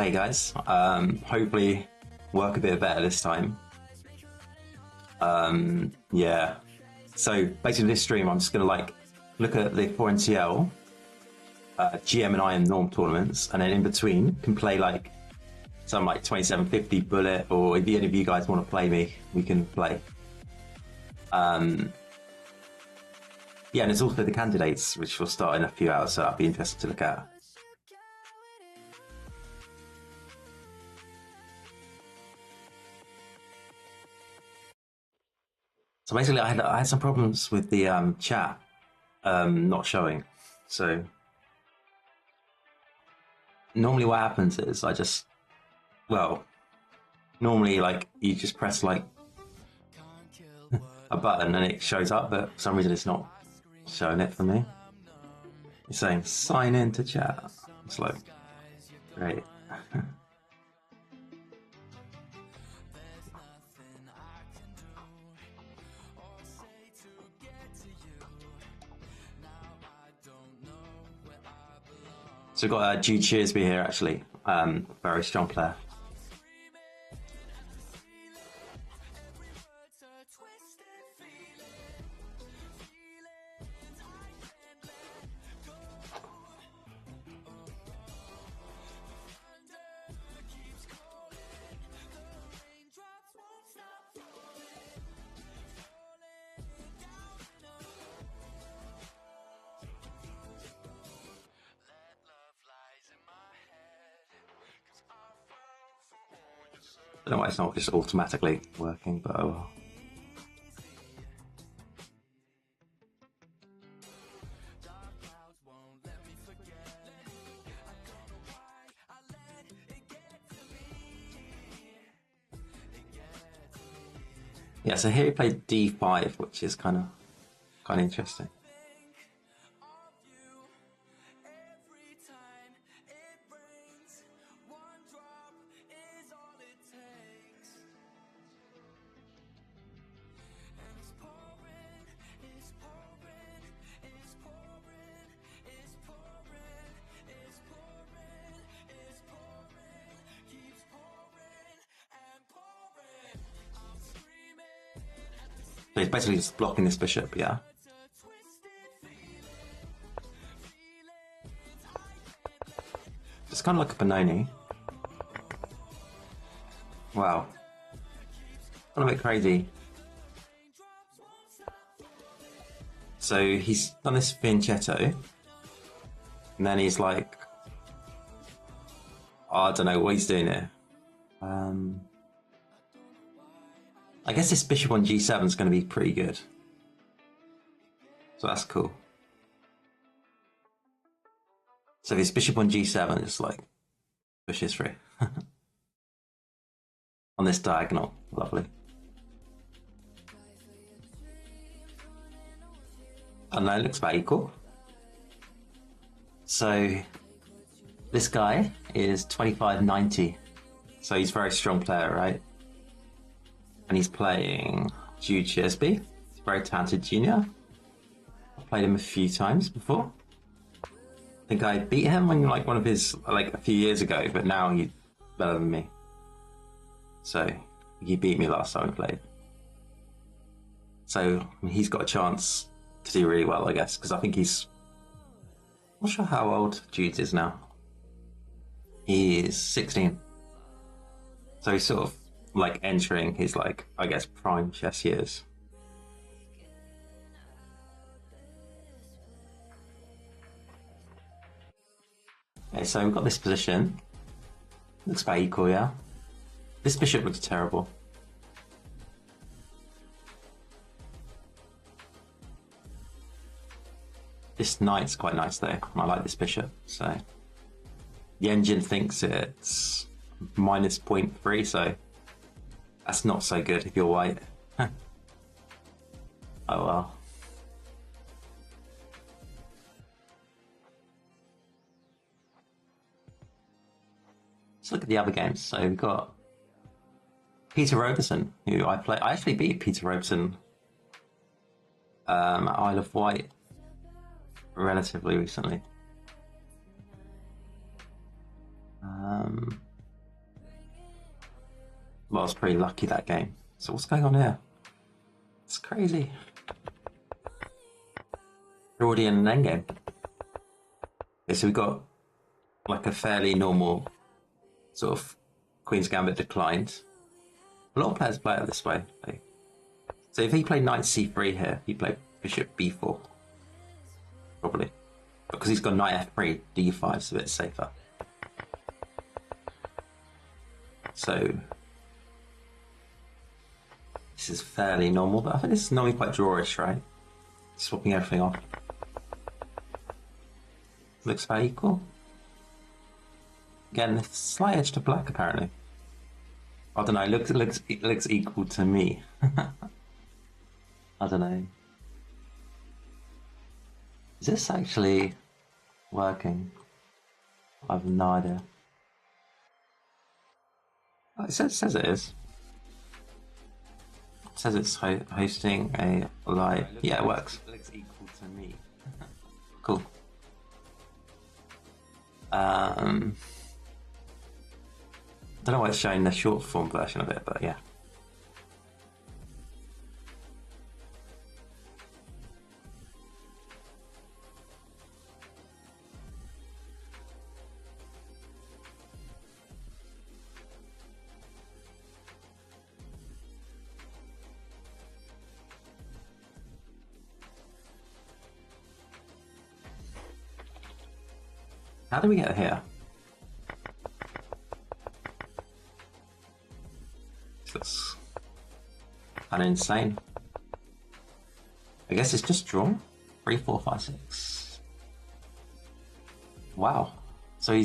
Hey guys, hopefully work a bit better this time. Yeah. So basically this stream, I'm just gonna like look at the 4NCL, GM and IM norm tournaments, and then in between can play like some like 2750 bullet, or if any of you guys want to play me, we can play. Yeah, and there's also the candidates, which will start in a few hours, so I'll be interested to look at. So basically, I had some problems with the chat not showing. So normally, what happens is normally like you just press like a button and it shows up, but for some reason it's not showing it for me. It's saying sign in to chat. It's like great. So we've got Jude Cheersby here, actually. Very strong player. I don't know why it's not just automatically working, but oh well. Yeah, so here he played d5, which is kind of interesting. So he's basically just blocking this bishop, yeah. It's kind of like a Benoni. Wow. Kind of a bit crazy. So he's done this fianchetto, and then he's like, oh, I don't know what he's doing here. I guess this bishop on g7 is going to be pretty good. So that's cool. So this bishop on g7 is like pushes through. On this diagonal. Lovely. And that looks about equal. So this guy is 2590. So he's a very strong player, right? And he's playing Jude Cheersby. He's a very talented junior. I've played him a few times before. I think I beat him when like one of his like a few years ago, but now he's better than me. So he beat me last time we played. So he's got a chance to do really well, I guess, because I think he's I'm not sure how old Jude is now. He is 16. So he's sort of like entering his like, I guess, prime chess years. Okay, so we've got this position. Looks about equal, yeah. This bishop looks terrible. This knight's quite nice though. I like this bishop. So the engine thinks it's minus 0.3, so that's not so good if you're white. Oh well. Let's look at the other games. So we've got Peter Robertson, who I actually beat Peter Robertson at Isle of Wight relatively recently. Well, I was pretty lucky that game. So what's going on here? It's crazy. We're already in an endgame. Okay, so we got like a fairly normal sort of Queen's Gambit declined. A lot of players play it this way. So if he played knight c3 here, he played bishop b4. Probably. Because he's got knight f3, d5 is a bit safer. So this is fairly normal, but I think this is normally quite drawish, right? Swapping everything off. Looks about equal. Again, slight edge to black apparently. I don't know, it looks equal to me. I don't know. Is this actually working? I have no idea. Oh, it says it is. It says it's hosting a live. Yeah, it works. It looks equal to me. Cool. I don't know why it's showing the short form version of it, but yeah. How do we get here? That's kind of insane. I guess it's just drawn. 3, 4, 5, 6. Wow. So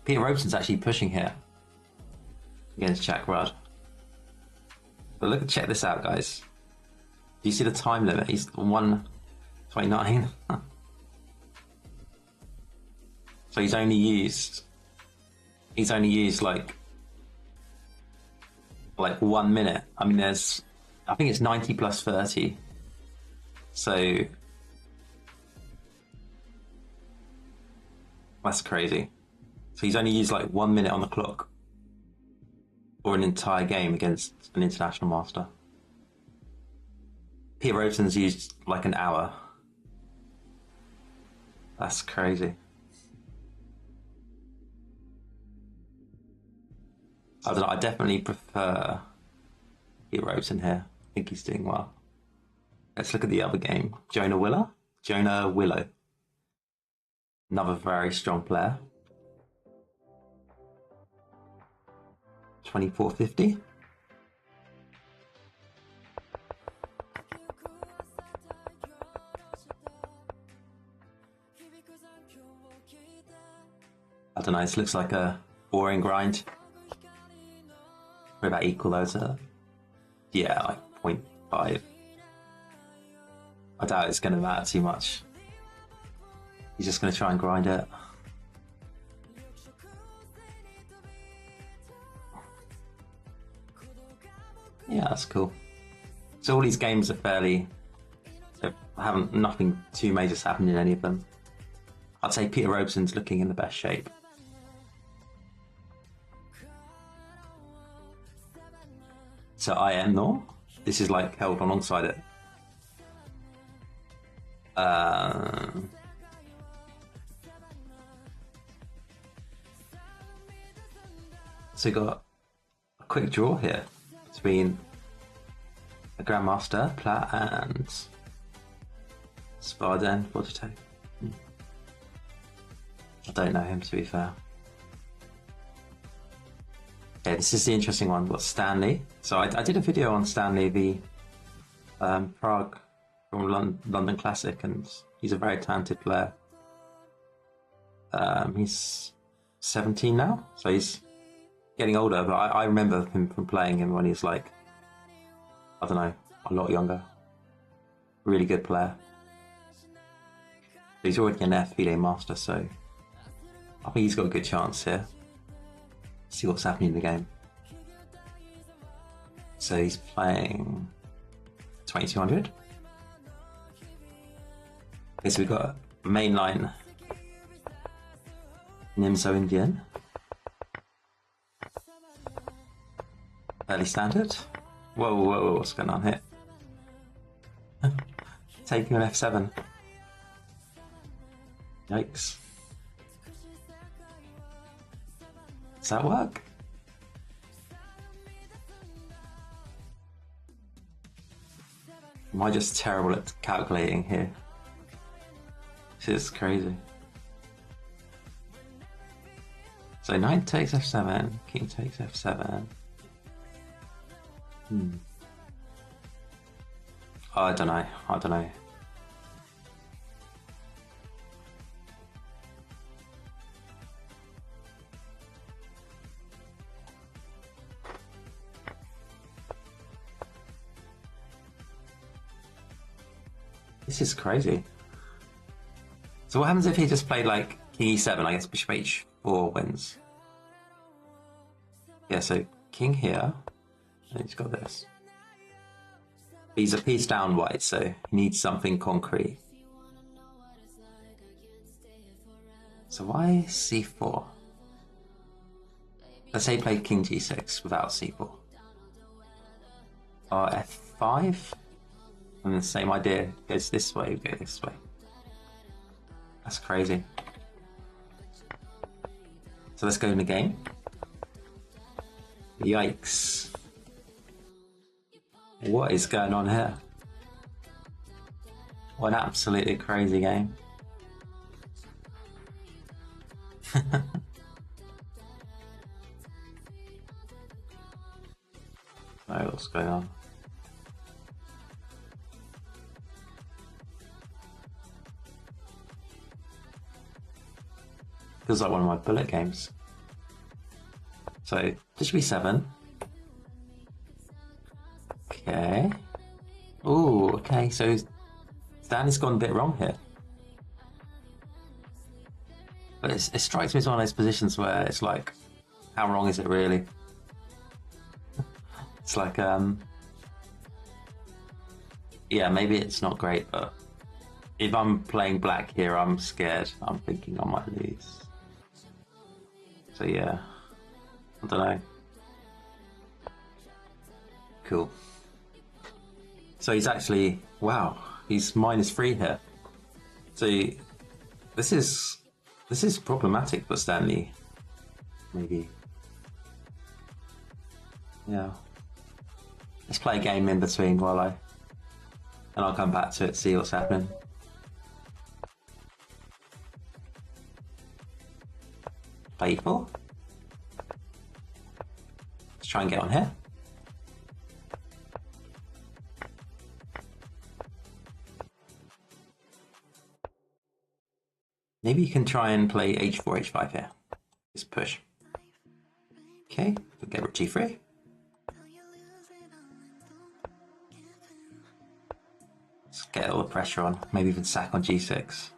Peter Robeson's actually pushing here against Jack Rudd. But check this out, guys. Do you see the time limit? He's 1:29. So he's only used like 1 minute. I mean, I think it's 90 plus 30. So that's crazy. So he's only used like 1 minute on the clock for an entire game against an international master. Peter Robeson's used like an hour. That's crazy. I don't know, I definitely prefer Peter Robeson here. I think he's doing well. Let's look at the other game. Jonah Willow. Another very strong player. 2450. I don't know, this looks like a boring grind. We're about equal those yeah, like 0.5. I doubt it's going to matter too much. He's just going to try and grind it. Yeah, that's cool. So all these games are fairly... nothing too major's happened in any of them. I'd say Peter Robeson's looking in the best shape. So I am though. This is like held alongside it. So we got a quick draw here between a Grandmaster, Platt, and Sparden Fortito. I don't know him, to be fair. Okay, this is the interesting one. We've got Stanley. So I did a video on Stanley, the Prague from London Classic, and he's a very talented player. He's 17 now, so he's getting older, but I remember him from playing him when he was like, I don't know, a lot younger. Really good player. But he's already an FPD master, so I think he's got a good chance here. See what's happening in the game. So he's playing 2200. Okay, so we've got a mainline Nimzo Indian. Fairly standard. Whoa, whoa, what's going on here? Taking an f7. Yikes. Does that work? Am I just terrible at calculating here? This is crazy. So knight takes f7, king takes f7. Oh, I don't know. This is crazy. So what happens if he just played like king e7? I guess bishop h4 wins. Yeah, so king here, and he's got this. He's a piece down white, so he needs something concrete. So why c4? Let's say he played king g6 without c4. Or f5? And the same idea goes this way, we go this way. That's crazy. So let's go in the game. Yikes. What is going on here? What an absolutely crazy game. Oh, what's going on? Feels like one of my bullet games. So, bishop e7. Okay. Ooh, okay, so Stanley's gone a bit wrong here. But it strikes me as one of those positions where it's like, how wrong is it really? It's like, yeah, maybe it's not great, but if I'm playing black here, I'm scared. I'm thinking I might lose. So yeah, I don't know. Cool. So he's actually, wow, he's -3 here. So this is problematic for Stanley. Maybe. Yeah. Let's play a game in between and I'll come back to it, see what's happening. Play e4. Let's try and get on here. Maybe you can try and play h4, h5 here. Just push. Okay, we'll get rook g3. Let's get all the pressure on. Maybe even sack on g6.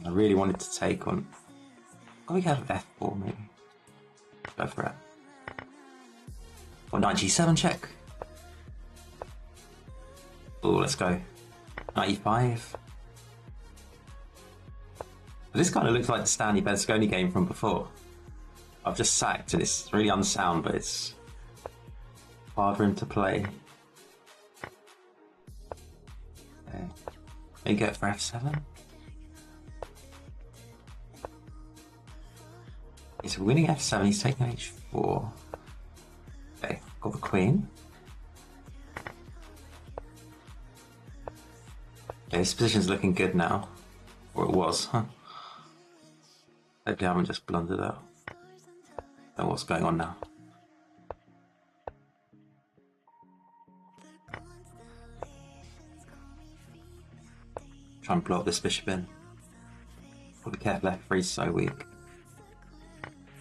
I really wanted to take on. Oh, we have f4 maybe. Go for it. Or knight g7 check. Oh, let's go. Knight e5. This kind of looks like the Stanley Berlusconi game from before. I've just sacked and it's really unsound, but it's hard for him to play. Okay. Maybe go for f7. He's winning f7, he's taking h4. Okay, got the queen. Okay, this position's looking good now. Or it was, huh? Hopefully I haven't just blundered out. Don't know what's going on now. Try and block this bishop in. Gotta be careful, f3 is so weak.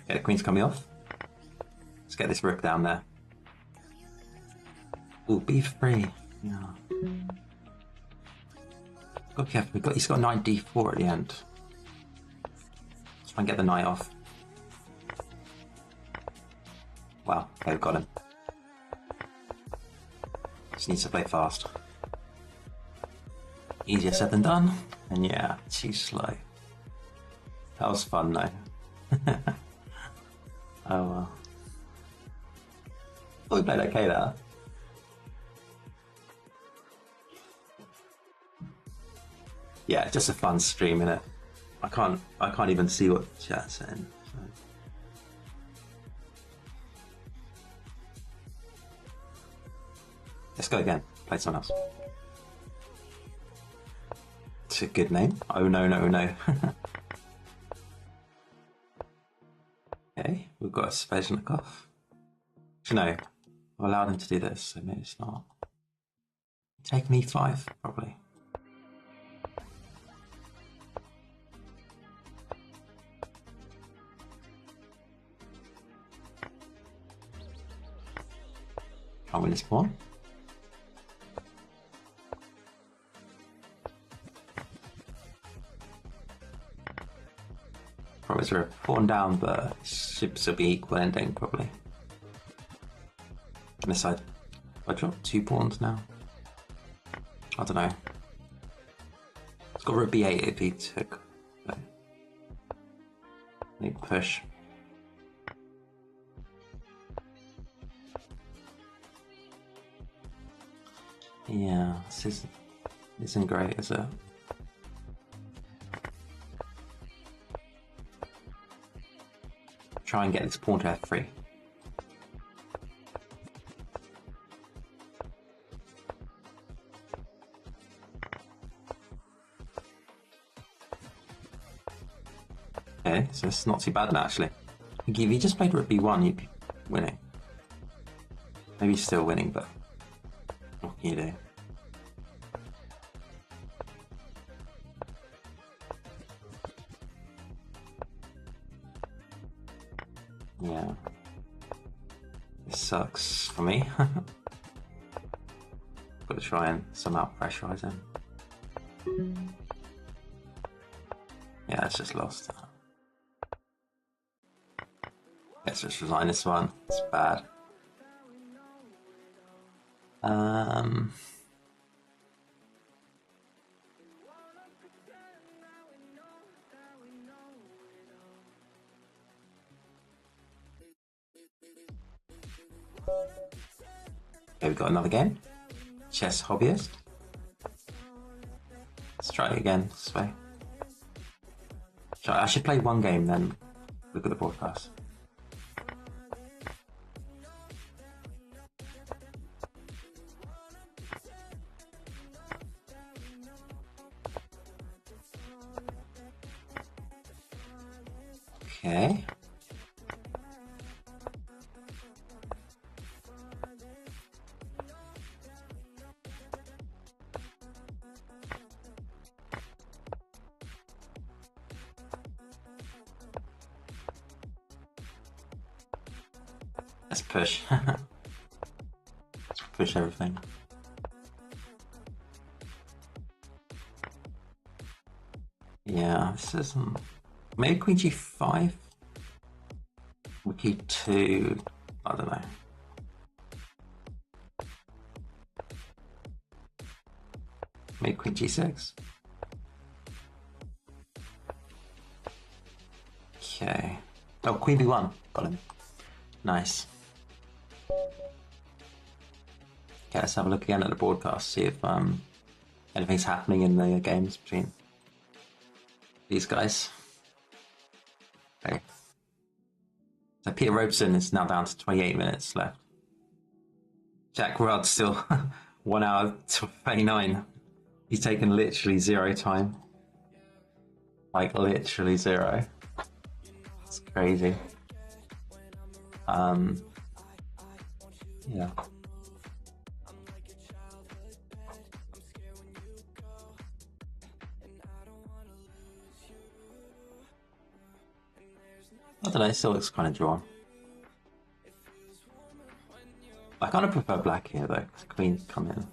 Okay, the queen's coming off. Let's get this rook down there. Ooh, b3. Yeah. Gotta be careful, he's got knight d4 at the end. Let's try and get the knight off. Wow, okay, we've got him. Just needs to play fast. Easier said than done. And yeah, too slow. That was fun though. Oh well. thought we played okay there. Yeah, just a fun stream, innit? I can't even see what chat's saying. So. Let's go again. Play someone else. It's a good name. Oh no, no, no. Okay, we've got a Sveshnikov. No, I've allowed him to do this, so maybe it's not. Take an e5, probably. Can't win this pawn. Probably a pawn down, but should still be equal ending, probably. On this side, I dropped 2 pawns now. I don't know. It's got rook b8 if he took. Need push. Yeah, this isn't great, is it? Try and get this pawn to f3. Okay, so it's not too bad now, actually. If you just played rook b1, you'd be winning. Maybe still winning, but what can you do? Yeah. This sucks for me. Got to try and somehow pressurize him. Yeah, it's just lost. Let's just resign this one. It's bad. Okay, we've got another game. Chess hobbyist. Let's try it again this way. I should play one game, then look at the broadcast. Okay. Let's push. Let's push everything. Yeah, this is maybe queen g5. Rook e2. I don't know. Maybe queen g6. Okay. Oh, queen b1. Got him. Nice. Okay, let's have a look again at the broadcast, see if anything's happening in the games between these guys. Okay. So Peter Robeson is now down to 28 minutes left. Jack Rudd still 1 hour to 39. He's taken literally 0 time. Like literally 0. It's crazy. Yeah. I don't know, it still looks kind of drawn. I kind of prefer black here though, because queen come in.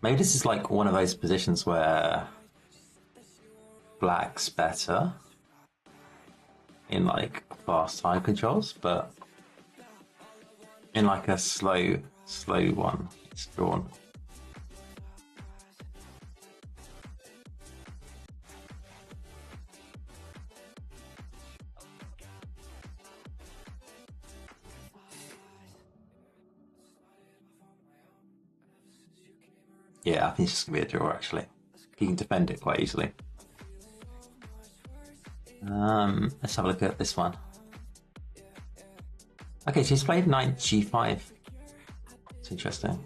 Maybe this is like one of those positions where black's better in like fast time controls, but in like a slow one, it's drawn. Yeah, I think it's just gonna be a draw actually. He can defend it quite easily. Let's have a look at this one. Okay, so he's played knight g5. It's interesting.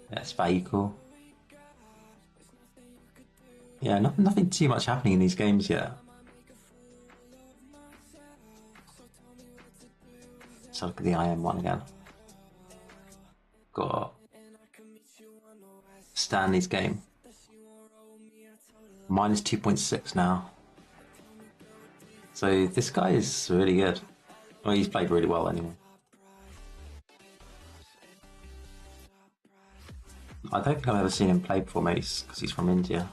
That's value cool. Yeah, nothing too much happening in these games yet. Let's look at the IM one again. Got Stanley's game. Minus 2.6 now. So this guy is really good. Well, he's played really well anyway. I don't think I've ever seen him play before, maybe because he's from India.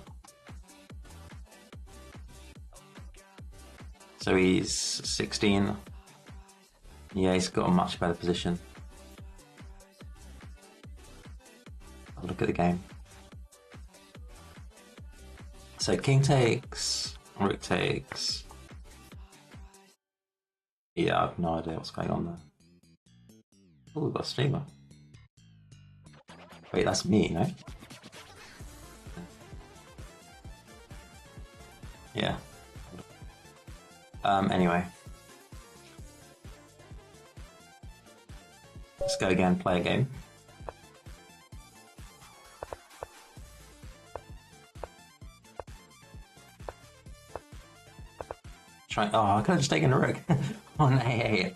So he's 16. Yeah, he's got a much better position. I'll look at the game. So king takes, rook takes. Yeah, I have no idea what's going on there. Oh, we've got a streamer. Wait, that's me, no? Yeah. Anyway. Let's go again, play a game. Oh, I could have just taken the rook on A8.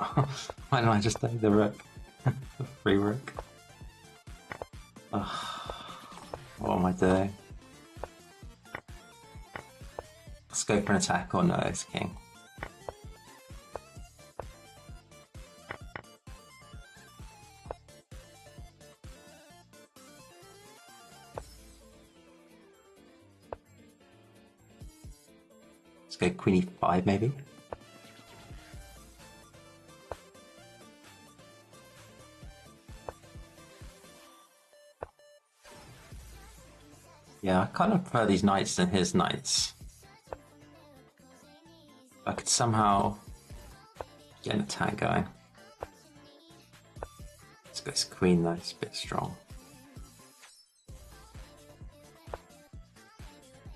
Why didn't I just take the rook? The free rook. What am I doing? Let's go for an attack. Oh no, it's king. Let's go queen e5 maybe. Yeah, I kind of prefer these knights than his knights. I could somehow get an attack going. Let's go this queen though, it's a bit strong.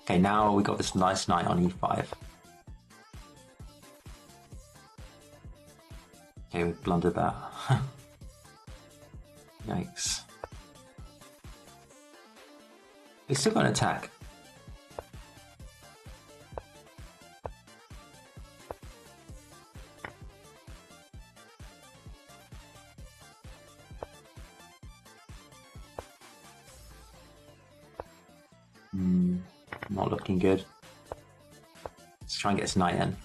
Okay, now we got this nice knight on e5. Okay, we blundered that. Yikes. We still got an attack. Not looking good. Let's try and get this knight in.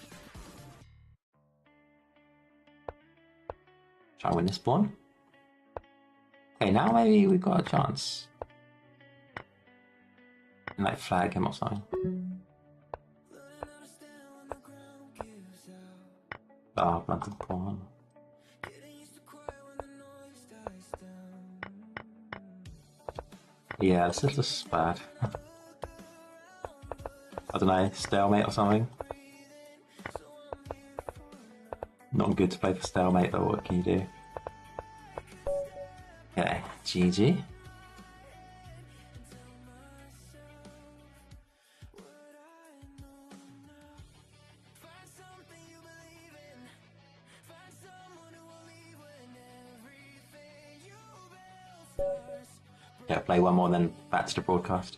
Try and win this pawn. Okay, now maybe we've got a chance. And like flag him or something. Oh, blunted pawn. Yeah, this is just bad. I don't know, stalemate or something. Not good to play for stalemate, but what can you do? Okay, GG. Yeah, play one more, then back to the broadcast.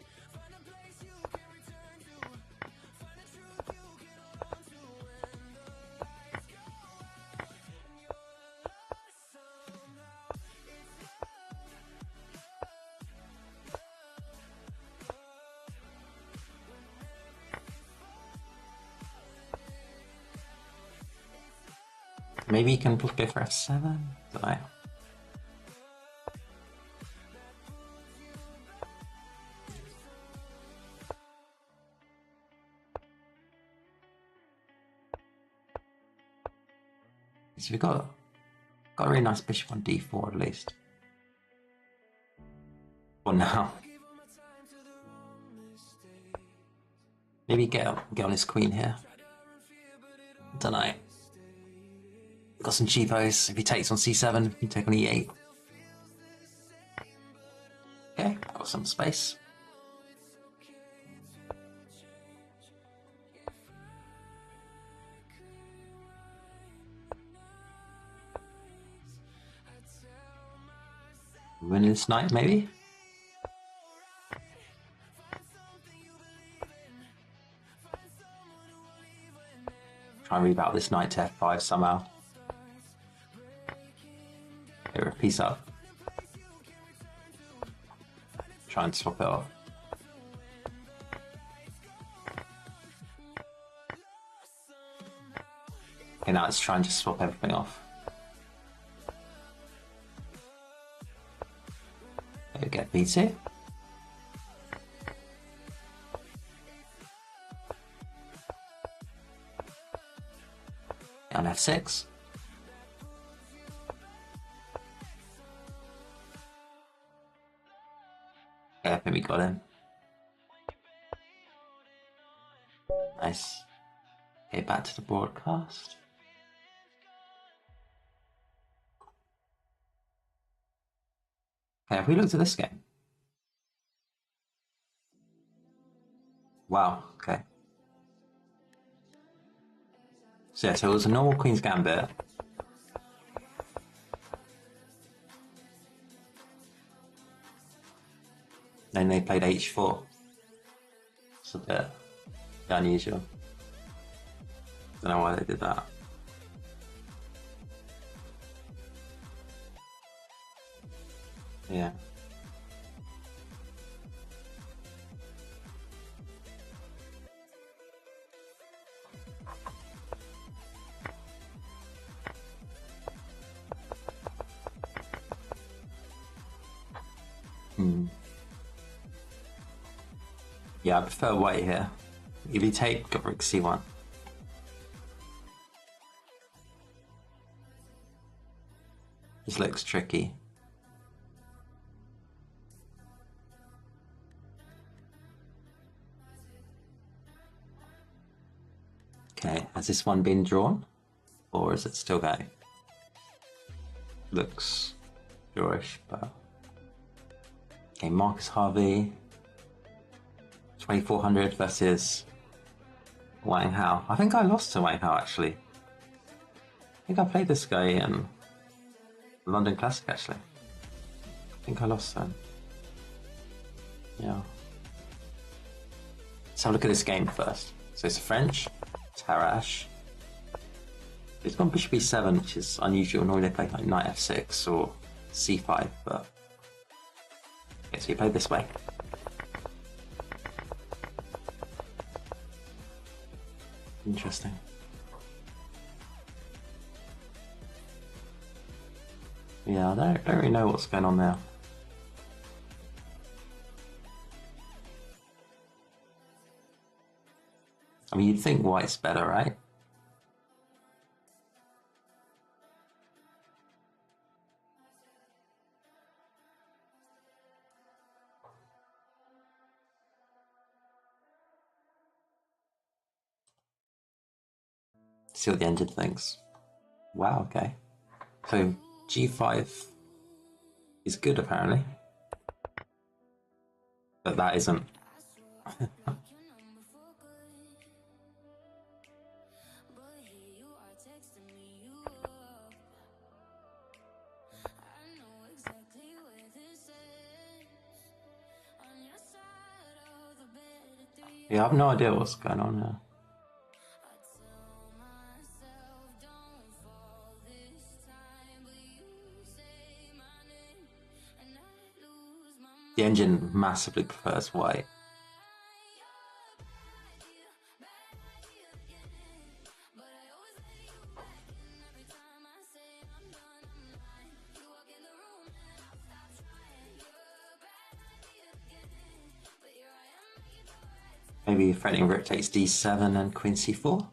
Maybe you can go for f7? Don't know. So we've got a really nice bishop on d4 at least. For now. Maybe get on his queen here. Don't know. Got some cheapos. If he takes on c7, you can take on e8. Okay, got some space. Winning this knight, maybe? Try and rebound this knight to f5 somehow. Here, piece up. Try and swap it off. Okay, now let's try and just swap everything off. Okay, get b2. On f6. Yeah, I think we got him. Nice. Okay, back to the broadcast. Okay, have we looked at this game? Wow, okay. So yeah, so it was a normal Queen's Gambit. Then they played h4. It's a bit unusual. Don't know why they did that. Yeah. Yeah, I prefer white here. If you take rook c1. This looks tricky. Okay, has this one been drawn? Or is it still going? Looks drawish, but... Okay, Marcus Harvey. 2400 versus Wang Hao. I think I lost to Wang Hao actually. I think I played this guy in London Classic actually. I think I lost to him. Yeah. Let's have a look at this game first. So it's French, Tarash. It's gone bishop e7, which is unusual. Normally they play like knight f6 or c5, but... Okay, so he played this way. Interesting. Yeah, I don't really know what's going on there. I mean, you'd think white's better, right? See what the engine thinks. Wow, okay. So g5 is good apparently. But that isn't. Yeah, I have no idea what's going on here. The engine massively prefers white. Maybe threatening rook takes d7 and queen c4.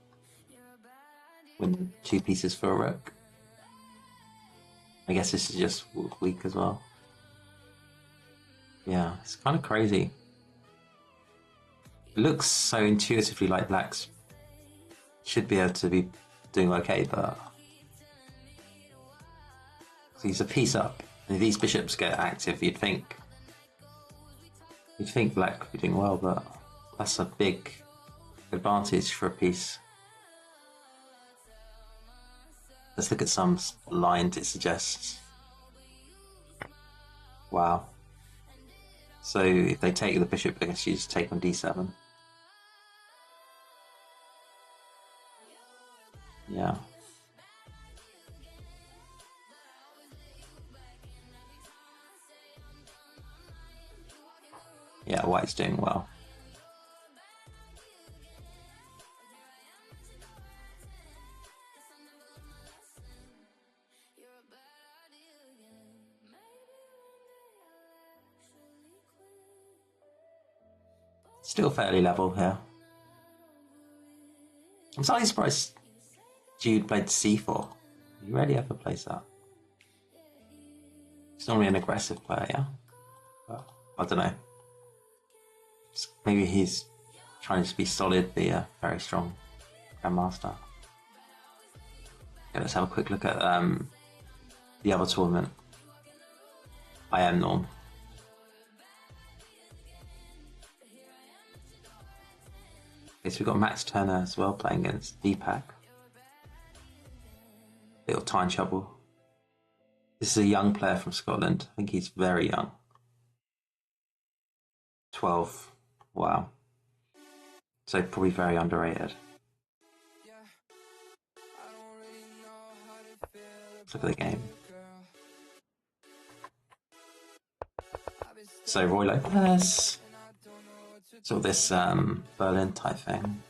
Win 2 pieces for a rook. I guess this is just weak as well. Yeah, it's kind of crazy. It looks so intuitively like blacks should be able to be doing okay, but he's a piece up. And if these bishops get active, you'd think You'd think black could be doing well, but that's a big advantage for a piece. Let's look at some lines it suggests. Wow. So if they take the bishop, I guess you just take on d7. Yeah. Yeah, white's doing well. Still fairly level here. I'm slightly surprised Jude played c4. He rarely ever plays that. He's normally an aggressive player, yeah? But I don't know. Maybe he's trying to be solid, be a very strong grandmaster. Okay, let's have a quick look at the other tournament. I am Norm. Okay, so we've got Max Turner as well playing against Deepak. Little time trouble. This is a young player from Scotland. I think he's very young. 12. Wow. So probably very underrated. Let's look at the game. So Roy Lopez. Sort of this Berlin type thing.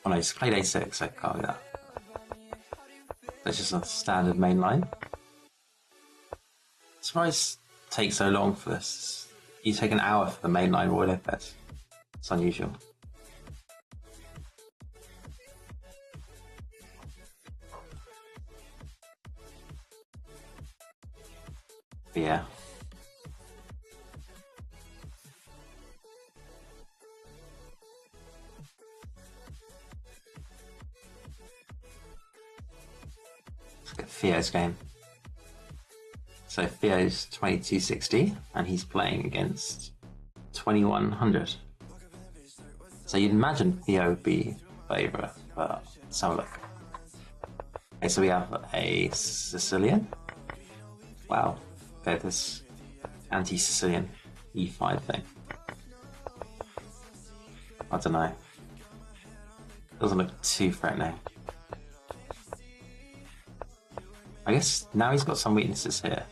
Oh no, he's played a6, so I can't do that. That's just a standard main line. Surprised it takes so long for this. You take an hour for the main line Roy Lopez. It's unusual. But yeah. Look at Theo's game. So Theo's 2260 and he's playing against 2100. So you'd imagine Theo would be favourite, but let's have a look. Okay, so we have a Sicilian. Wow. Okay, this anti-Sicilian E5 thing. I don't know. Doesn't look too threatening. I guess now he's got some weaknesses here.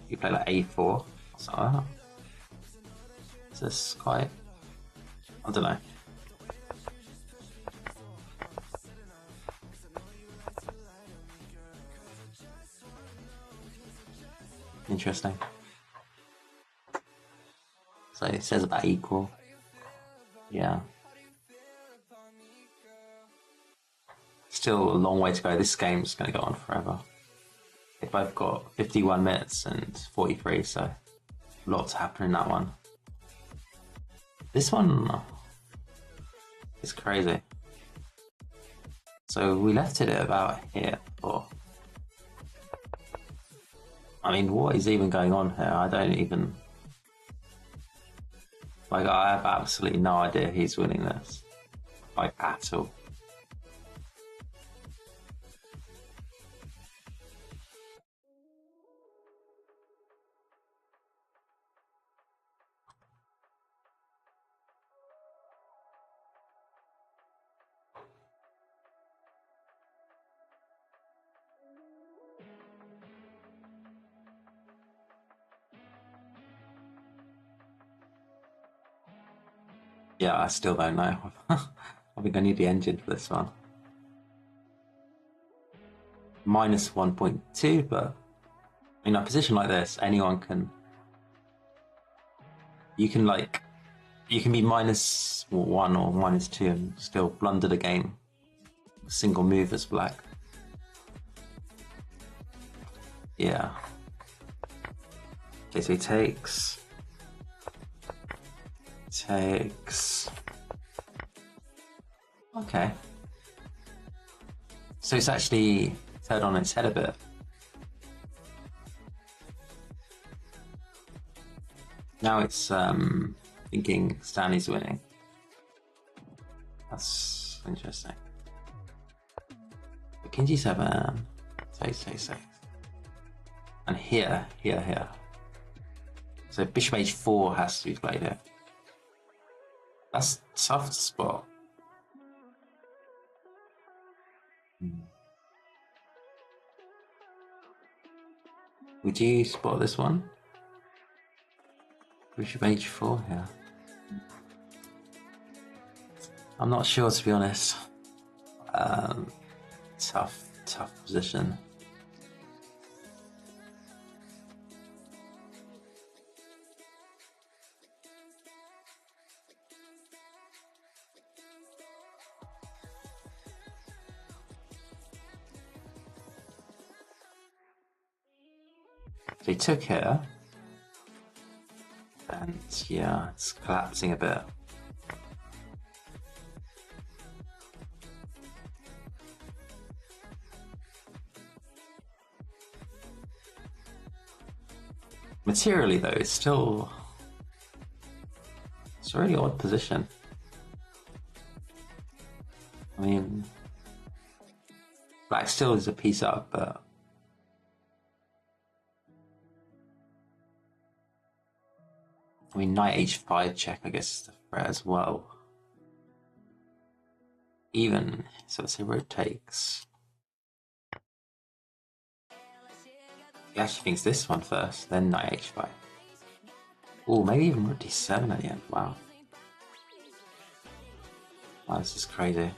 You play like A4 or something like that. Is this quite... I don't know. Interesting. So it says about equal. Yeah. Still a long way to go. This game's going to go on forever. They've both got 51 minutes and 43, so a lot to happen in that one. This one is crazy. So we left it at about here before. I mean, what is even going on here? I don't even... Like, I have absolutely no idea who's winning this. Like, at all. Yeah, I still don't know. I think I need the engine for this one. Minus 1.2, but in a position like this, anyone can... You can be minus 1 or minus 2 and still blunder the game. Single move as black. Yeah. Okay, so he takes... Okay. So it's actually turned on its head a bit. now it's thinking Stanley's winning. That's interesting. But King G7, takes 6. And here. So Bishop H4 has to be played here. That's tough to spot. Would you spot this one? Bishop H4 here. I'm not sure, to be honest. Tough position. So he took here, and yeah, it's collapsing a bit. Materially though, it's a really odd position. I mean, black still is a piece up, but I mean, knight h5 check, I guess, is the threat as well. Even, so let's say rook takes. He actually thinks this one first, then knight h5. Oh, maybe even rook d7 at the end. Wow. Wow, this is crazy.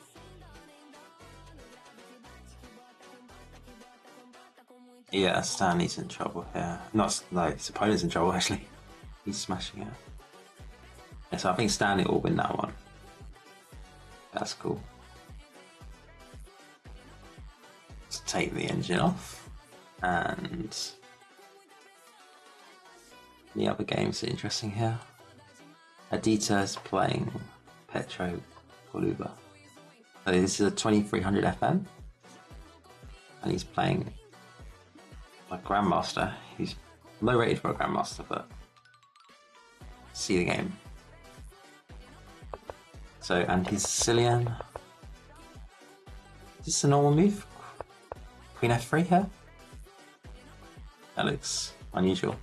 Yeah, Stanley's in trouble here. No, his opponent's in trouble actually. He's smashing it. Yeah, so I think Stanley will win that one. That's cool. Let's take the engine off. And the other games are interesting here. Adita is playing Petro Poluba. So this is a 2300 FM. And he's playing a Grandmaster. He's low rated for a Grandmaster, but see the game. So, and he's Sicilian. Is this a normal move? Queen F3 here? That looks unusual.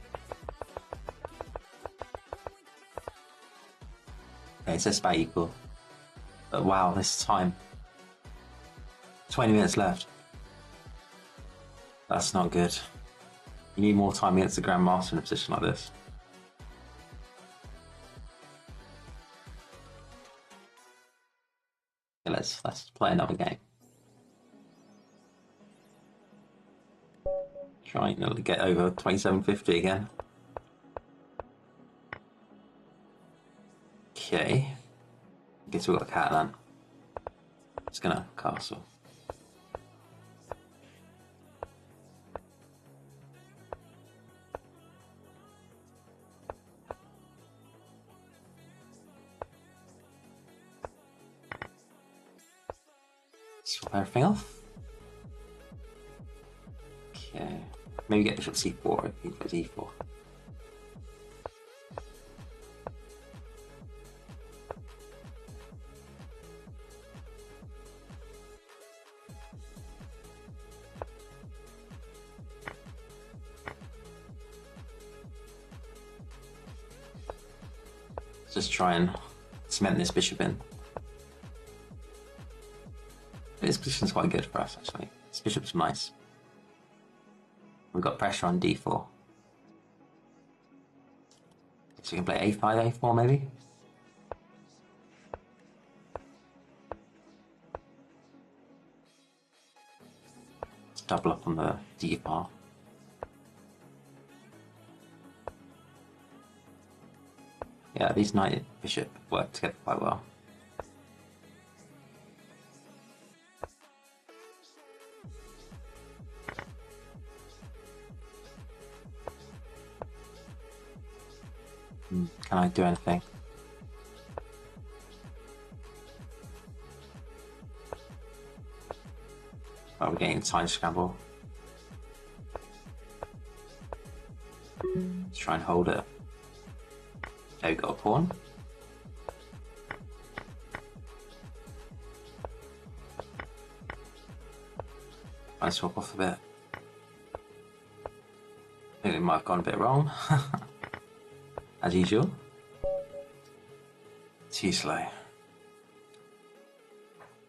Okay, it says about equal. But wow, this time. 20 minutes left. That's not good. You need more time against the Grandmaster in a position like this. Okay, let's play another game. Trying to get over 2750 again. Okay. Guess we've got a Catalan. Just gonna castle. Swap everything off. Okay. Maybe get bishop c4 if he goes e4. Just try and cement this bishop in. This position's quite good for us, actually. This bishop's nice. We've got pressure on d4. So we can play a5, a4 maybe? Let's double up on the d file. Yeah, these knight and bishop work together quite well. Can I do anything? Oh, we're getting a time scramble. Let's try and hold it. There we got a pawn. I swap off a bit. I think we might have gone a bit wrong. As usual. Too slow.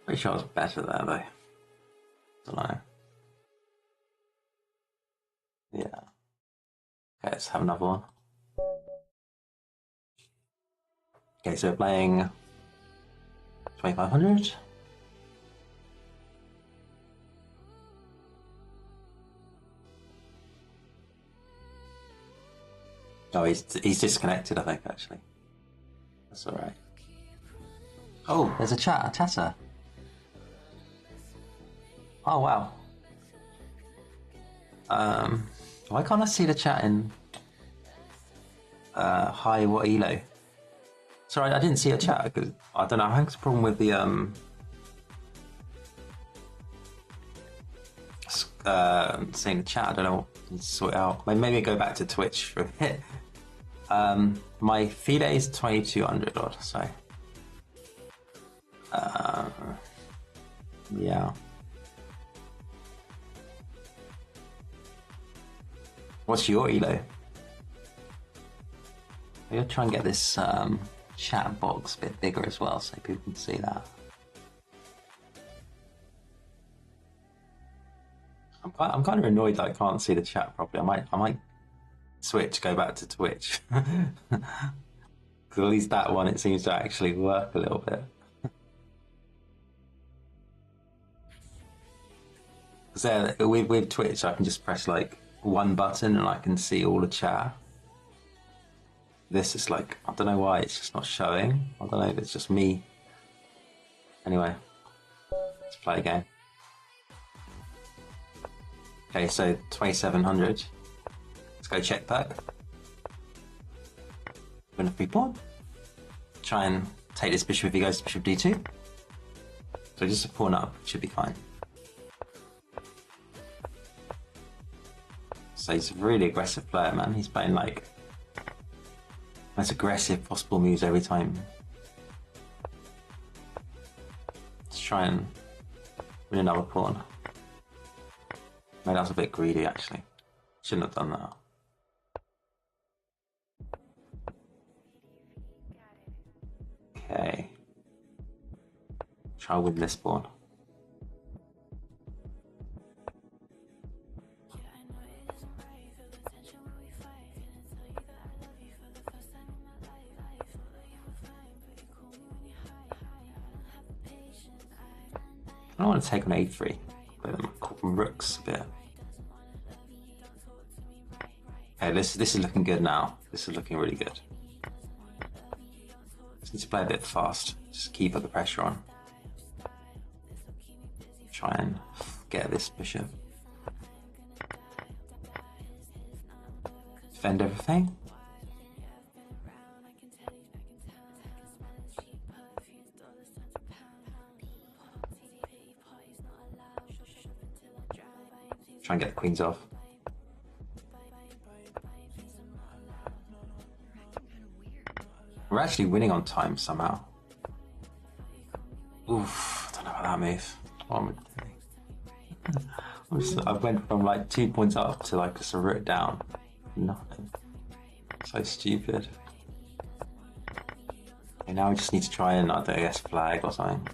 Pretty sure I was better there though. Don't know. Yeah. Okay, let's have another one. Okay, so we're playing 2500. Oh, he's disconnected, I think, actually. That's alright. Oh, there's a chatter. Oh, wow. Why can't I see the chat in hi, what elo? Sorry, I didn't see a chat because I don't know. I think it's a problem with the seeing the chat. I don't know what to sort it out. Maybe go back to Twitch for a bit. My FIDE is 2200 odd, so yeah. What's your elo? I'm gonna try and get this chat box a bit bigger as well, so people can see that. I'm kind of annoyed that I can't see the chat properly. I might switch, go back to Twitch. Because at least that one, it seems to actually work a little bit. Because with Twitch, I can just press like one button and I can see all the chat. This is like, I don't know why it's just not showing. I don't know if it's just me. Anyway, let's play a game. Okay, so 2700. Let's go check back. Win a free pawn. Try and take this bishop if he goes to bishop d2. So just a pawn up, should be fine. So he's a really aggressive player, man. He's playing like most aggressive possible moves every time. Let's try and win another pawn. Maybe that was a bit greedy, actually. Shouldn't have done that. Okay. Try with this pawn. I don't want to take on a3. Play them rooks a bit. Okay, this is looking good now. This is looking really good. Just need to play a bit fast. Just keep up the pressure on. Try and get this bishop. Defend everything. Try and get the queens off. We're actually winning on time somehow. Oof, I don't know about that move. What am I doing? I went from like 2 points up to like just a root down. Nothing. So stupid. Okay, now we just need to try and, I guess, flag or something.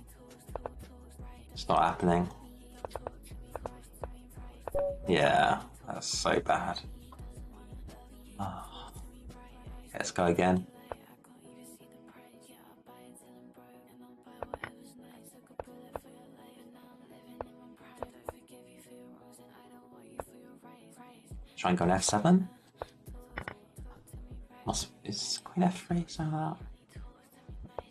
It's not happening. Yeah, that's so bad. Oh. Let's go again. Try and go on f7. Is queen f3 something like that?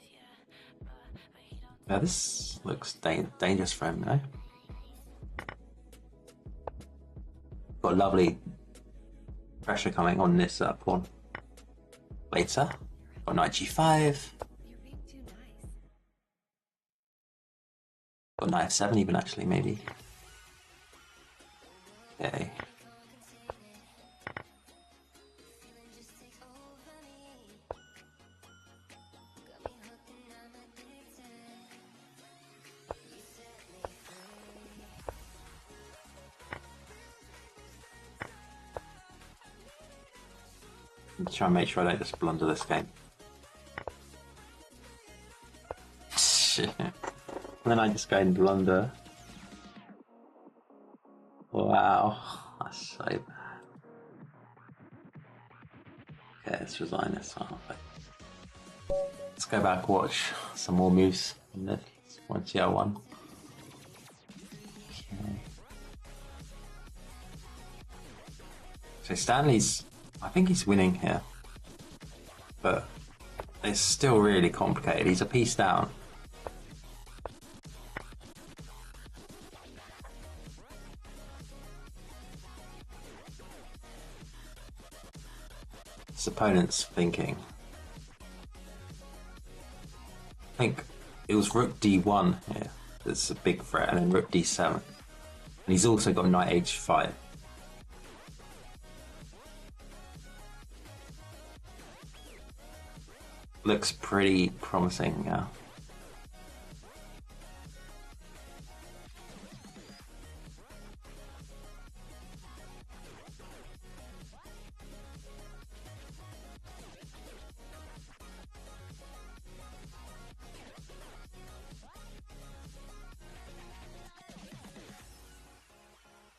Yeah, this looks dangerous for him, you know? Got lovely pressure coming on this pawn. Later, got knight g5. Got knight f7 even actually, maybe. Okay. I'm trying to make sure I don't just blunder this game. Shit. And then I just go and blunder. Wow, that's so bad. Okay, let's resign this one. Let's go back, watch some more moves in this 1TL1. Okay. So Stanley's, I think he's winning here, but it's still really complicated. He's a piece down. His opponent's thinking. I think it was Rook D1 here that's a big threat, and then Rook D7. And he's also got Knight H5. Looks pretty promising, yeah.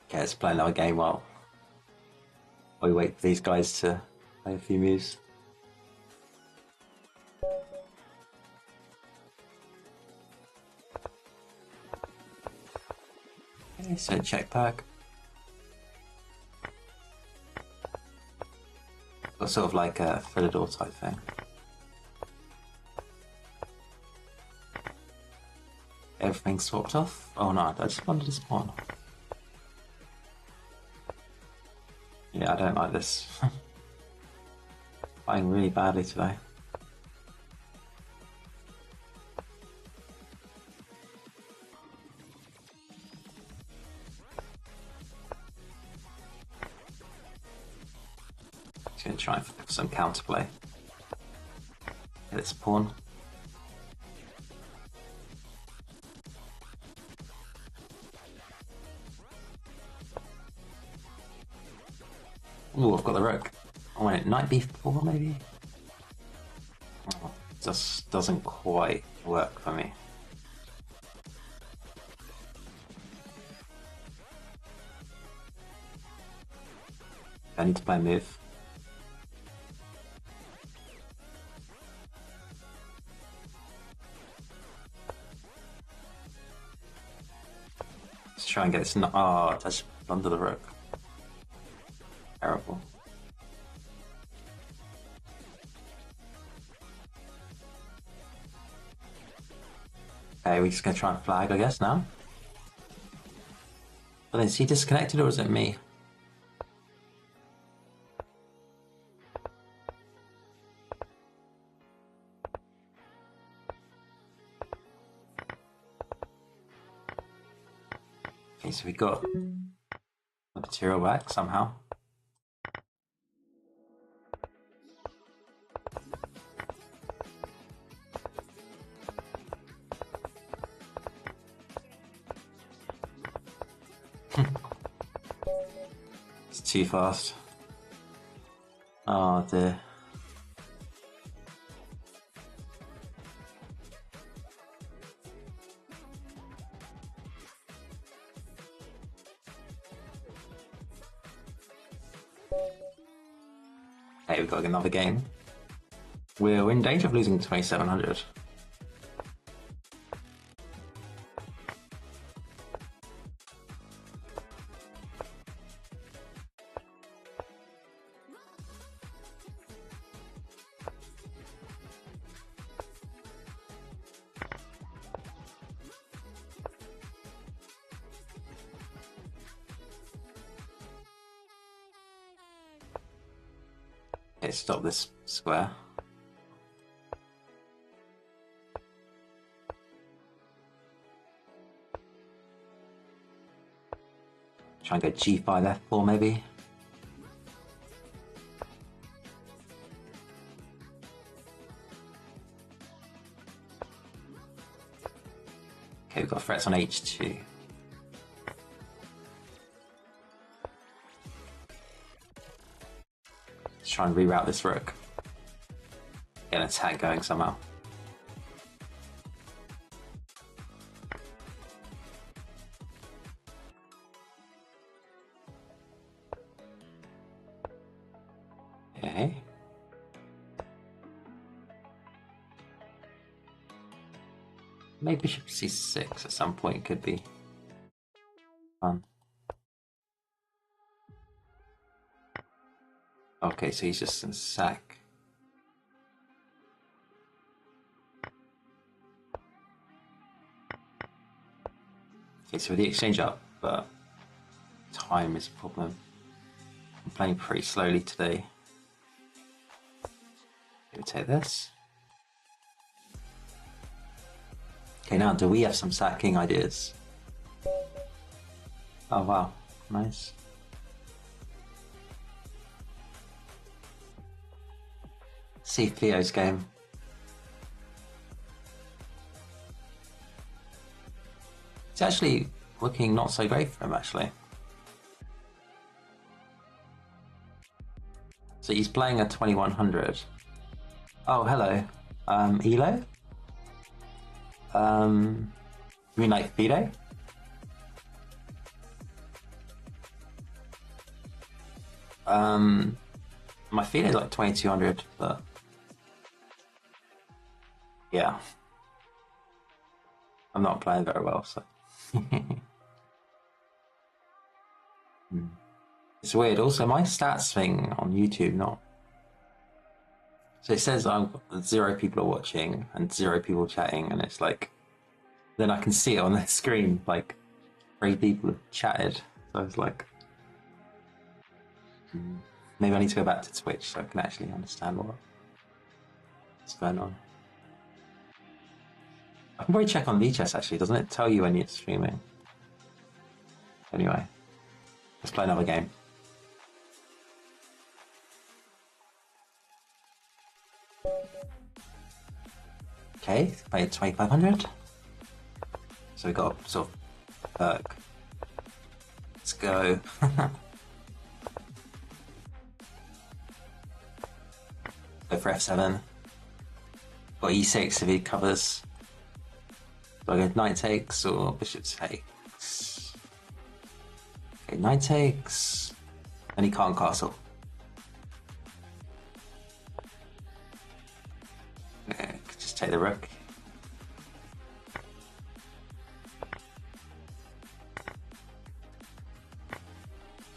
Okay, let's play another game while we wait for these guys to play a few moves. Okay, so check back. Got sort of like a Philidor type thing. Everything's swapped off. Oh no, I just wanted to spawn. Yeah, I don't like this. Playing really badly today. Just gonna try and for some counterplay. Get this pawn. Ooh, I've got the rook. Oh wait, knight b4 maybe? Oh, just doesn't quite work for me. I need to play a move. Let's try and get this. Oh, touch under the rook. Terrible. Okay, we're just gonna try and flag, I guess, now. But then, is he disconnected or is it me? Okay, so we got the material back somehow. It's too fast. Oh dear. Hey, we've got another game. We're in danger of losing 2700. Okay, stop this square. Try and go g5 f4 maybe. Okay, we've got threats on h2. try and reroute this rook. Get an attack going somehow. Okay. Maybe bishop c6 at some point could be fun. Okay, so he's just gonna sack. Okay, so with the exchange up, but time is a problem. I'm playing pretty slowly today. We'll take this. Okay, now do we have some sacking ideas? Oh wow, nice. See Theo's game. It's actually looking not so great for him, actually. So he's playing a 2100. Oh, hello. Elo? You mean like Fido? My Fido's like 2200, but yeah. I'm not playing very well, so. It's weird. Also, my stats thing on YouTube, not. So it says 0 people are watching and 0 people chatting, and it's like, then I can see it on the screen, like 3 people have chatted. So it's like, maybe I need to go back to Twitch so I can actually understand what's going on. I can probably check on VChess actually, doesn't it tell you when you're streaming? Anyway, let's play another game. Okay, played 2500. So we got sort of perk. Let's go. Go for f7. Got e6 if he covers. Do I go knight takes or bishop takes? Okay, knight takes. And he can't castle. Okay, just take the rook.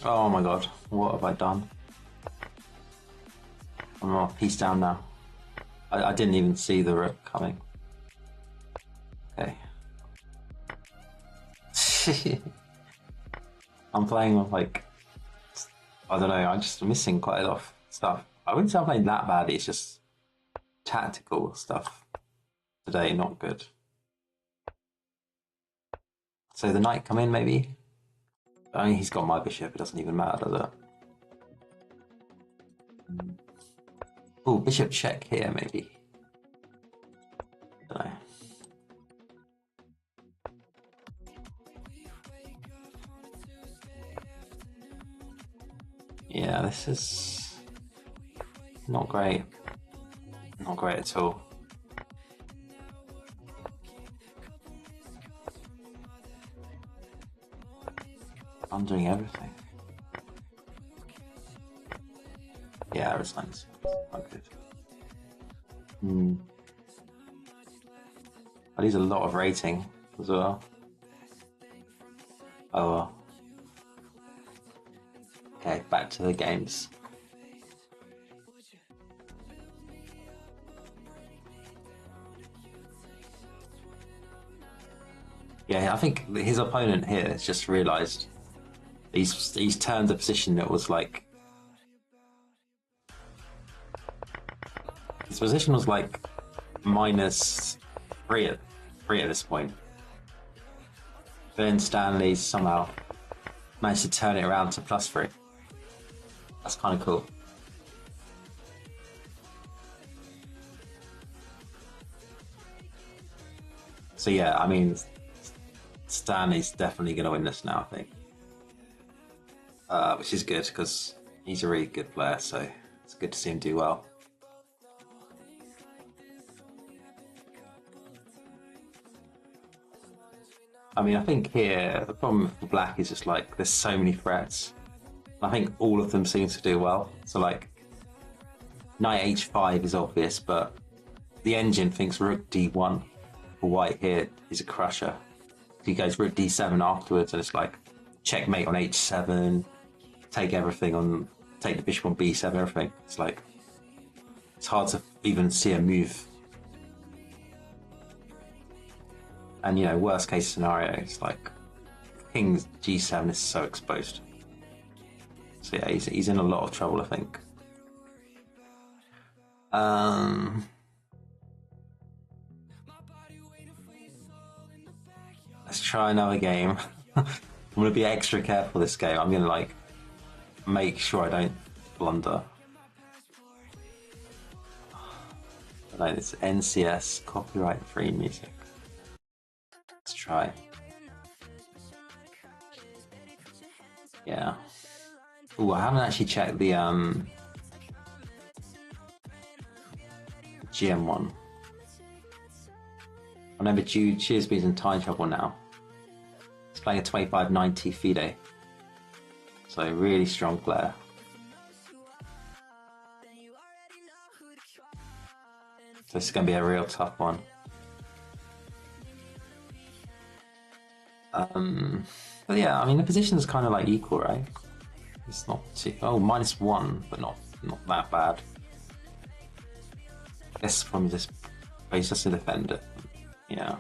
Oh my god, what have I done? I'm a piece down now. I didn't even see the rook coming. Okay. I'm playing with like, I don't know, I'm just missing quite a lot of stuff. I wouldn't say I'm playing that bad, it's just tactical stuff today, not good. So the knight come in maybe? I mean, he's got my bishop, it doesn't even matter, does it? Oh, bishop check here maybe. I don't know. Yeah, this is not great. Not great at all. I'm doing everything. Yeah, it's nice. Not good. I lose a lot of rating as well. Oh well. Okay, back to the games. Yeah, I think his opponent here has just realised he's turned a position that was like, his position was like -3 at this point. Then Stanley's somehow managed to turn it around to +3. That's kind of cool. So yeah, I mean, Stanley's definitely going to win this now, I think. Which is good because he's a really good player, so it's good to see him do well. I mean, I think here the problem for black is just like there's so many threats. I think all of them seem to do well. So like knight h5 is obvious, but the engine thinks rook d1 for white here is a crusher. He goes rook d7 afterwards, and it's like checkmate on h7, take everything on, take the bishop on b7, everything. It's like it's hard to even see a move. And you know, worst case scenario, it's like king g7 is so exposed. So yeah, he's in a lot of trouble, I think. Let's try another game. I'm gonna be extra careful this game. I'm gonna like make sure I don't blunder. Like it's NCS copyright free music. Let's try. Yeah. Oh, I haven't actually checked the GM1. I remember Cheersby's in time trouble now. He's playing a 2590 FIDE. So really strong player. So this is going to be a real tough one. But yeah, I mean the position is kind of like equal, right? It's not too, -1, but not that bad. I guess from this, he's just to defend it. Yeah.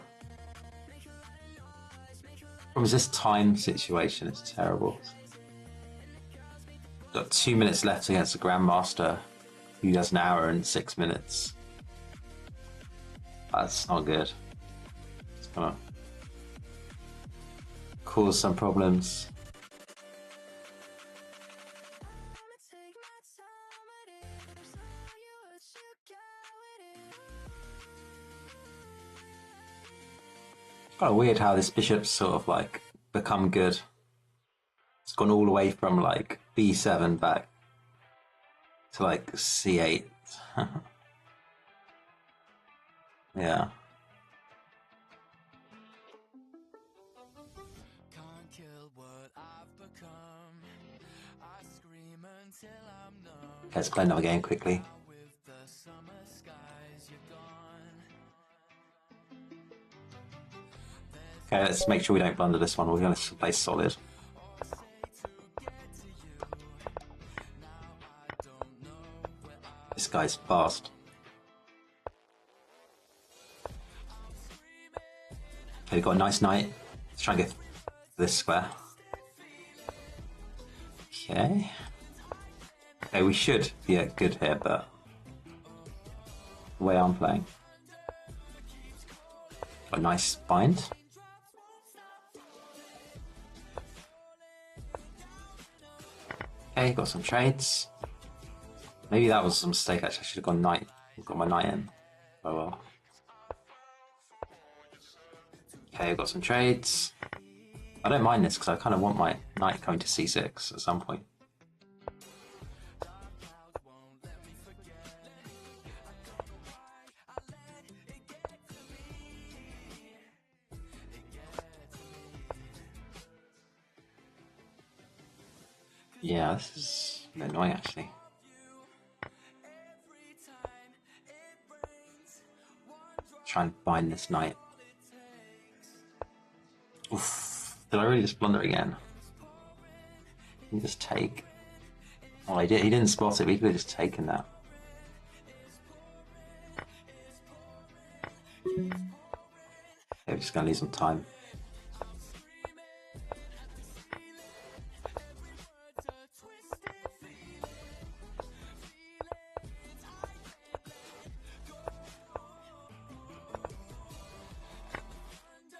From this time situation, it's terrible. Got 2 minutes left against the Grandmaster, who does an hour and 6 minutes. That's not good. It's gonna cause some problems. Kind of weird how this bishop's sort of like become good. It's gone all the way from like b7 back to like c8. Yeah. Let's play another game quickly. Okay, let's make sure we don't blunder this one. We're going to play solid. This guy's fast. Okay, we've got a nice knight. Let's try and get this square. Okay. Okay, we should be good here, but the way I'm playing. Got a nice bind. Okay, got some trades. Maybe that was a mistake, actually. I should have gone knight. Got my knight in. Oh well. Okay, I've got some trades. I don't mind this because I kind of want my knight going to c6 at some point. Yeah, this is annoying actually. Try and bind this knight. Oof. Did I really just blunder again? He just take. Oh, he didn't spot it, but he could have just taken that. Okay, we're just going to lose some time.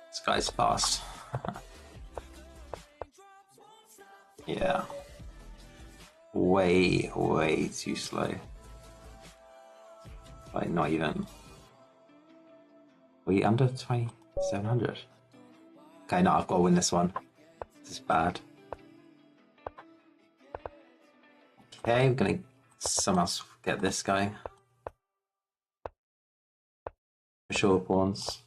This guy's fast. Yeah. Way too slow. Like, not even. Are we under 2700? Okay, no, I've got to win this one. This is bad. Okay, we're gonna Somehow get this going. For sure, pawns.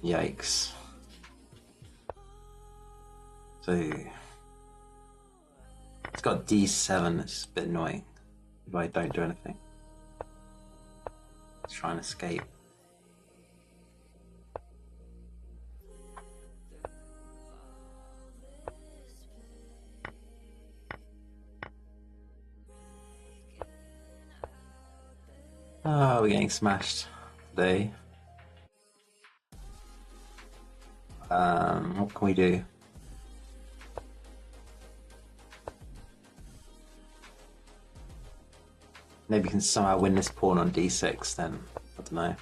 Yikes. So it's got D7, it's a bit annoying if I don't do anything. Let's try and escape. Oh, we're getting smashed today. What can we do? Maybe we can somehow win this pawn on D6 then. I don't know.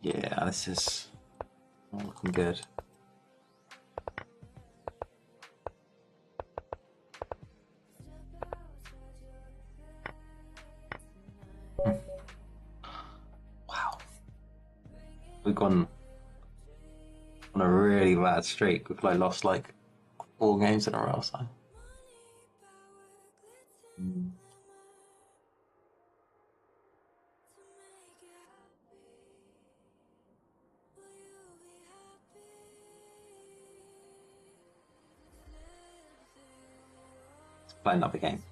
Yeah, this is not looking good. Wow. We've gone on a really bad streak. We've lost like 4 games in a row, so. Let's play another game.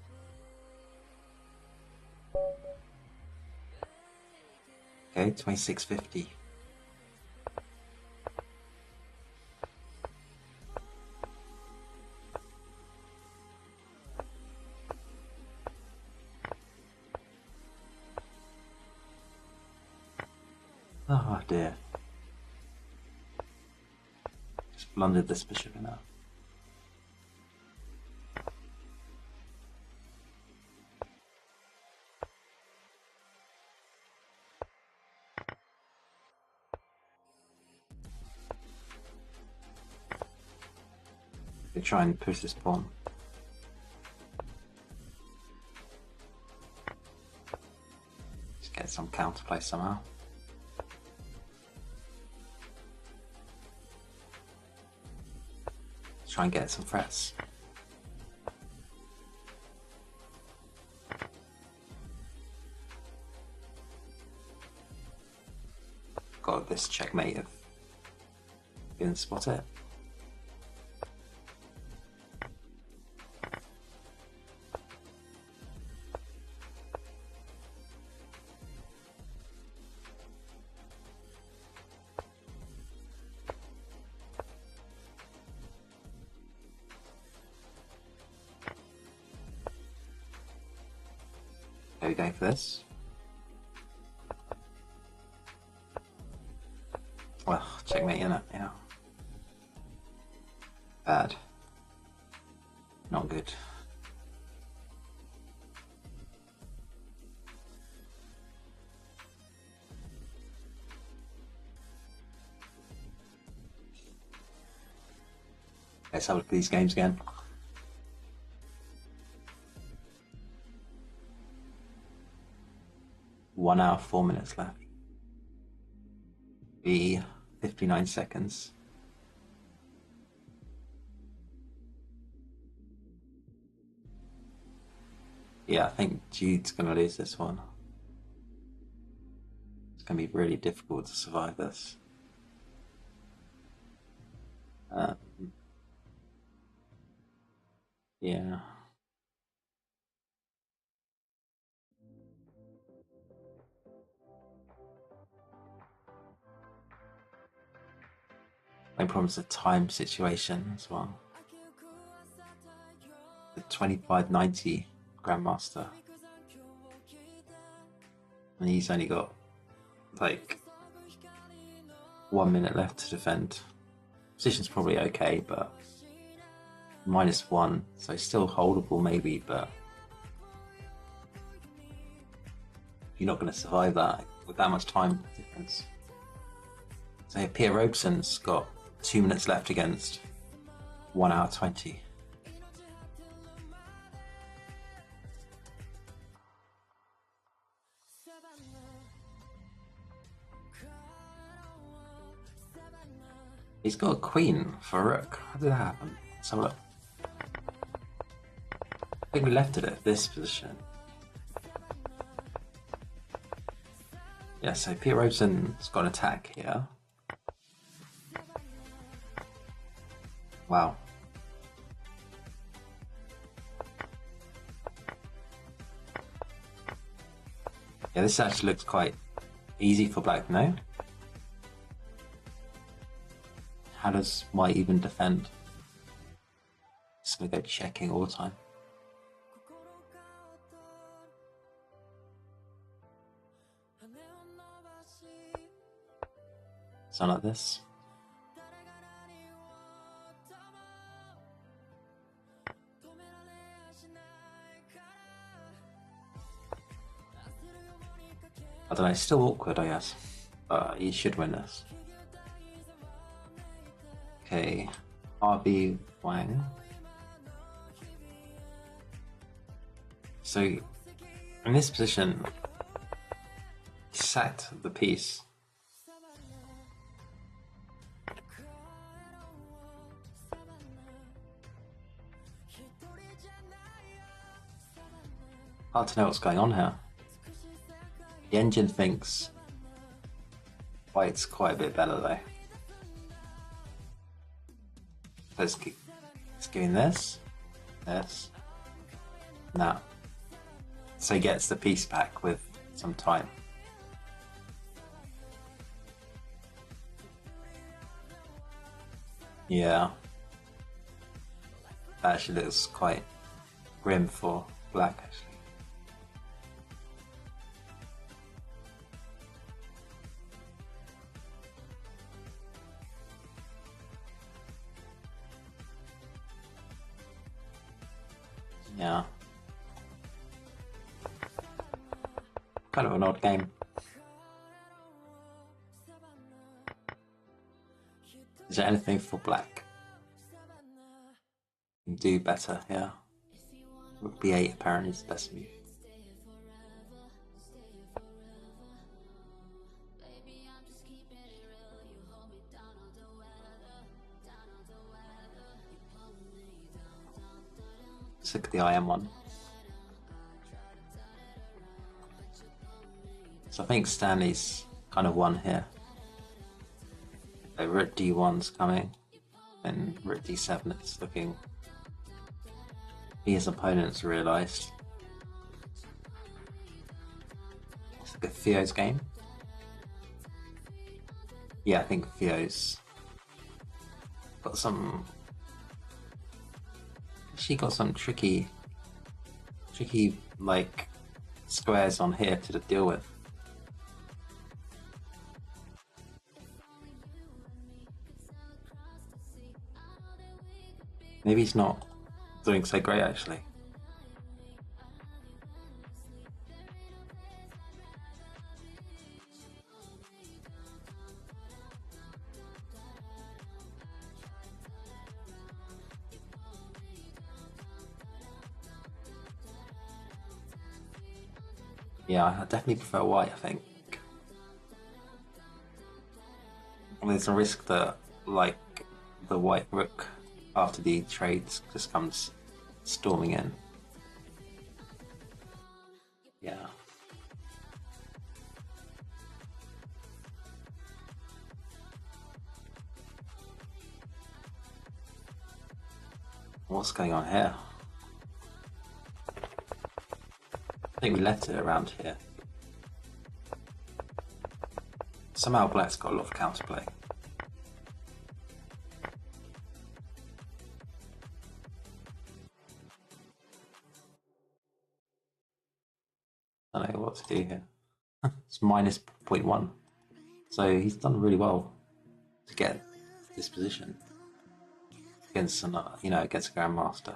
Okay, 2650. Oh dear. Just blundered this bishop enough. They try and push this pawn. Just get some counterplay somehow. Try and get some threats. Got this checkmate if you didn't spot it. Are we going for this? Well, checkmate in it, yeah. Bad. Not good. Let's have a look at these games again. One hour, 4 minutes left. Be 59 seconds. Yeah, I think Jude's gonna lose this one. It's gonna be really difficult to survive this. Yeah. My problem is a time situation as well. The 2590 Grandmaster And he's only got like 1 minute left to defend. Position's probably okay, but -1, so it's still holdable maybe, but you're not going to survive that with that much time difference. So Pierre Robeson's got 2 minutes left against 1 hour 20. He's got a queen for rook. How did that happen? Let's have a look. I think we left it at this position. Yeah, so Pierre Robeson's got an attack here. Wow. Yeah, this actually looks quite easy for black, no? How does white even defend? Just gonna go checking all the time. Sound like this. I don't know, it's still awkward, I guess. But he should win this. Okay, RB Wang. So, in this position, he sacked the piece. Hard to know what's going on here. The engine thinks white's quite a bit better though. Let's giving this, now. So he gets the piece back with some time. Yeah. That actually looks quite grim for black actually. Yeah. Kind of an odd game. Is there anything for black? Can do better, yeah. Rook b8 apparently is the best move. Let's look at the IM one. So I think Stanley's kind of won here. So Rook d1's coming, and Rook d7 it's looking. His opponents realised. Let's look at Theo's game. Yeah, I think Theo's got some. She got some tricky like squares on here to deal with. Maybe he's not doing so great actually. Yeah, I definitely prefer white, I think. There's a risk that, like, the white rook after the trades just comes storming in. Yeah. What's going on here? I think we left it around here. Somehow black's got a lot of counterplay. I don't know what to do here. It's minus 0.1. So he's done really well to get this position against against a grandmaster.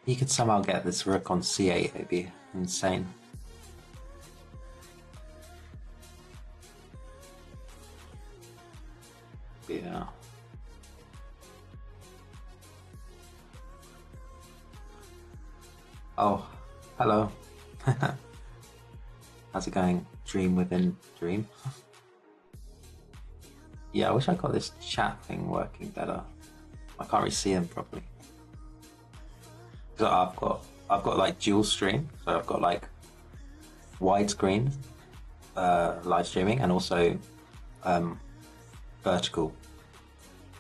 He could somehow get this rook on c8, it'd be insane. Yeah. Oh, hello. How's it going? Dream within dream. Yeah, I wish I got this chat thing working better. I can't really see him properly. Because I've got like dual stream, so I've got like widescreen live streaming and also vertical.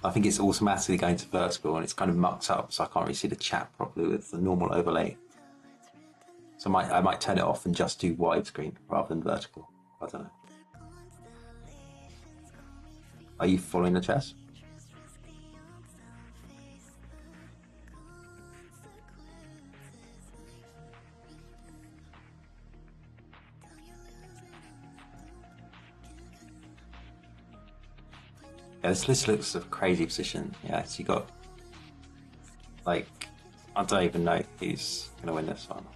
I think it's automatically going to vertical and it's kind of mucked up, so I can't really see the chat properly with the normal overlay. So I might turn it off and just do widescreen rather than vertical. I don't know. Are you following the chess? Yeah, this looks a crazy position. Yeah, so you got like I don't even know who's gonna win this one.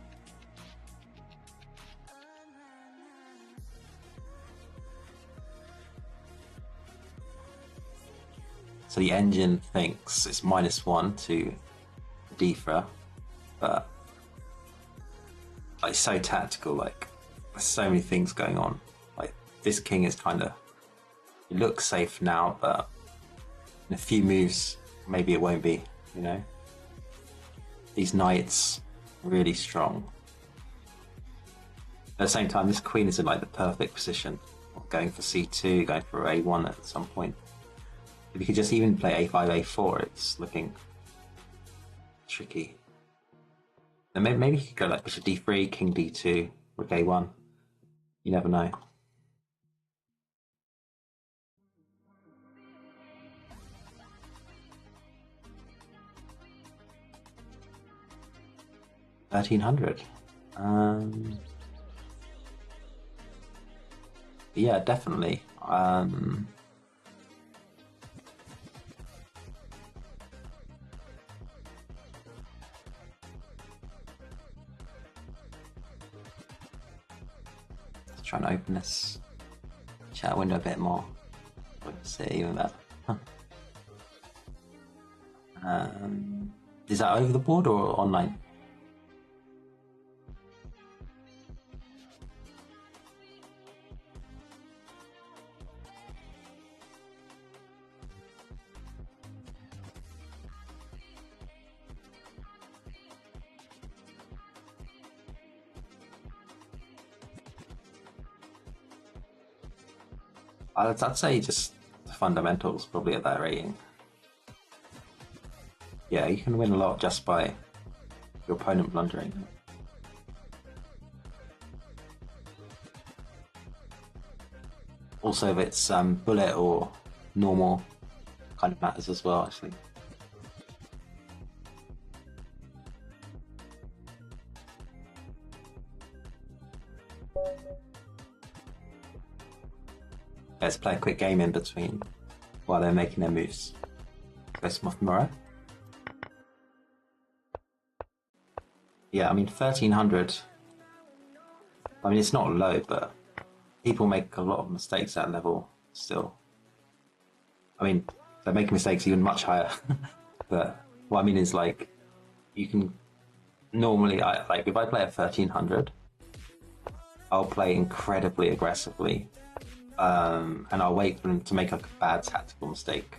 So the engine thinks it's -1 to Defra, but like it's so tactical, like there's so many things going on. Like this king is kind of, it looks safe now, but in a few moves maybe it won't be, you know? These knights really strong. At the same time, this queen is in like the perfect position, going for c2, going for a1 at some point. If you could just even play a5, a4, it's looking tricky. And maybe you could go like bishop d3, king d2, rook a1. You never know. $1,300. Yeah, definitely. Trying to open this chat window a bit more. Let's see even better. Is that over the board or online? I'd say just the fundamentals probably at that rating. Yeah, you can win a lot just by your opponent blundering. Also, if it's bullet or normal, kind of matters as well, actually. Let's play a quick game in between while they're making their moves. Go Smoth Murray. Yeah, I mean 1,300. I mean it's not low, but people make a lot of mistakes at that level still. I mean they're making mistakes even much higher. But what I mean is like you can normally like if I play at 1,300, I'll play incredibly aggressively. And I'll wait for them to make like a bad tactical mistake.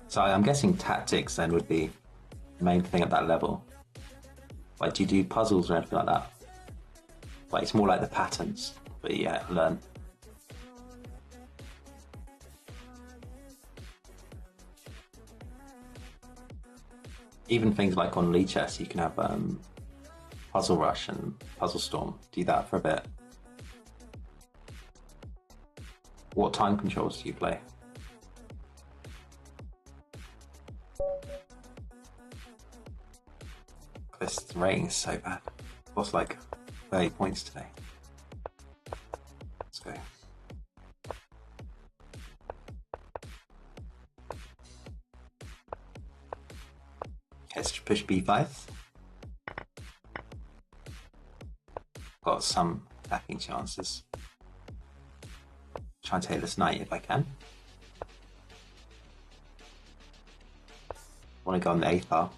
So I'm guessing tactics then would be the main thing at that level. Like, do you do puzzles or anything like that? Like, it's more like the patterns, but yeah, learn. Even things like on Lee Chess, you can have Puzzle Rush and Puzzle Storm. Do that for a bit. What time controls do you play? This rating is so bad. Lost like 30 points today. Let's go. Let's push b5. Got some attacking chances. Try and take this knight if I can. Want to go on the a file.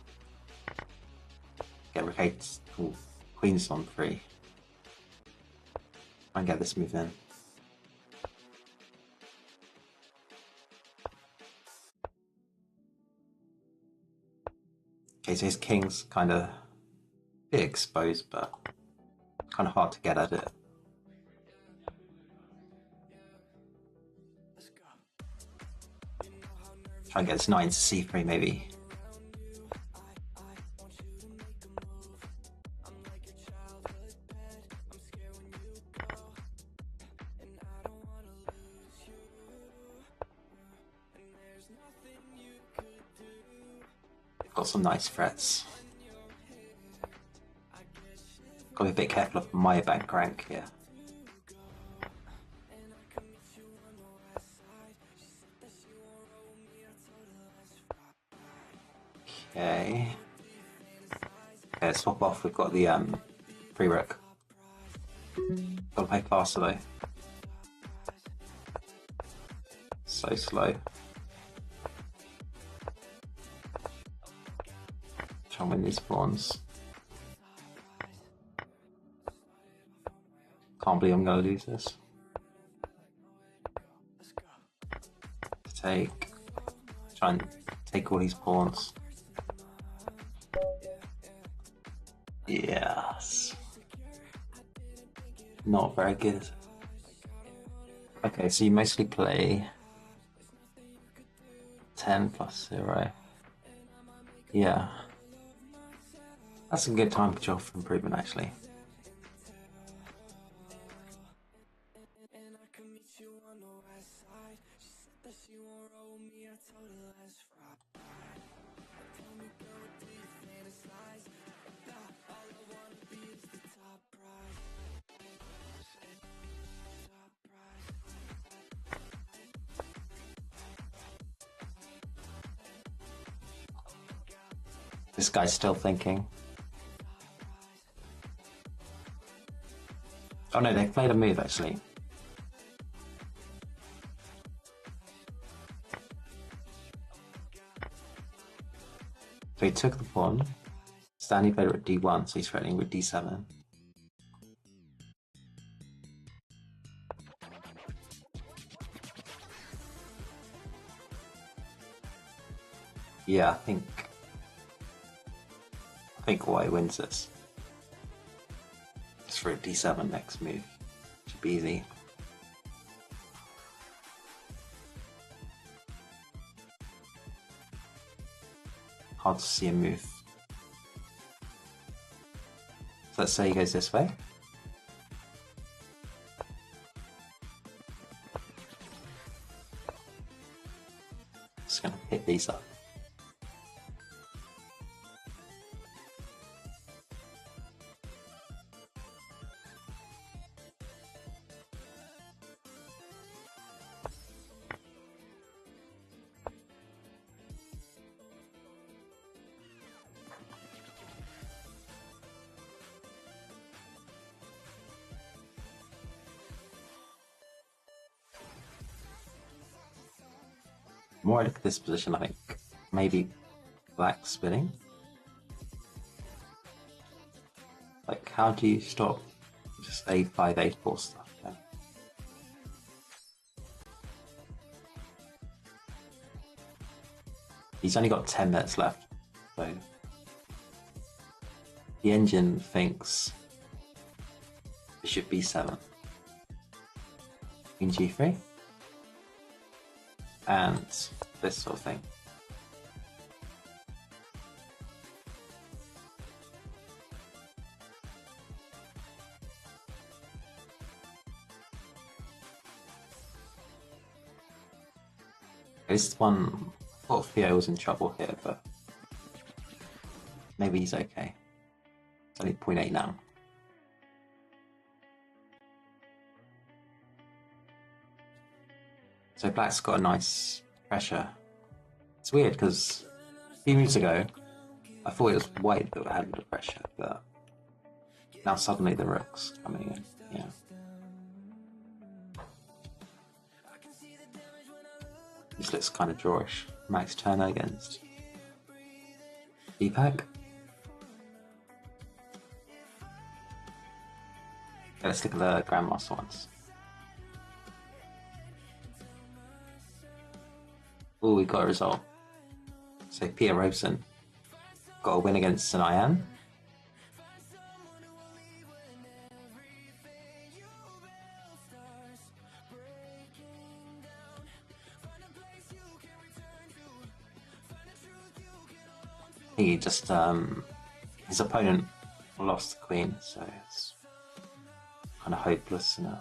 Get rotated. Ooh, queen's on 3. Try and get this move in. Okay, so his king's kind of bit exposed, but kind of hard to get at it. Try and get this knight into c3 maybe. Got some nice threats. Got to be a bit careful of my bank rank here. Okay. Okay, swap off. We've got the pre-rook. Gotta play faster though. So slow. Try and win these pawns. Can't believe I'm gonna lose this. Take. Try and take all these pawns. Yes. Not very good. Okay, so you mostly play 10 plus 0. Yeah. That's a good time control for improvement, actually. This guy's still thinking. Oh no, they played a move actually. So he took the pawn. Stanley played it at d1, so he's threatening with d7. Yeah, I think white wins this. Just for a d7 next move. Should be easy. Hard to see a move. So let's say he goes this way. Just gonna hit these up. The more I look at this position, I think maybe black spinning. Like, how do you stop just a5, a4 stuff? Yeah. He's only got 10 minutes left, so the engine thinks it should be 7. Queen g3. And this sort of thing. This one thought Theo was in trouble here, but maybe he's okay. It's only 0.8 now. So black's got a nice pressure. It's weird because a few moves ago I thought it was white that had the pressure, but now suddenly the rook's coming in. Yeah. This looks kind of drawish. Max Turner against Deepak. Let's look at the Grandmaster ones. Oh, we got a result. So Peter Robeson got a win against Sanayan. He just his opponent lost the queen, so it's kind of hopeless now.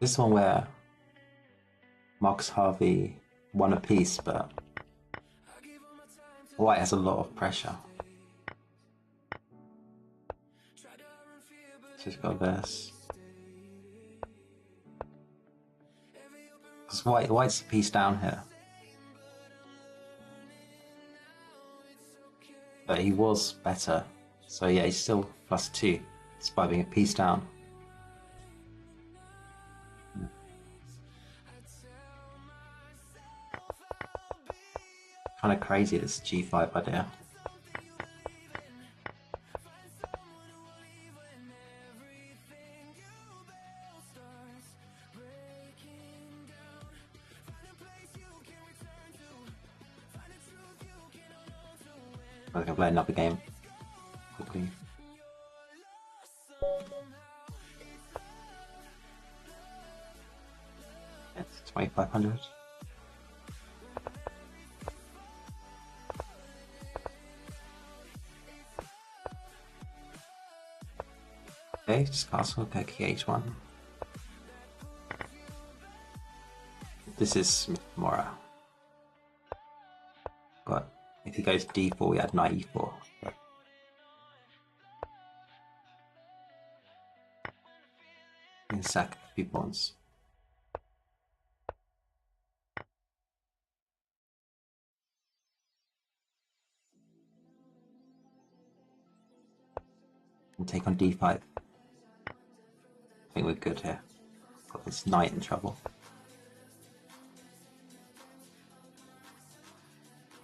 This one where Marcus Harvey won a piece, but White has a lot of pressure. So he's got this. Because White's a piece down here. But he was better. So yeah, he's still +2, despite being a piece down. Kind of crazy, this G5 idea. I can play another game quickly. It's 2500. Okay, just castle, go H1. This is Mora. But if he goes D4, we had knight E4. And sack a few pawns. And take on D5. I think we're good here. Got this knight in trouble.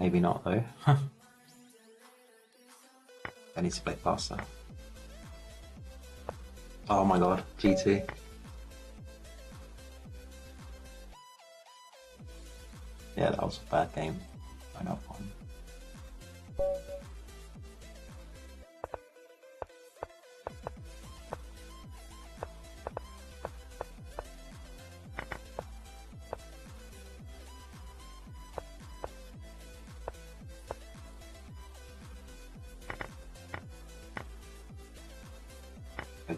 Maybe not though. I need to play faster. Oh my god, G2. Yeah, that was a bad game. I know one.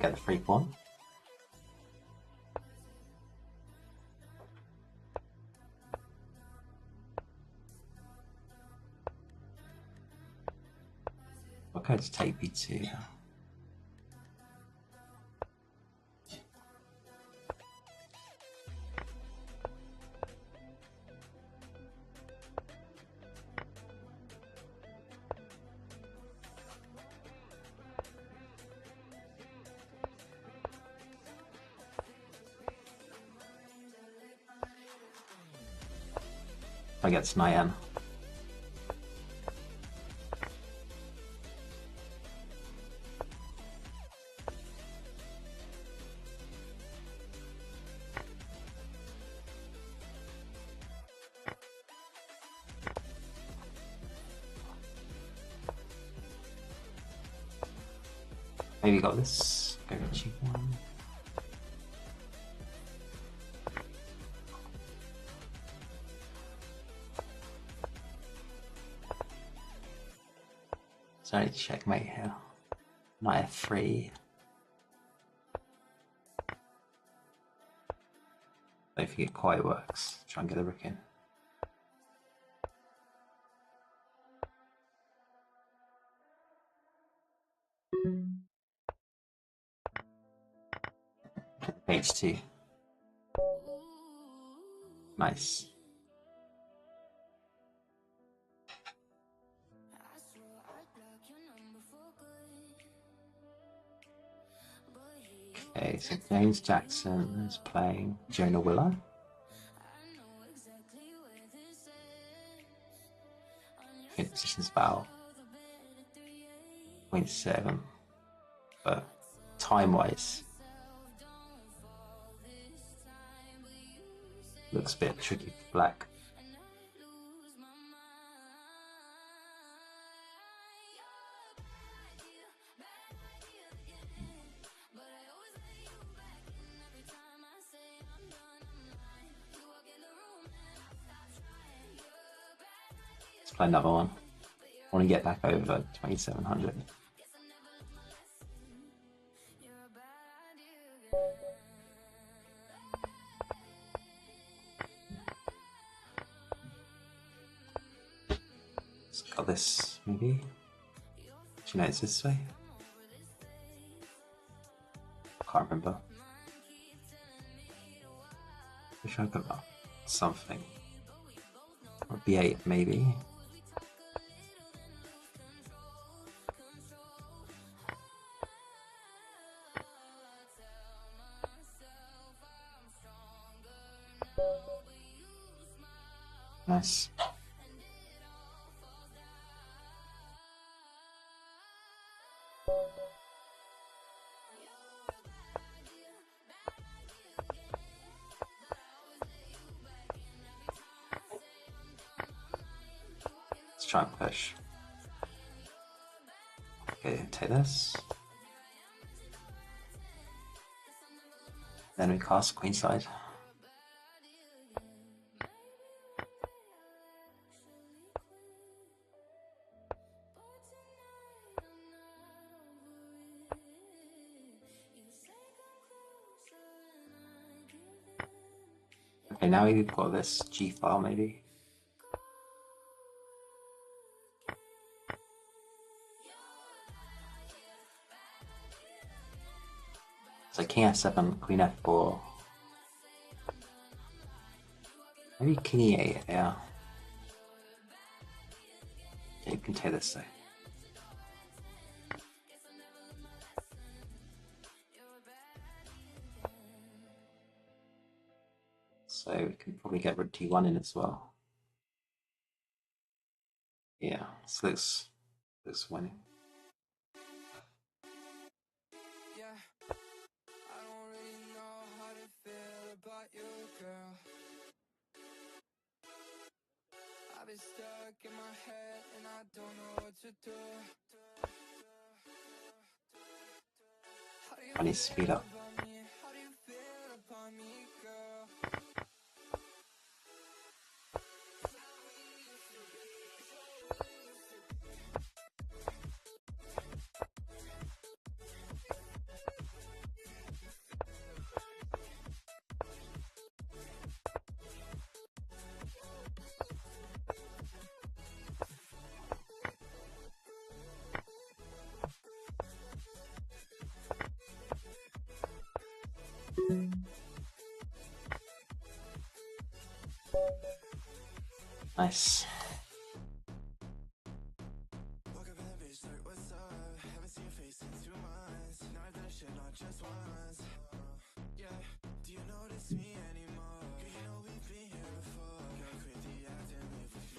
Get the free pawn. Okay, to take B2. I get Snayan. Maybe got this. Go for cheap one. Sorry, checkmate here. Knight f3. Don't think it quite works. Try and get the rook in. H2. Nice. Okay, so James Jackson is playing Jonah Willow. I think position's about 0.7, but time-wise, looks a bit tricky for black. Let's play another one. I want to get back over 2700. Let's got this, maybe. Do you know it's this way? Can't remember. Wish I got something. Or B8 maybe. Nice. Let's try and push. Okay, take this. Then we cast queenside. Okay, now we've got this G file maybe. So King F7, Queen F4. Maybe King E8, yeah. Okay, you can take this though. So we can probably get Rook D1 in as well. Yeah, this looks winning. Yeah, I don't really know how to feel about you, girl. I've been stuck in my head and I don't know what to do. I need to speed up. How do you feel about me, girl? Nice.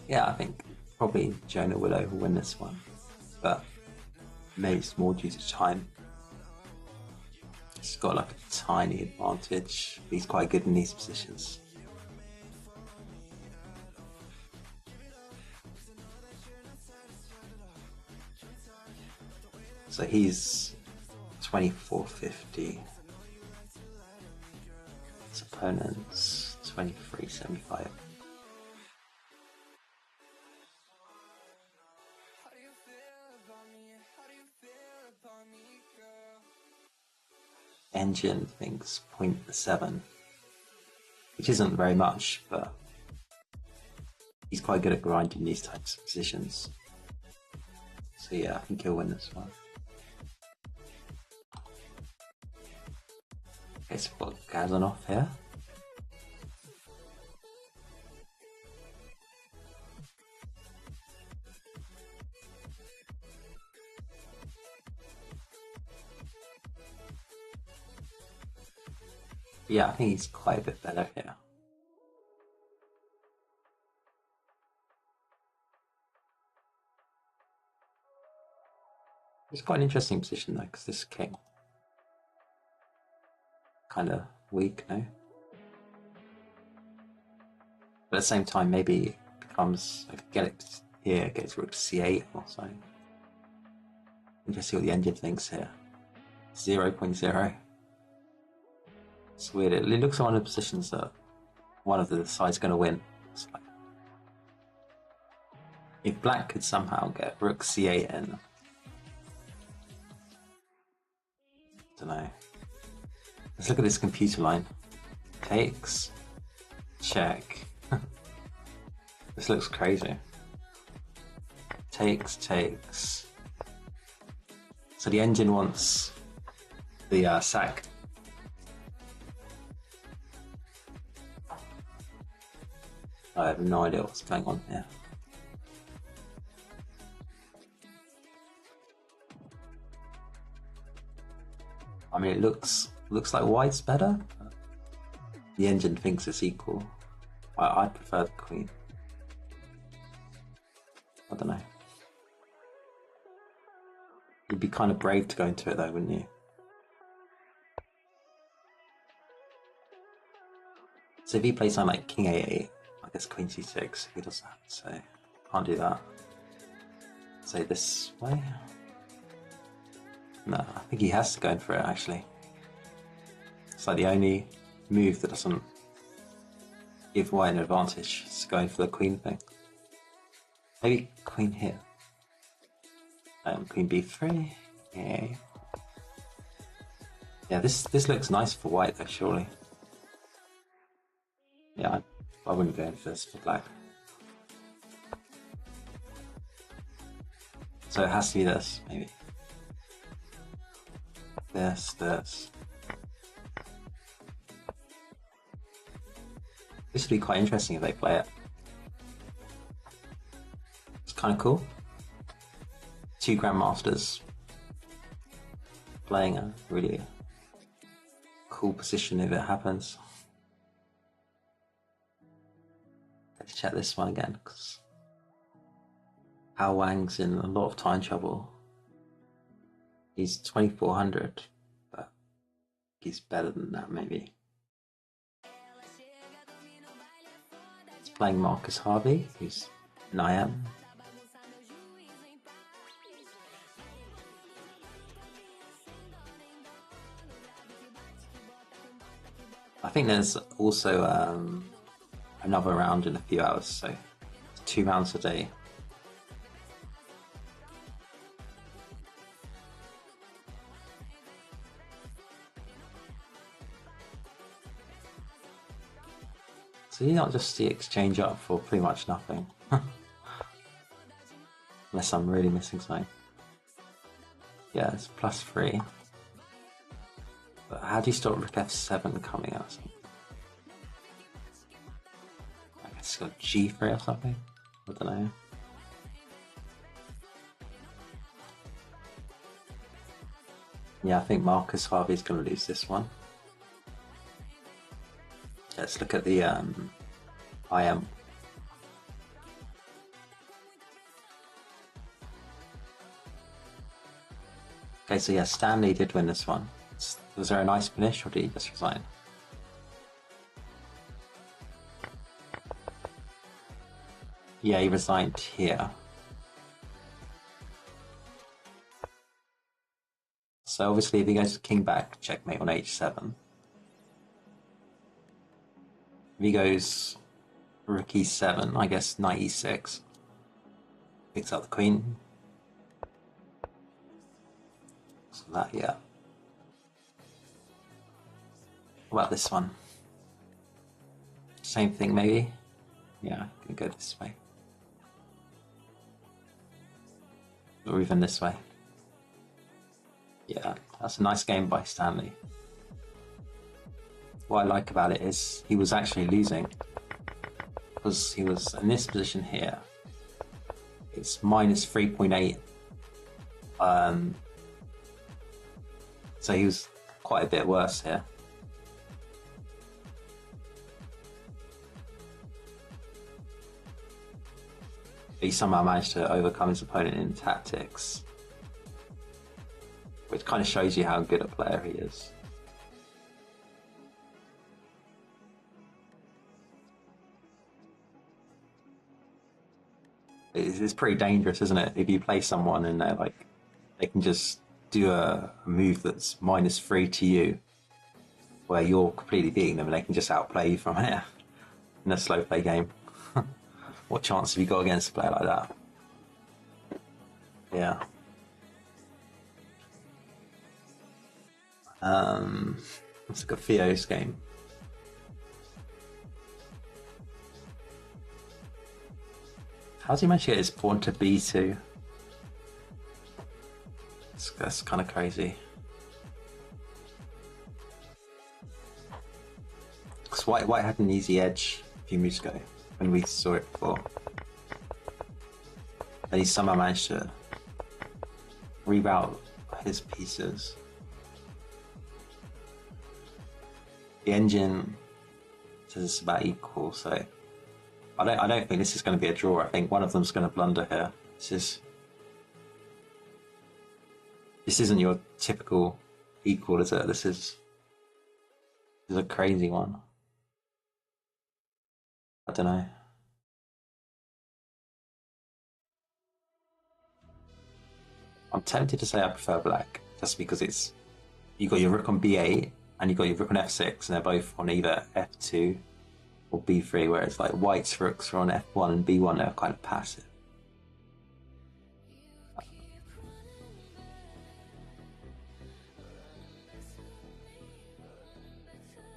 Yeah, I think probably Jonah Willow will win this one, but maybe it's more due to time. He's got like a tiny advantage, but he's quite good in these positions. So he's 2450. His opponent's 2375. Engine thinks 0.7, which isn't very much, but he's quite good at grinding these types of positions. So yeah, I think he'll win this one. Okay, so we've got Gazanov here. Yeah, I think he's quite a bit better here. It's quite an interesting position though, because this king kind of weak, no? But at the same time, maybe it becomes, I could get it here, gets rook to c8 or something. Interesting what the engine thinks here. 0.0. It's weird. It looks like one of the positions that one of the sides going to win. Like, if black could somehow get rook c8 in, I don't know. Let's look at this computer line. Takes, check. This looks crazy. Takes. So the engine wants the sack. I have no idea what's going on here. I mean, it looks like white's better. The engine thinks it's equal. I prefer the queen. I don't know. You'd be kind of brave to go into it though, wouldn't you? So if he plays something like king a8, I guess queen c6, he does that, so can't do that. Say this way. No, I think he has to go in for it actually. It's like the only move that doesn't give white an advantage is going for the queen thing. Maybe queen here. Queen b3. Yeah, this looks nice for white though, surely. Yeah, I wouldn't go in for this for black. So it has to be this, maybe. This. This would be quite interesting if they play it. It's kind of cool. Two grandmasters playing a really cool position if it happens. Let's check this one again, because Hao Wang's in a lot of time trouble. He's 2400, but he's better than that maybe. He's playing Marcus Harvey, who's an IM. I think there's also another round in a few hours, so 2 rounds a day. So you not just the exchange up for pretty much nothing. Unless I'm really missing something. Yeah, it's +3. But how do you stop rook f7 coming out? I guess it's got g3 or something? I don't know. Yeah, I think Marcus Harvey's going to lose this one. Let's look at the IM. Okay, so yeah, Stanley did win this one. Was there a nice finish, or did he just resign? Yeah, he resigned here. So obviously if he goes king back, checkmate on h7. If he goes rook e7, I guess knight e6. Picks up the queen. So that, yeah. What about this one? Same thing, maybe? Yeah, I can go this way. Or even this way. Yeah, that's a nice game by Stanley. What I like about it is he was actually losing. Because he was in this position here. It's minus 3.8. So he was quite a bit worse here. He somehow managed to overcome his opponent in tactics, which kind of shows you how good a player he is. It's pretty dangerous, isn't it? If you play someone and they're like, they can just do a move that's -3 to you, where you're completely beating them, and they can just outplay you from here in a slow play game. What chance have you got against a player like that? Yeah. Let's look at Theo's game. How does he manage to get his pawn to b2? That's kind of crazy. Because White had an easy edge a few moves ago when we saw it before. And he somehow managed to reroute his pieces. The engine says it's about equal, so I don't think this is going to be a draw. I think one of them's going to blunder here. This isn't your typical equal, is it? This is a crazy one. I don't know. I'm tempted to say I prefer black, just because it's you got your rook on b8 and you got your rook on f6, and they're both on either f2 or b3, whereas like White's rooks are on f1 and b1, they're kind of passive.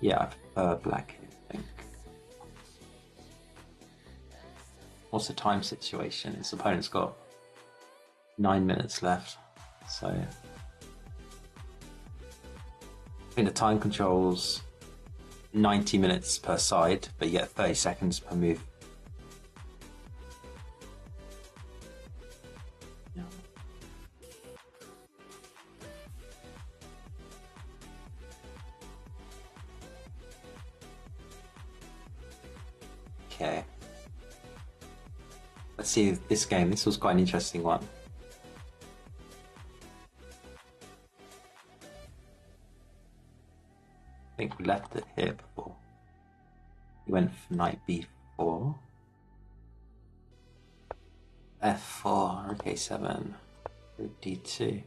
Yeah, I prefer black here, I think. What's the time situation? His opponent's got 9 minutes left, so I think the time control's 90 minutes per side, but you get 30 seconds per move. Yeah. Okay. Let's see this game. This was quite an interesting one. I think we left it here before. We went for knight b4. f4, rook a7, rook d2.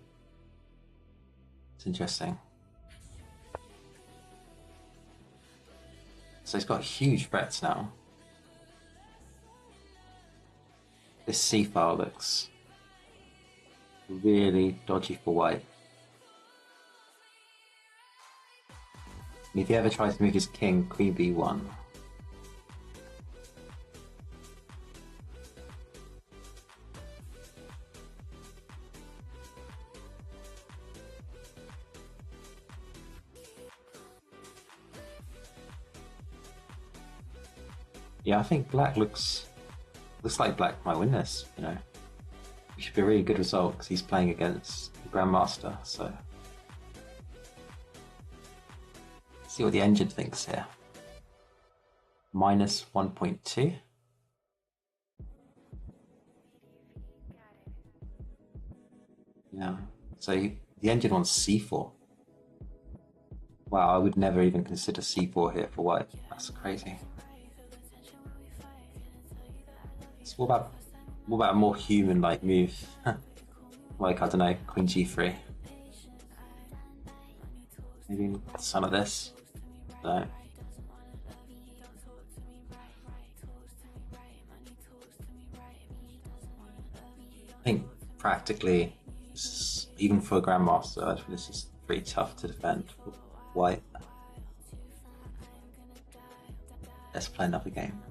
It's interesting. So he's got huge threats now. This c file looks really dodgy for White. And if he ever tries to move his king, queen b1. Yeah, I think black looks like black might win this, you know. It should be a really good result because he's playing against the Grandmaster, so. Let's see what the engine thinks here. -1.2. Yeah, so the engine wants c4. Wow, I would never even consider c4 here for White. That's crazy. So what about a more human-like move? Like, I don't know, queen g3. Maybe some of this. No. I think practically, even for a Grandmaster, this is pretty tough to defend for White. Let's play another game.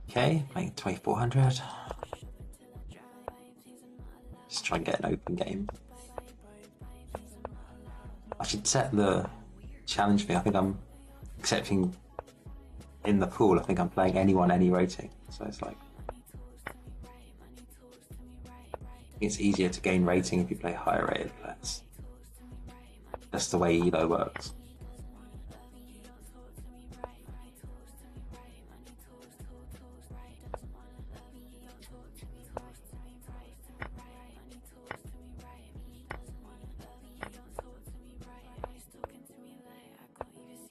Okay, playing 2400. Just try and get an open game. I should set the challenge fee. I think I'm accepting in the pool. I think I'm playing anyone, any rating. So it's like, it's easier to gain rating if you play higher rated players. That's the way Elo works.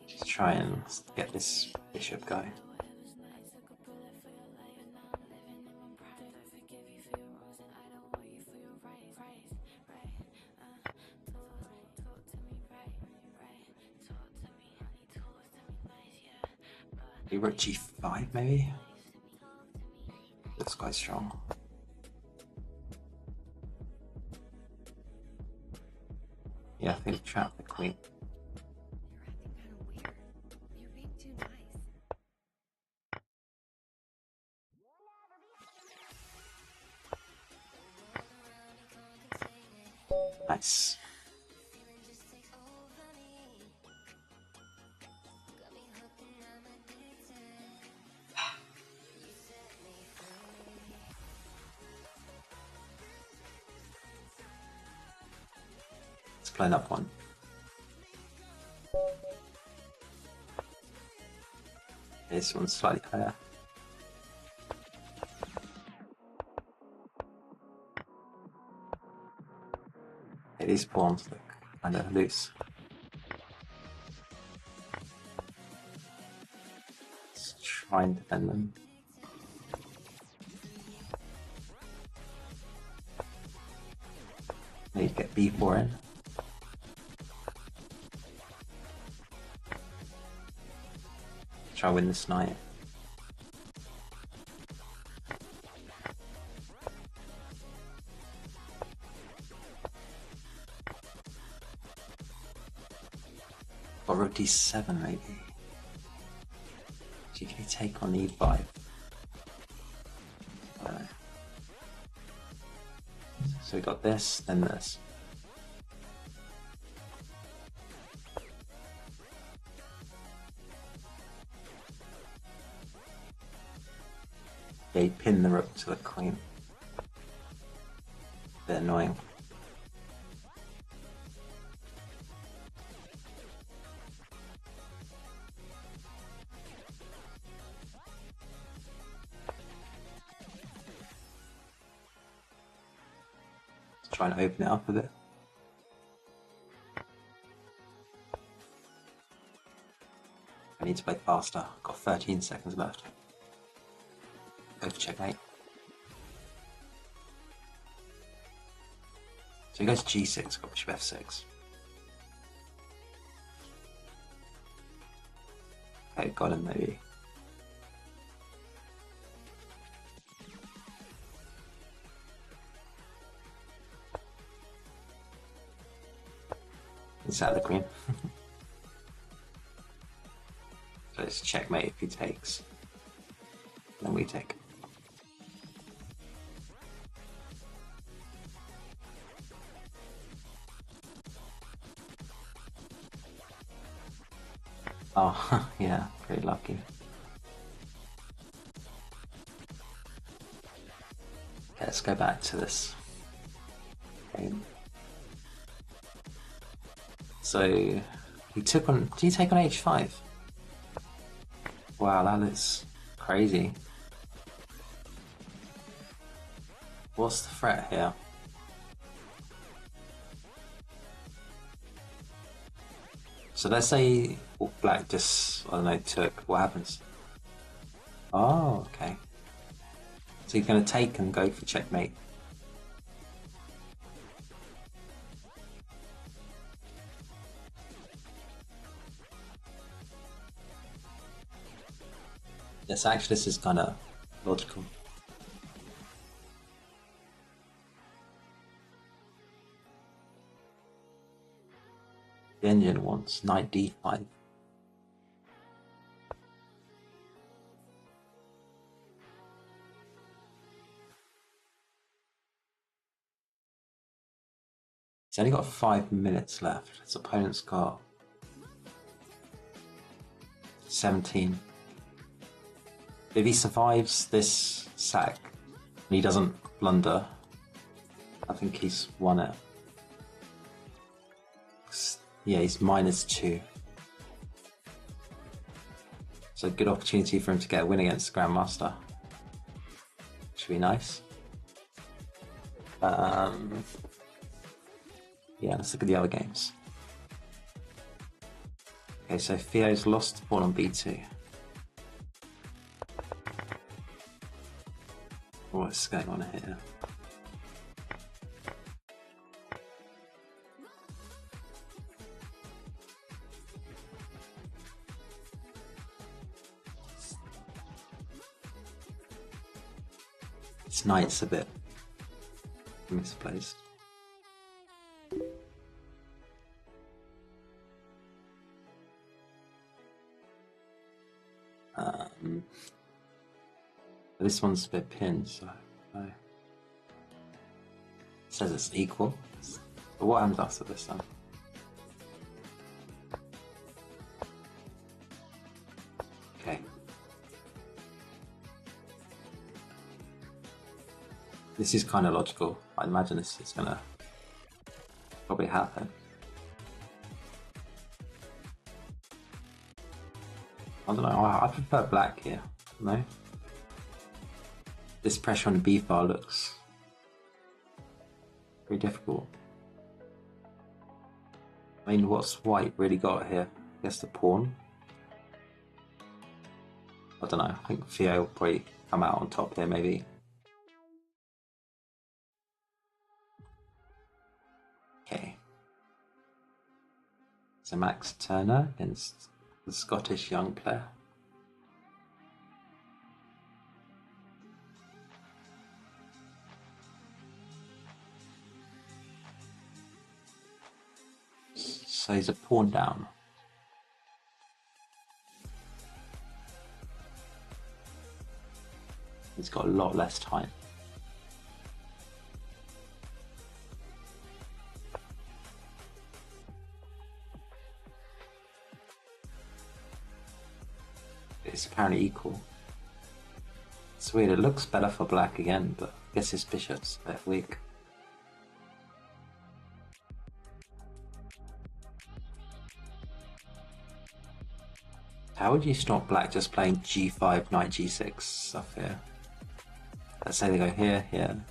Just try and get this bishop going. We were at g5 maybe? Looks quite strong. Yeah, I think trap the queen. Nice. Let's play another one. This one's slightly higher. Okay, these pawns look kind of loose. Let's try and defend them. Maybe get b4 in. Try win this knight. Or rook d7 maybe. Can he take on e5? I don't know. So we got this, then this. They pin the rook to the queen. Bit annoying. Try and open it up a bit. I need to play faster. Got 13 seconds left. Go for checkmate. So he goes g6, got bishop f6. Okay, got him maybe. Is that the queen? So it's checkmate if he takes. Then we take. Oh, yeah, pretty lucky. Okay, let's go back to this game. So he took on. Did he take on h5? Wow, that is crazy. What's the threat here? So let's say black just, I don't know, took. What happens? Oh, okay. So he's going to take and go for checkmate. Yes, actually this is kind of logical. The engine wants knight d5. He's only got 5 minutes left. His opponent's got 17. If he survives this sack and he doesn't blunder, I think he's won it. Yeah, he's -2. So good opportunity for him to get a win against the Grandmaster. Should be nice. Yeah, let's look at the other games. Okay, so Theo's lost the pawn on b2. What's going on here? This knight's a bit misplaced. This one's a bit pinned, so it says it's equal. But what happens after this then? Okay. This is kind of logical. I imagine this is gonna probably happen. I don't know, I prefer black here, no? This pressure on the b file looks very difficult. I mean, what's white really got here? I guess the pawn. I don't know, I think Theo will probably come out on top here maybe. Okay. So Max Turner against the Scottish young player. So he's a pawn down. He's got a lot less time. It's apparently equal. It's weird, it looks better for black again, but I guess his bishop's a bit weak. How would you stop black just playing g5, knight g6 stuff here? Let's say they go here, here.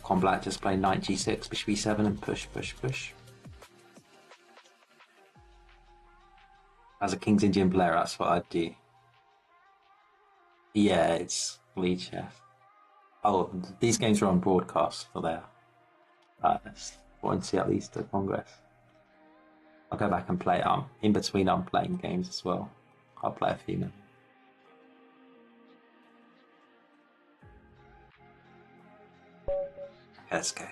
Con black just play knight g6, bishop e7 and push, push, push. As a King's Indian player, that's what I'd do. Yeah, it's lead chef. Oh, these games are on broadcast for their want to see at least the Congress. I'll go back and play. In between, I'm playing games as well. I'll play a few minutes. Let's go.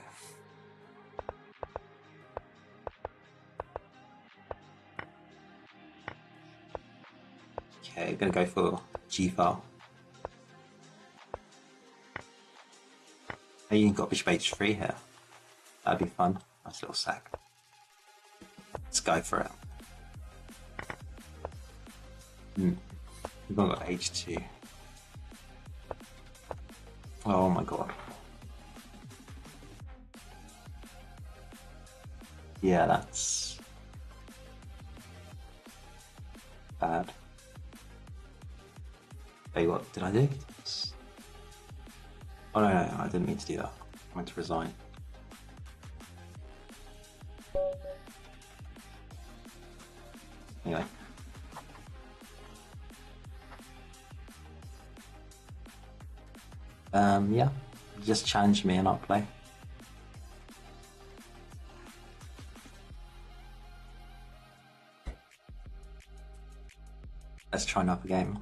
Okay, gonna go for G file. Oh, you got bishop h3 here. That'd be fun. Nice little sack. Let's go for it. We've got h2. Oh my god. Yeah, that's bad. Hey, what did I do? Oh no, I didn't mean to do that. I meant to resign. Anyway. Yeah. Just challenge me and I'll play. Let's try another game.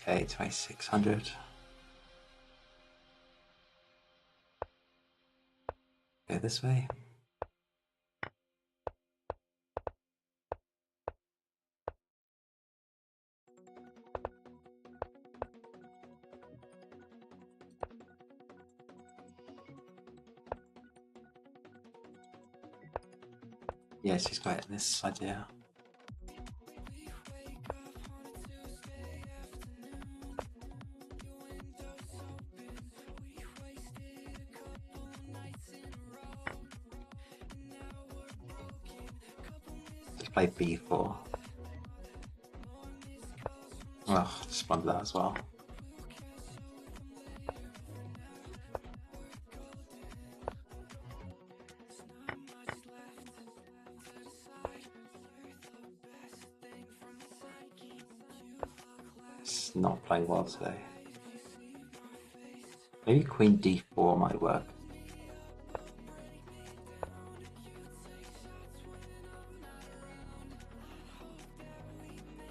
Okay, 2600. Go this way. Yeah, she's got this idea. Just play b4. Oh, just blunder that as well. It's not playing well today. Maybe queen d4 might work.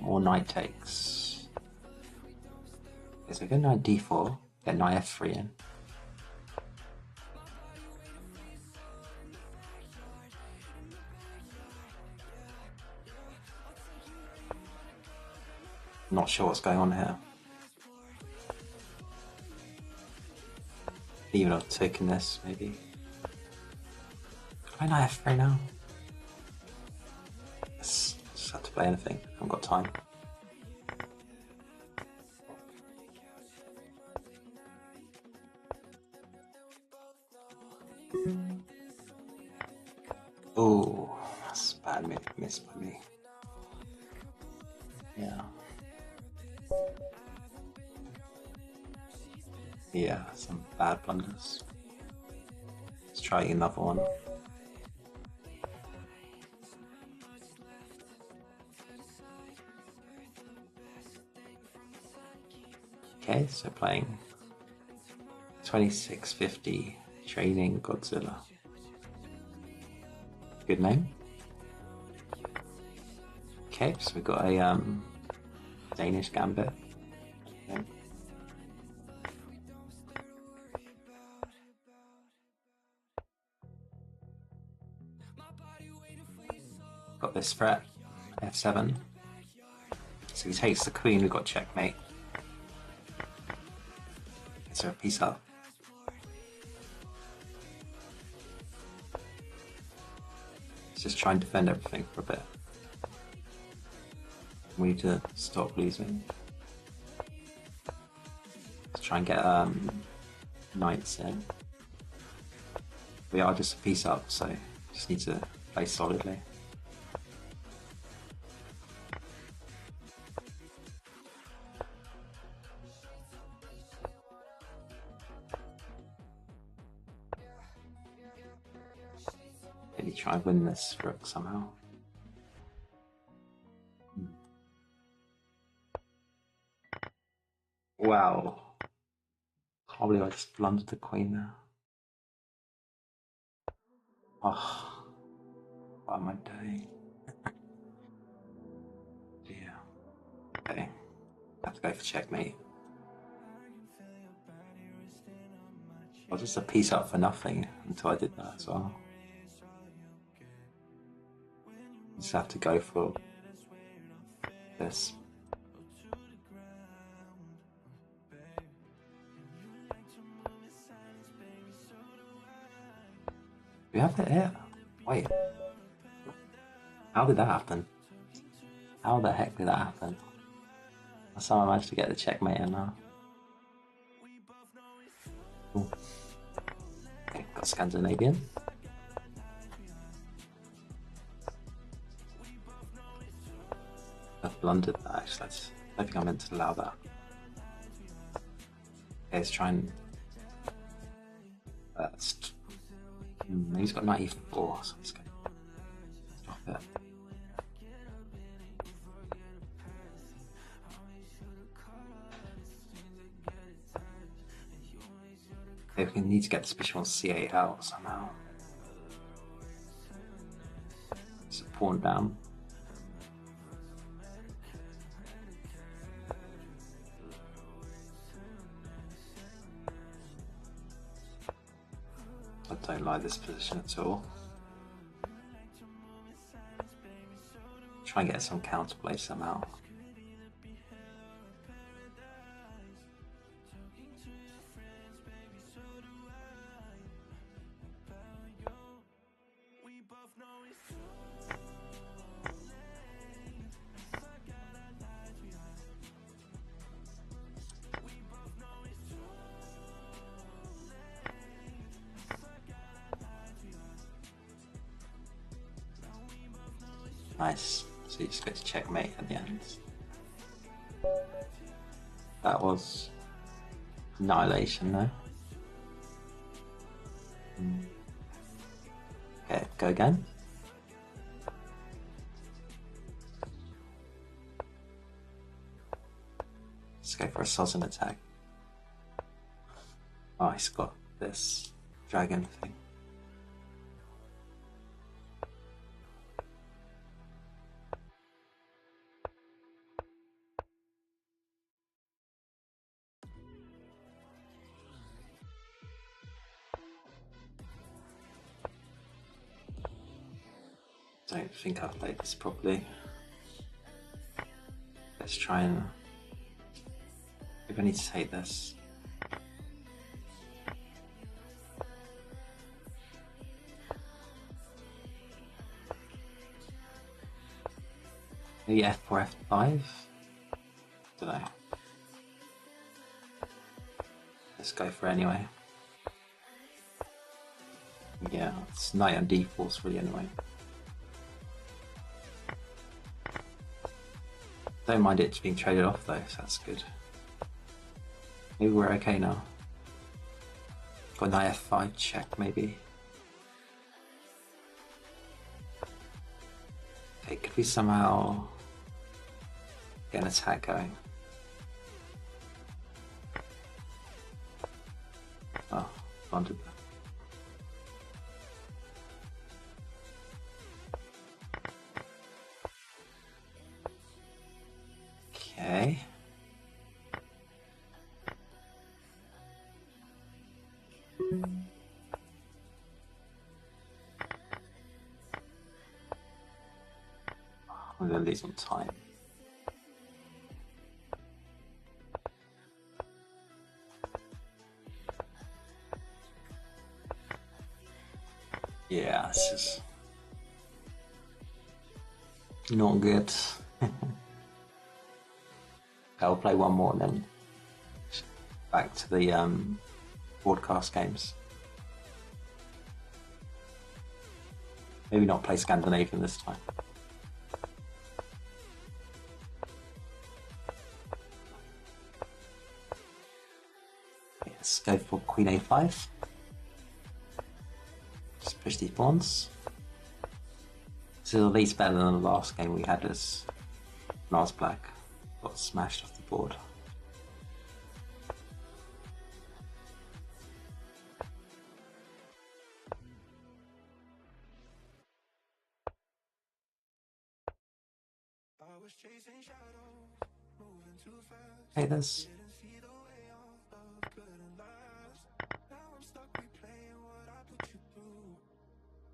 Or knight takes. Okay, so go knight d4, get knight f3 in. Not sure what's going on here. Even I've taken this, maybe. Can I knight f3 now? Let's just have to play anything. I haven't got time. Oh, that's a bad miss by me. Yeah. Yeah, some bad blunders. Let's try another one. Okay, so playing 2650 Training Godzilla. Good name. Okay, so we've got a Danish gambit. Okay. Got this threat, f7. So he takes the queen, we've got checkmate. So a piece up. Let's just try and defend everything for a bit. We need to stop losing. Let's try and get knights in. We are just a piece up, so just need to play solidly. Maybe try and win this rook somehow. Wow. Can't believe I just blundered the queen there. Oh, what am I doing? Yeah. Okay. Have to go for checkmate. I was just a piece up for nothing until I did that as well. Just have to go for this. We have it here. Wait. How did that happen? How the heck did that happen? That's how I managed to get the checkmate in now. Cool. Okay, got Scandinavian. I've blundered that actually. I don't think I meant to allow that. Okay, let's try and he's got 94, so let's go. Drop it. Okay, we need to get this bishop on c8 out somehow. It's a pawn down. I don't like this position at all. Try and get some counterplay somehow. Nice. So you just get to checkmate at the end. That was annihilation, though. Okay, go again. Let's go for a Sozin attack. Oh, he's got this dragon thing. Don't think I've played this properly. Let's try and... Maybe I need to take this. Maybe f4, f5? Don't know. Let's go for it anyway. Yeah, it's knight on d4 is really annoying. Don't mind it being traded off though, so that's good. Maybe we're okay now. Got knight f5 check maybe. Okay, could we somehow get an attack going? Oh, blundered that. Okay. We're gonna lose some time. Yeah, this is not good. I'll play one more and then back to the broadcast games. Maybe not play Scandinavian this time. Let's go for Queen A5. Just push these pawns. This is at least better than the last game we had as when I was black. Got smashed off the board. Hey, there's...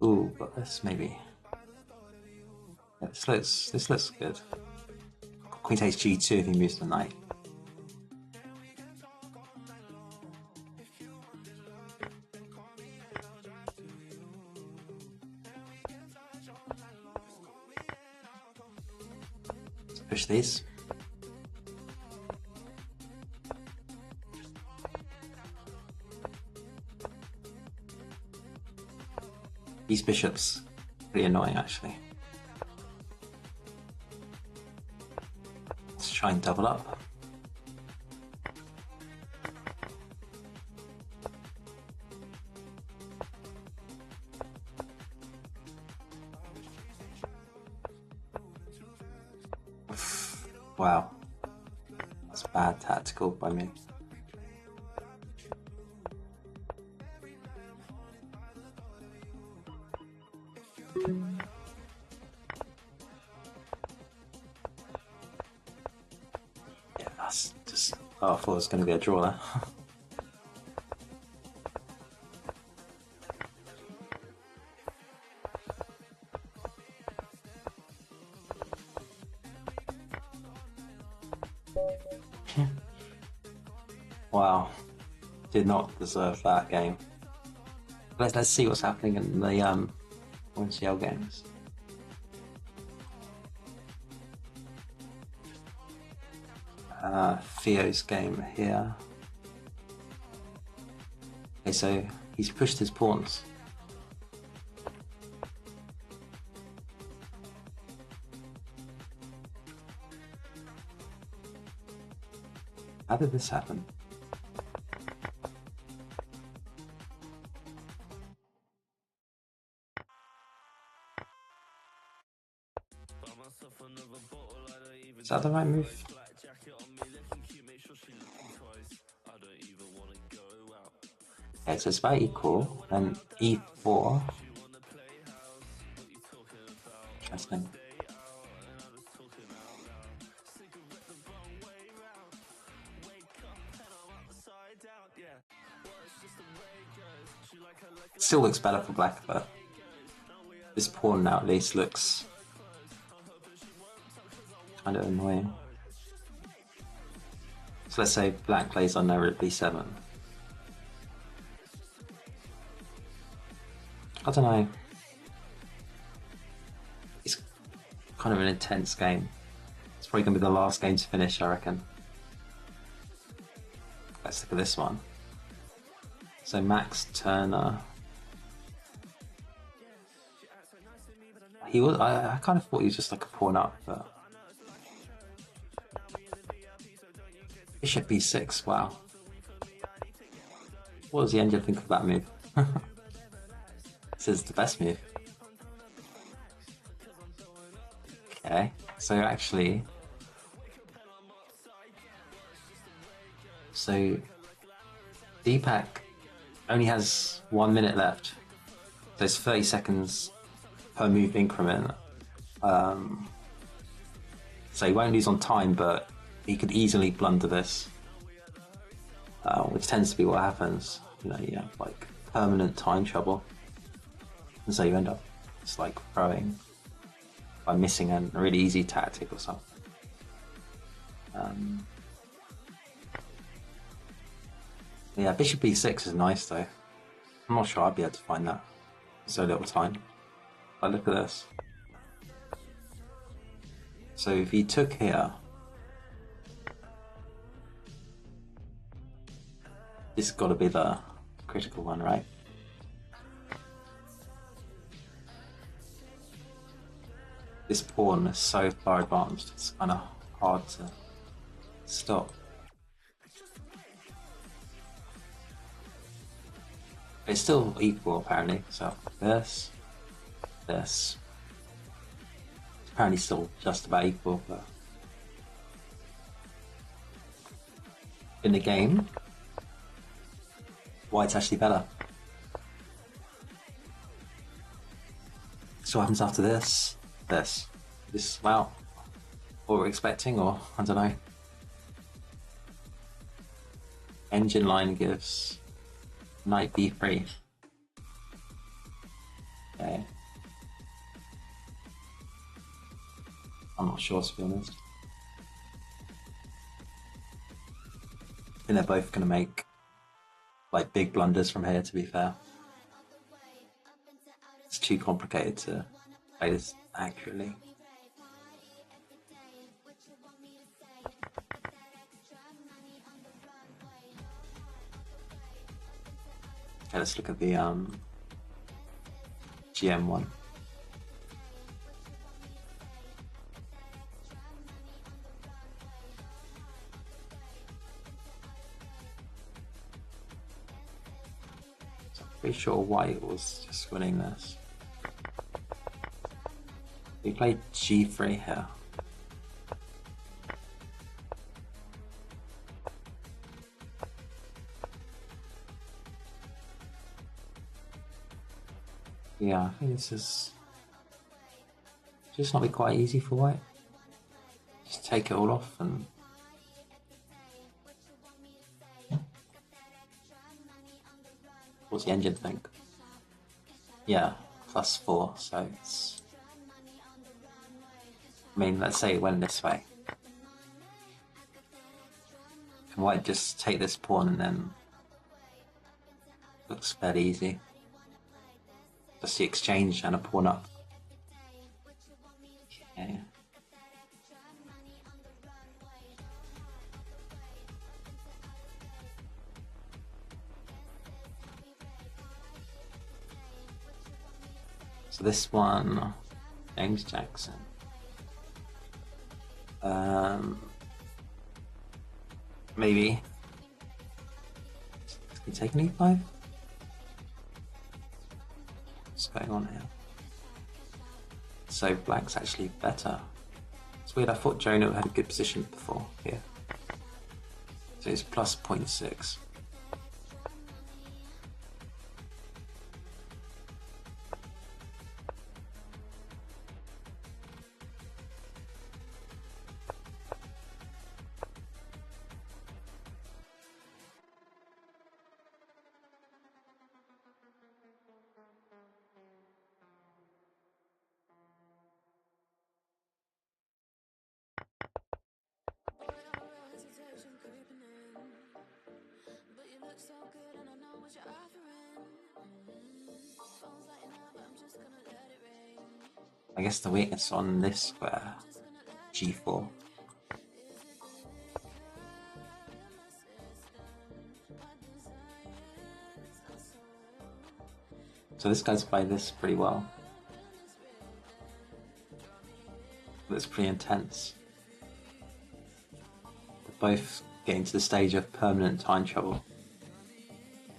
Ooh, but this maybe... Yeah, this looks good. Queen takes g2 if he moves the knight. Let's push these. These bishops, pretty annoying actually. Let's try and double up. Wow, that's bad tactical by me. That's just... Oh, I thought it was going to be a draw there. Wow. Did not deserve that game. Let's see what's happening in the ONCL games. Theo's game here. Okay, so he's pushed his pawns. How did this happen? Is that the right move? Okay, so it's about equal, then e4. Interesting. Still looks better for black, but this pawn now at least looks kind of annoying. So let's say black plays on no rook b7. I don't know. It's kind of an intense game. It's probably going to be the last game to finish, I reckon. Let's look at this one. So Max Turner. He was. I kind of thought he was just like a pawn up, but Bishop b6. Wow. What does the engine think of that move? This is the best move. Okay, so actually, Deepak only has 1 minute left. So it's 30 seconds per move increment. So he won't lose on time, but he could easily blunder this, which tends to be what happens. You know, you have like permanent time trouble, and so you end up just like throwing by missing a really easy tactic or something. Yeah, Bishop b6 is nice though. I'm not sure I'd be able to find that. So little time. But look at this. So if he took here, this has got to be the critical one, right? This pawn is so far advanced, it's kind of hard to stop. It's still equal apparently, so this. It's apparently still just about equal, but in the game, white's actually better. So what happens after this? This, well, what we're expecting, or I don't know. Engine line gives knight b3. Okay. I'm not sure, to be honest. I think they're both going to make like big blunders from here, to be fair. It's too complicated to play this accurately. Okay, let's look at the GM one. So I'm pretty sure white was just winning this. We played g3 here. Yeah, I think this is just not be quite easy for white. Just take it all off and What's the engine think? Yeah, +4, so it's... I mean, let's say it went this way. Can white just take this pawn and then... Looks fairly easy. Just the exchange and a pawn up. Okay. So this one, James Jackson. Maybe. Can you take an e5? What's going on here? So black's actually better. It's weird, I thought Jonah had a good position before here. So it's plus 0.6. I guess the weakness on this square, G4. So this guy's played this pretty well. It's pretty intense. They're both getting to the stage of permanent time trouble.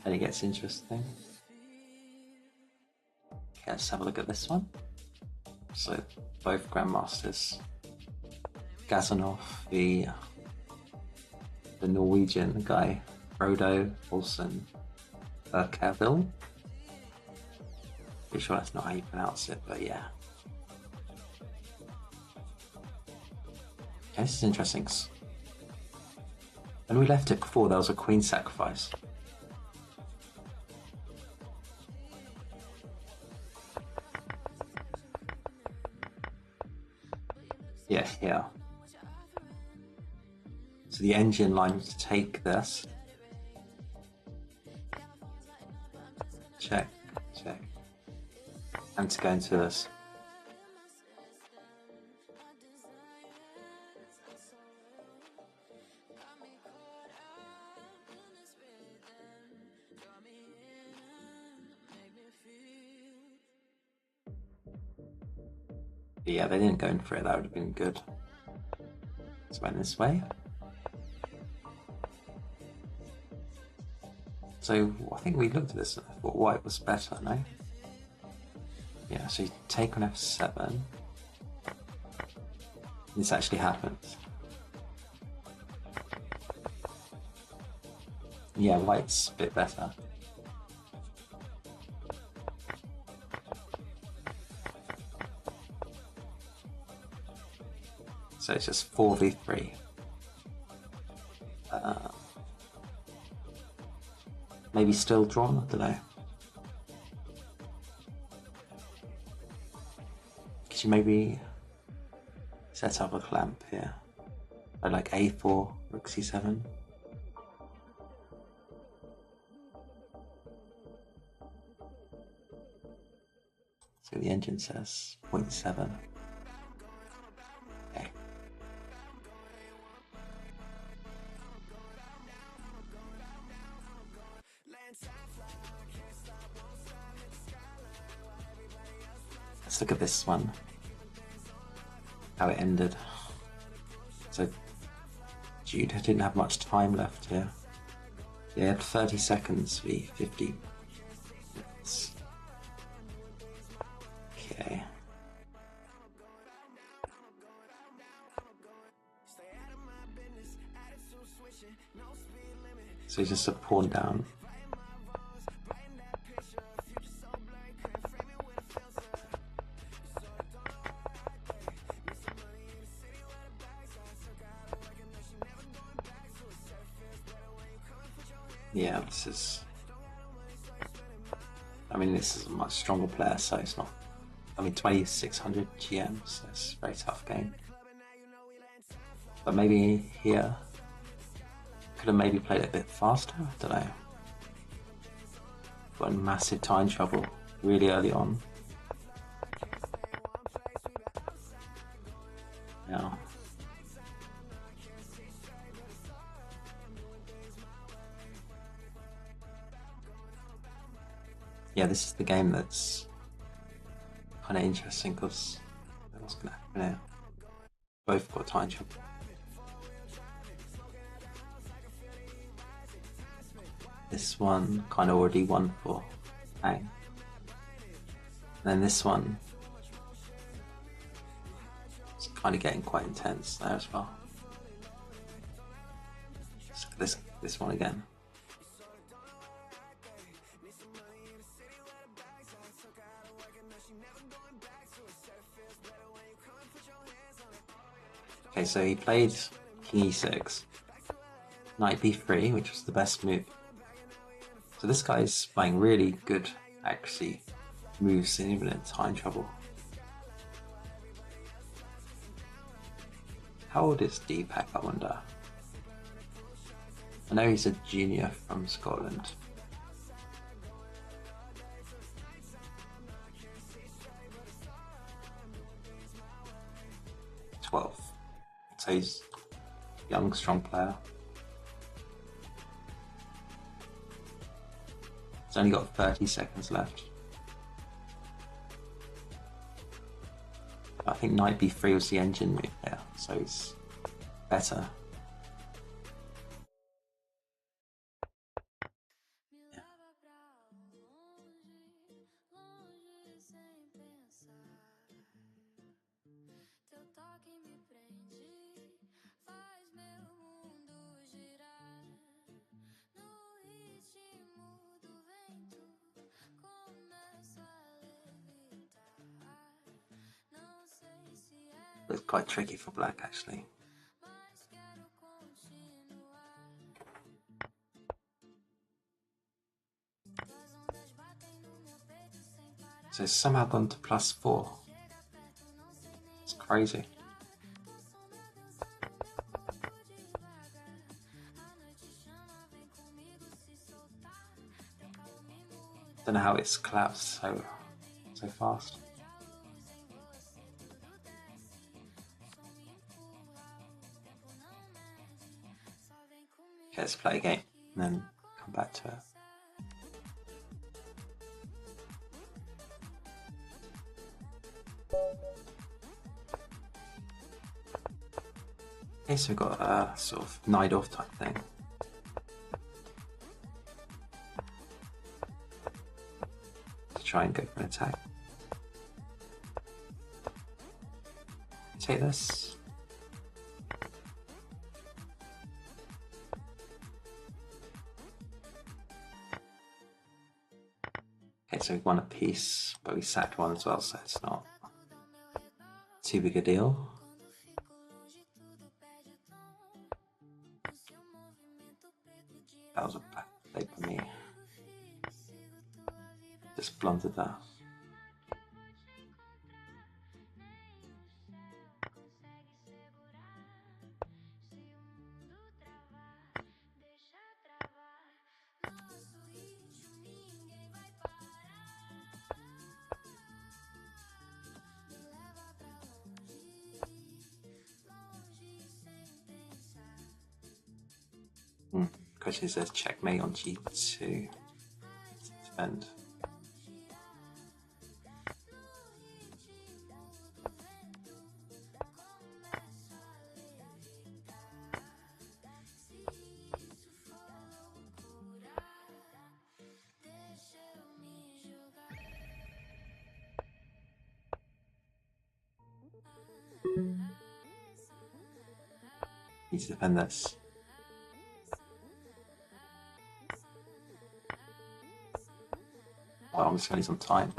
And it gets interesting. Okay, let's have a look at this one. So both grandmasters. Gazanov, the Norwegian guy, Frodo Olsen Cavill. Pretty sure that's not how you pronounce it, but yeah. Okay, this is interesting. When we left it before, there was a queen sacrifice. Yeah, here. So the engine line was to take this. Check, check. And to go into this. Yeah, they didn't go in for it, that would have been good. Let's went this way. So I think we looked at this and I thought white was better, no? Yeah, so you take on f7. This actually happens. Yeah, white's a bit better. So it's just 4v3. Maybe still drawn, I don't know. Could you maybe set up a clamp here? Or like a4, rook c7. So the engine says 0.7. Okay. Let's look at this one. How it ended. So Jude didn't have much time left here. He had 30 seconds v 50 minutes. Okay. So he's just a pawn down. Yeah, this is... I mean, this is a much stronger player, so it's not. I mean, 2600 GM, so it's a very tough game. But maybe here, could have maybe played it a bit faster. I don't know. Got in massive time trouble really early on. Yeah. Yeah, this is the game that's kind of interesting because what's going to happen here? Both got time trouble. This one kind of already won for Hang. And then this one is kind of getting quite intense there as well. This one again. Okay, so he played King E6, Knight B3, which was the best move. So this guy's playing really good accuracy moves even in time trouble. How old is Deepak, I wonder? I know he's a junior from Scotland. So he's a young, strong player. He's only got 30 seconds left. I think Knight B3 was the engine move there, so he's better. It's quite tricky for black, actually. So it's somehow gone to +4. It's crazy. Don't know how it's collapsed so fast. Okay, let's play a game and then come back to it. Okay, so we've got a sort of knight off type thing. To try and go for an attack. Take this. Okay, so we won a piece, but we sacked one as well, so it's not too big a deal. That was a bad play for me. Just blundered that. Question says checkmate on G2. Defend. Need to defend this. Well, I'm just going to need some time.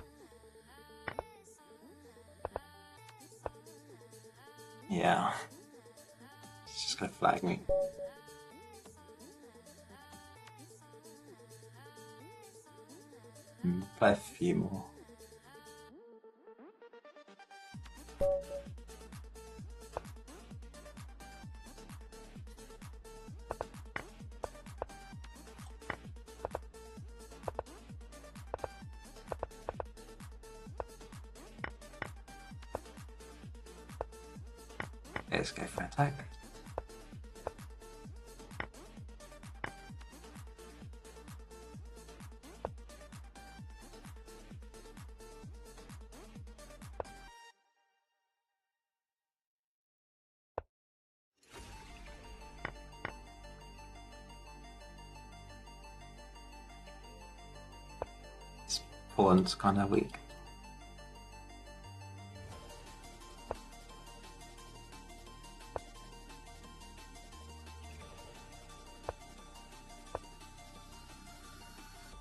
Yeah. It's just going to flag me. Play a few more. Let's go for attack. This pawn's kind of weak.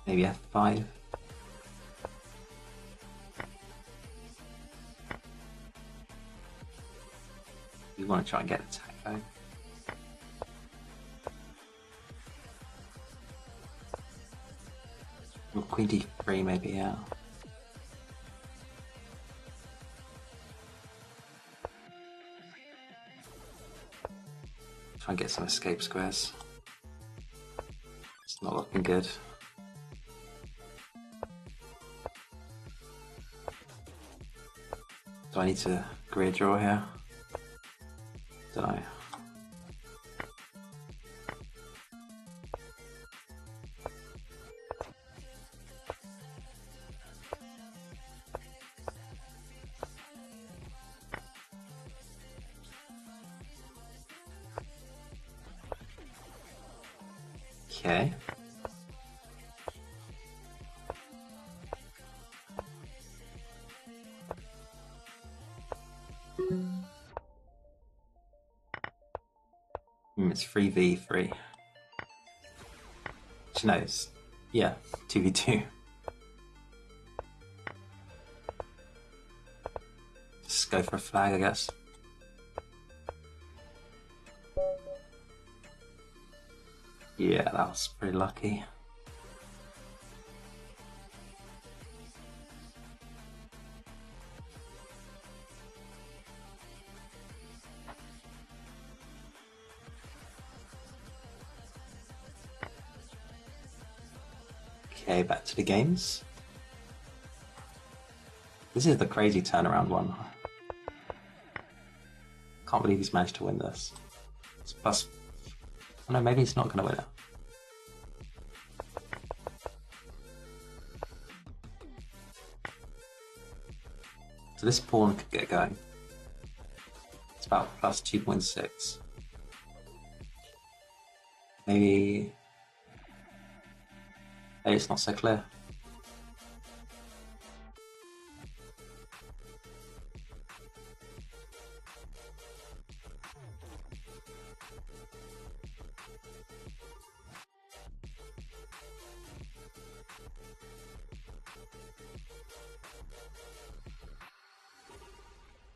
Maybe F5. You want to try and get attack though. Or Queen D3 maybe, yeah. Try and get some escape squares. It's not looking good. Do I need to agree a draw here? Don't know. Okay. It's 3v3. Which knows? Yeah, 2v2. Just go for a flag, I guess. Yeah, that was pretty lucky. Okay, back to the games. This is the crazy turnaround one. Can't believe he's managed to win this. It's plus... Oh no, maybe he's not going to win it. So this pawn could get going. It's about plus 2.6. Maybe it's not so clear.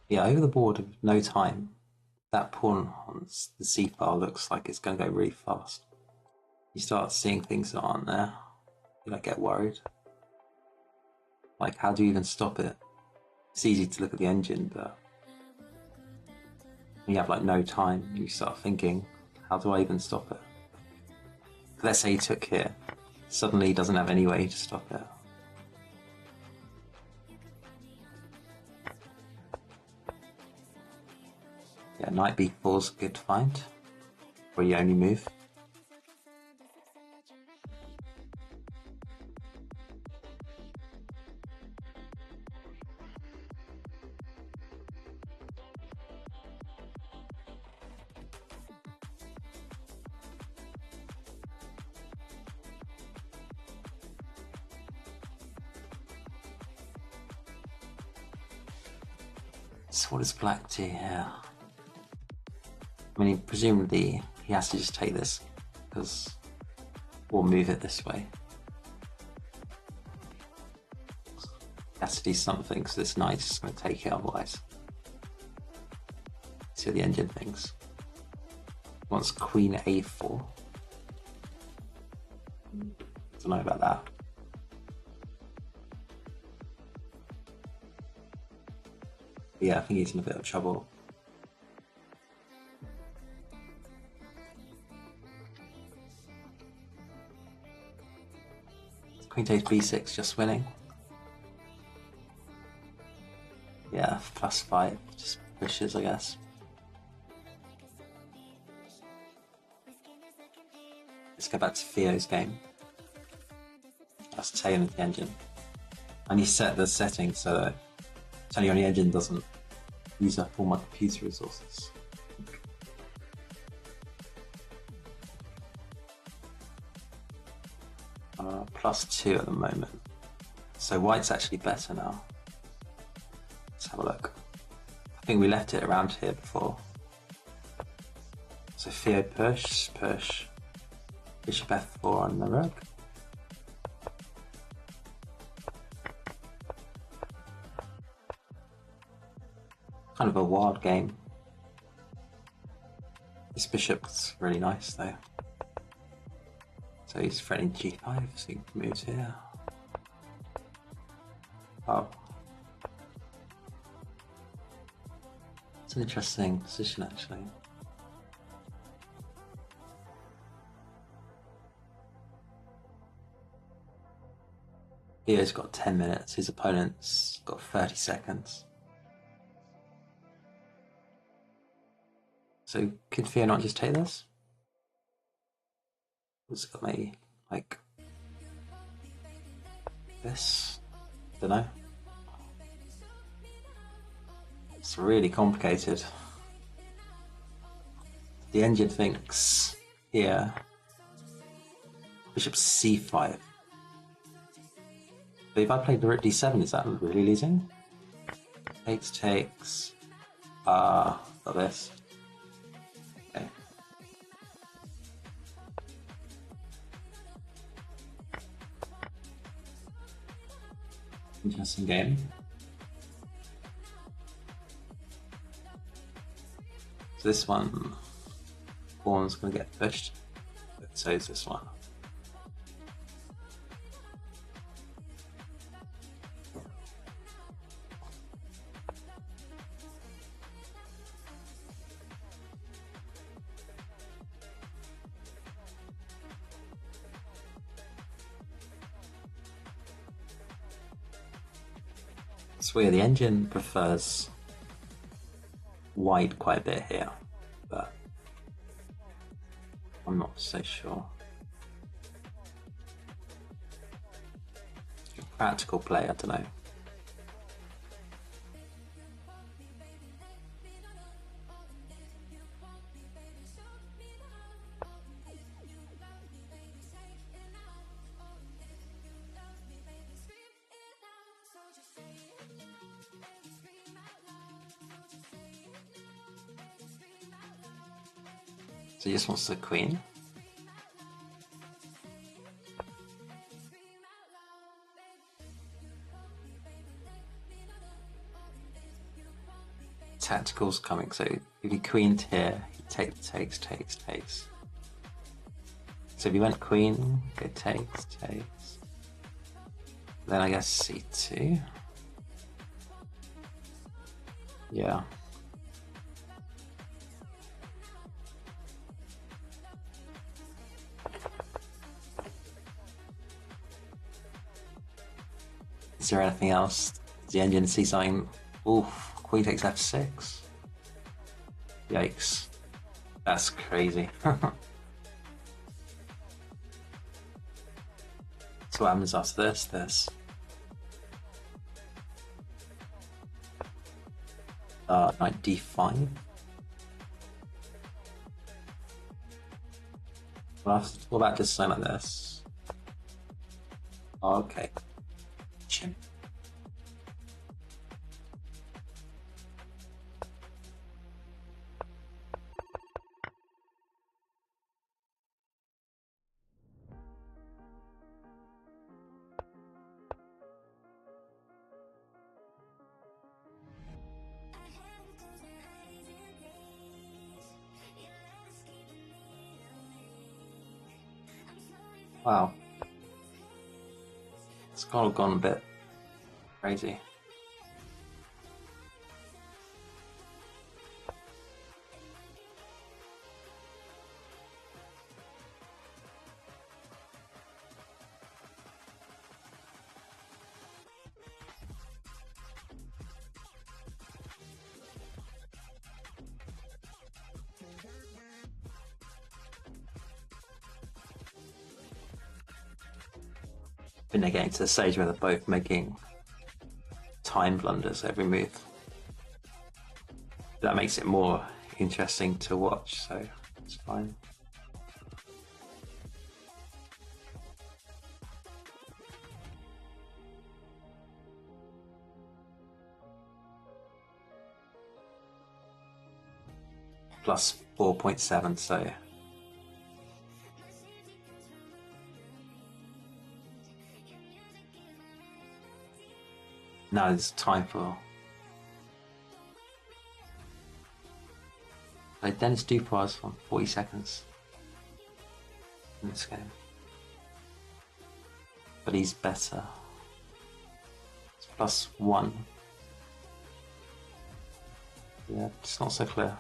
Yeah, over the board of no time, that pawn on the C file looks like it's going to go really fast. You start seeing things that aren't there. You don't get worried. Like, how do you even stop it? It's easy to look at the engine, but when you have like no time, you start thinking, how do I even stop it? Let's say he took here. Suddenly he doesn't have any way to stop it. Yeah, knight b4 is good to find, where you only move. So what does black do here? I mean, presumably he has to just take this, because or move it this way. He has to do something, so this knight is going to take it otherwise. See what the engine thinks. Wants queen a4. Don't know about that. Yeah, I think he's in a bit of trouble. Queen takes b6, just winning. Yeah, +5, just pushes, I guess. Let's go back to Theo's game. That's tailing the engine. And you set the settings so that turning on the engine doesn't use up all my computer resources. +2 at the moment. So white's actually better now. Let's have a look. I think we left it around here before. So Theo push, bishop f4 on the rook. Kind of a wild game. This bishop's really nice though. So he's threatening g5, so he moves here. Oh. It's an interesting position actually. Theo's got 10 minutes, his opponent's got 30 seconds. So could Theo not just take this? It's got maybe like this. Don't know. It's really complicated. The engine thinks here. Bishop c5. But if I played the rook d7, is that really losing? Takes. Got this. Okay. Interesting game. So this one, pawn's gonna get pushed, but so is this one. It's weird, the engine prefers white quite a bit here, but I'm not so sure. Practical play, I don't know. So he just wants the queen. Tactical's coming, so if he queened here, he takes. So if he went queen, it takes. Then I guess c2. Yeah. Is there anything else? Does the engine see something? Oof, queen takes f6. Yikes. That's crazy. So what happens after this? Knight d5. What about just something like this? Okay. Chin. Wow. It's kind of gone a bit crazy. Then they're getting to the stage where they're both making time blunders every move. That makes it more interesting to watch, so it's fine. Plus 4.7, so now it's time for Dennis Dupois for 40 seconds in this game. But he's better. It's +1. Yeah, it's not so clear.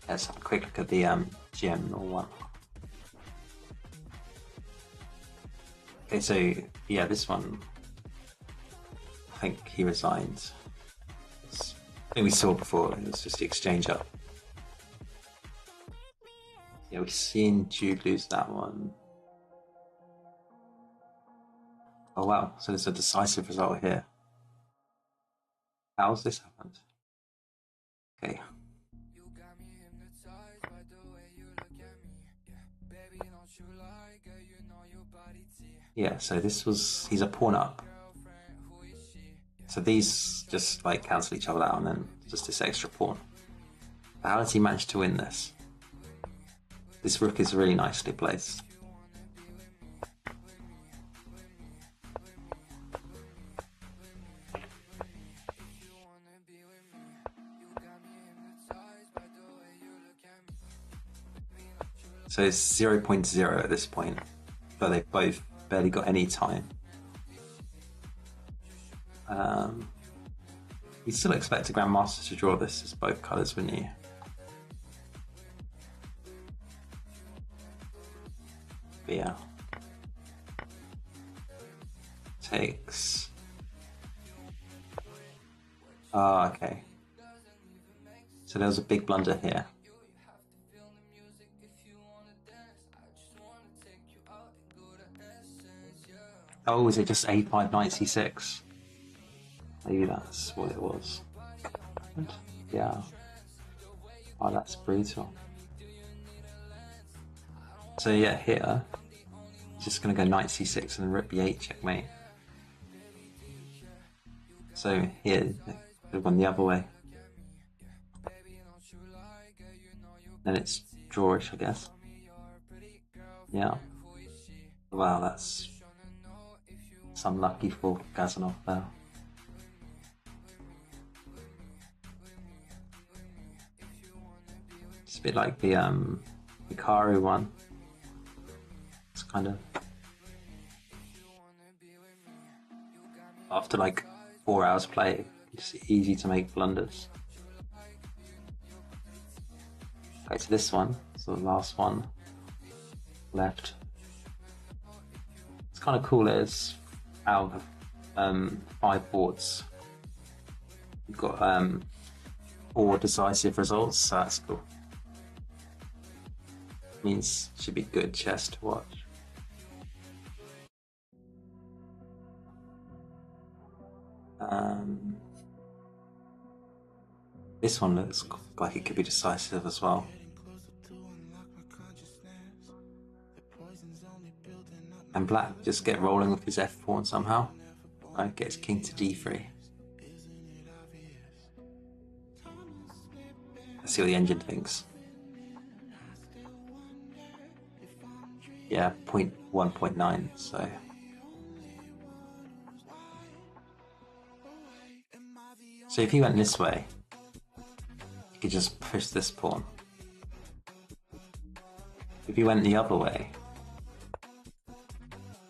Let's have a quick look at the general one. Okay, so yeah, this one, I think he resigned. I think we saw before, it was just the exchange up. Yeah, we've seen Jude lose that one. Oh wow, so there's a decisive result here. How's this happened? Okay. Yeah, so this was, he's a pawn up. So these just like cancel each other out and then just this extra pawn. How does he manage to win this? This rook is really nicely placed. So it's 0.0 at this point, but they've both barely got any time. You'd still expect a Grandmaster to draw this as both colours, wouldn't you? But yeah. Takes. Ah, okay. So there was a big blunder here. Oh, is it just A5 knight C6? Maybe that's what it was. Yeah. Oh, that's brutal. So yeah, here, he's just going to go knight C6 and rook B8 checkmate. So here, they could have gone the other way. Then it's drawish, I guess. Yeah. Wow, that's unlucky for Gazanov there. It's a bit like the Hikaru one. It's kind of after like 4 hours play, it's easy to make blunders. Okay, so this one, so the last one left. It's kind of cool. It's out of 5 boards. You've got 4 decisive results, so that's cool. Means it should be good chess to watch. This one looks like it could be decisive as well. And black just get rolling with his f pawn somehow. Right, gets king to d3. Let's see what the engine thinks. Yeah, 1.9, so. So if he went this way, he could just push this pawn. If he went the other way,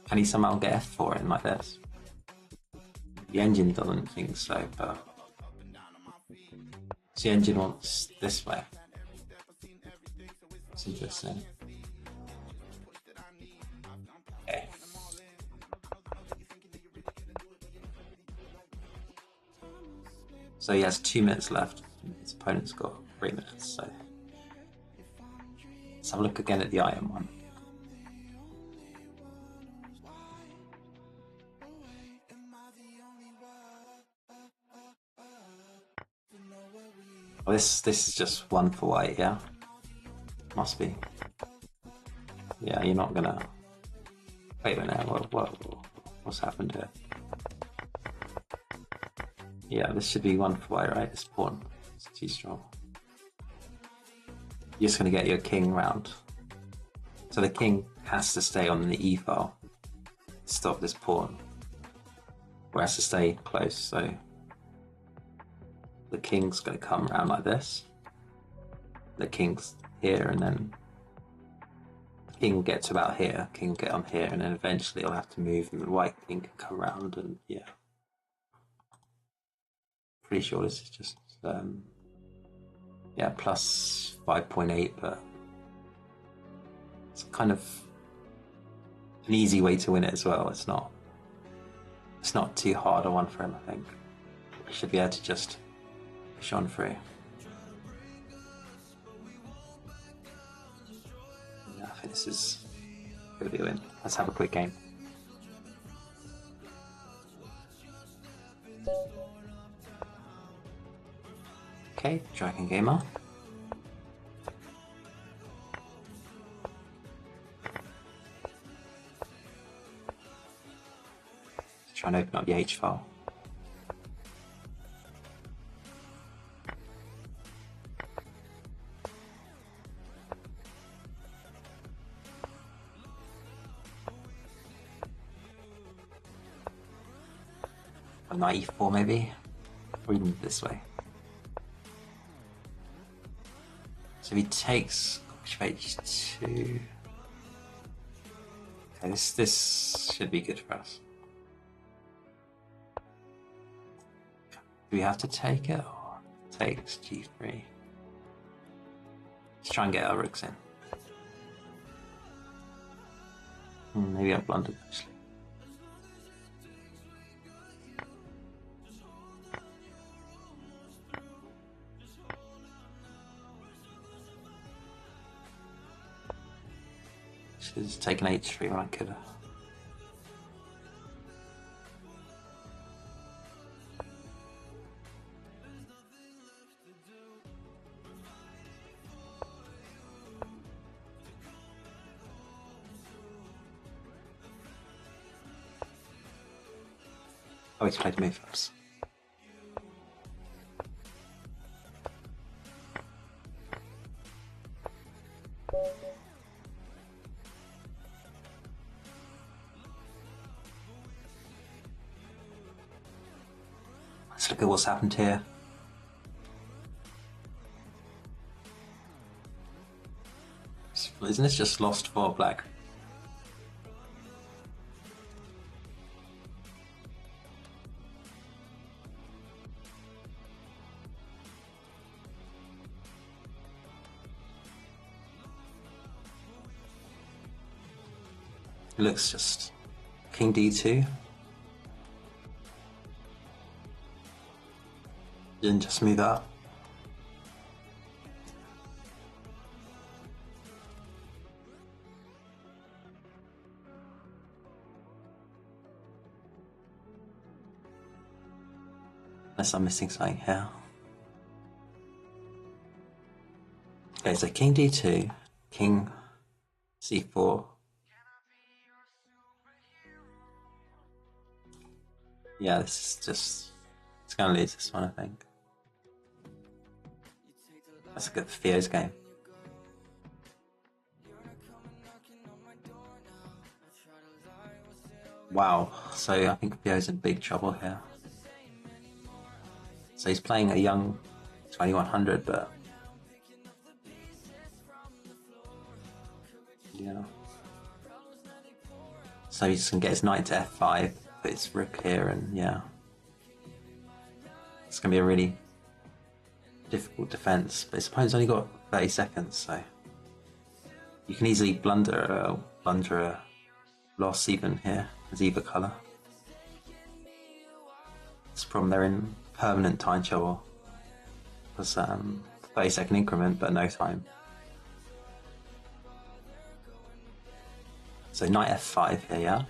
can he somehow get f4 in like this? The engine doesn't think so, but the engine wants this way. It's interesting. Okay. So he has 2 minutes left. His opponent's got 3 minutes, so let's have a look again at the iron one. Well, this is just 1 for white, yeah? Must be. Yeah, you're not gonna... Wait a minute, what's happened here? Yeah, this should be 1 for white, right? This pawn. It's too strong. You're just gonna get your king round. So the king has to stay on the e file to stop this pawn. Or has to stay close, so the king's gonna come around like this. The king's here, and then the king will get to about here, king will get on here, and then eventually I'll have to move, and the white king can come around, and yeah. Pretty sure this is just, yeah, plus 5.8, but it's kind of an easy way to win it as well. It's not too hard a one for him, I think. He should be able to just push on through. Yeah, I think this is going to be a win. Let's have a quick game. Okay, Dragon Gamer. Let's try and open up the H file. Knight e4 maybe, or even this way. So he takes h2. Okay, this should be good for us. Do we have to take it, or takes g3? Let's try and get our rooks in. Maybe I blundered actually. Should have taken h3 when I could have. Oh, he's played move ups. Let's look at what's happened here. Isn't this just lost for black? It looks just king d2. Didn't just move up. Unless I'm missing something here. Okay, so king d2, king c4. Yeah, this is just... It's gonna lose this one, I think. That's a good Theo's game. Wow, so I think Theo's in big trouble here. So he's playing a young 2100, but... Yeah. So he's gonna get his knight to f5, put his rook here, and yeah. It's gonna be a really difficult defense, but his opponent's only got 30 seconds, so You can easily blunder a loss even here as either colour. It's a problem, they're in permanent time trouble. Because 30-second increment, but no time. So knight f5 here, yeah?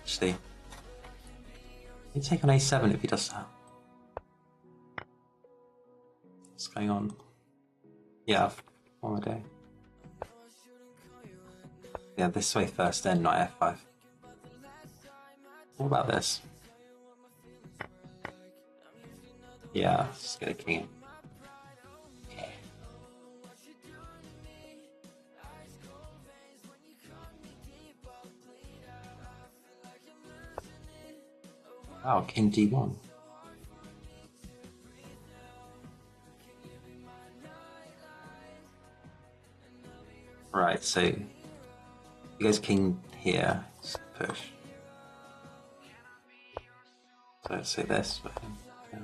Actually, you take on a7 if he does that. What's going on? Yeah, one more day. Yeah, this way first, then knight f5. What about this? Yeah, just get a king in. Wow, king d1. Right, so he goes king here, just push. So let's say this, but yeah.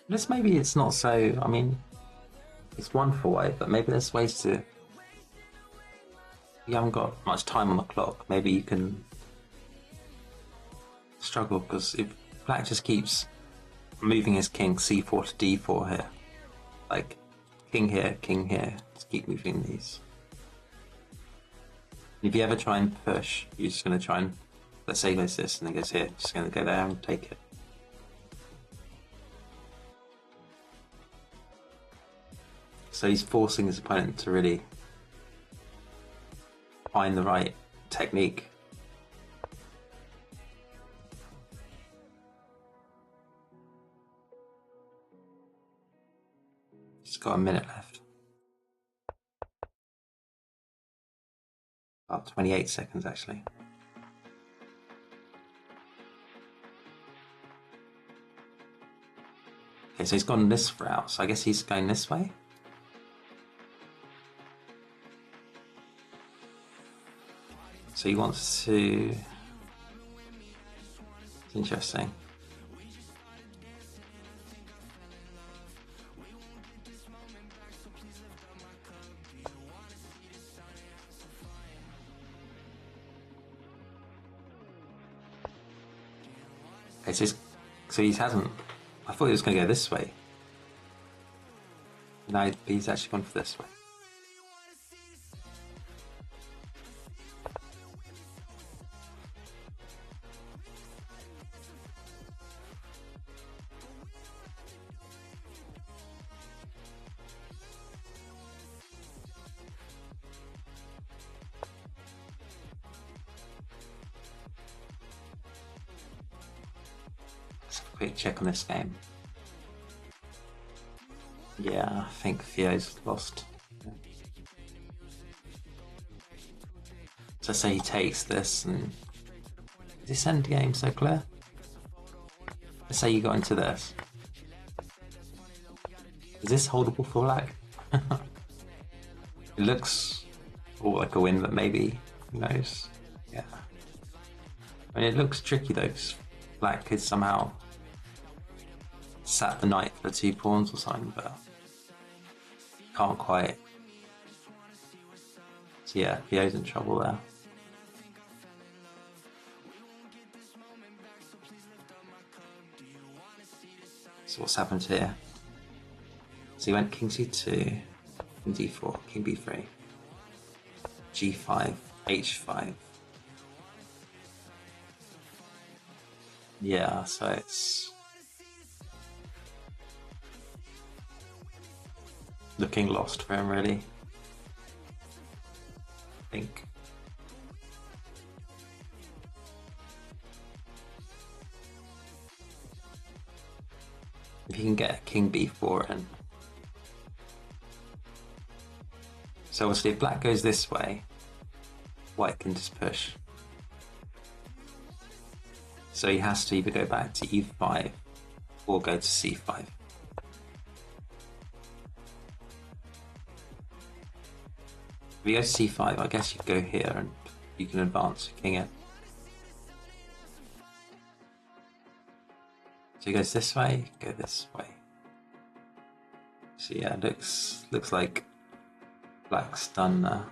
This maybe it's not so, I mean, it's one for white, but maybe there's ways to, you haven't got much time on the clock, maybe you can struggle, because if black just keeps moving his king c4 to d4 here, like king here, just keep moving these. If you ever try and push, you're just going to try and, let's say he goes this and then goes here, just going to go there and take it. So he's forcing his opponent to really find the right technique. Just got a minute left. About 28 seconds actually. Okay, so he's gone this route, so I guess he's going this way. So he wants to... It's interesting. Okay, so he hasn't... I thought he was going to go this way. No, he's actually gone for this way. Let's have a quick check on this game. Yeah, I think Theo's lost. So say he takes this and... Is this endgame so clear? Let's say you got into this. Is this holdable for black? It looks all like a win, but maybe, who knows? Yeah. I mean, it looks tricky though, because black could somehow sat the knight for the 2 pawns or something, but can't quite. So yeah, Theo's in trouble there. So what's happened here? So he went king c2, king d4, king b3, g5, h5. Yeah, so it's looking lost for him, really. I think. If you can get king b4 in. So obviously if black goes this way, white can just push. So he has to either go back to e5 or go to c5. If you go c5, I guess you go here and you can advance your king in. So he goes this way, go this way. So yeah, looks like black's done there.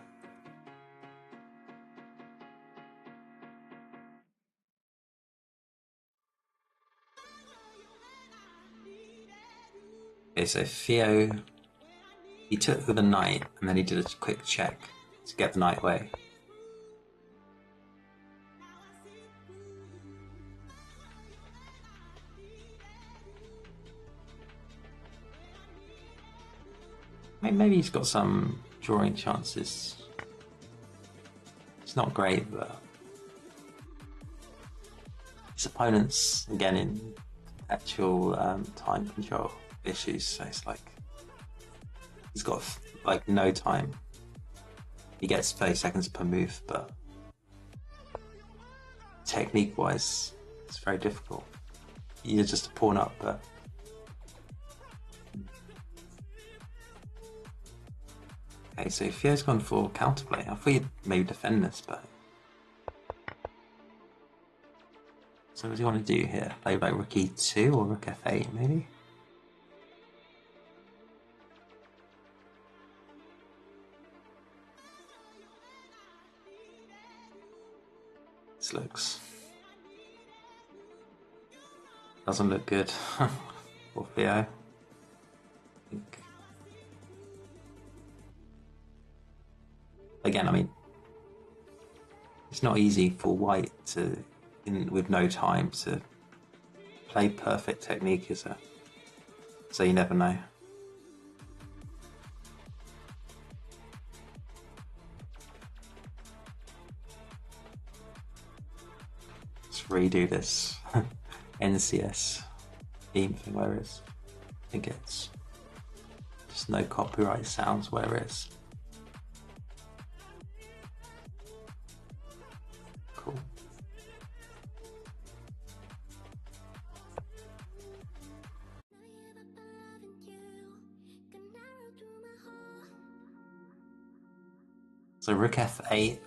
Okay, so Theo, he took with the knight and then he did a quick check to get the knight away. Maybe he's got some drawing chances. It's not great, but his opponent's again in actual time control issues, so it's like he's got like no time. He gets 30 seconds per move, but technique-wise, it's very difficult. You're just a pawn up, but okay, so Theo's gone for counterplay. I thought he'd maybe defend this, but so what do you want to do here? Play like rook e2 or rook f8 maybe? This doesn't look good for Theo. Again, I mean, it's not easy for white to, with no time, to play perfect technique, is it? So you never know. Let's redo this NCS theme thing where it is. I think it's just no copyright sounds where it is. Cool. So rook f8, I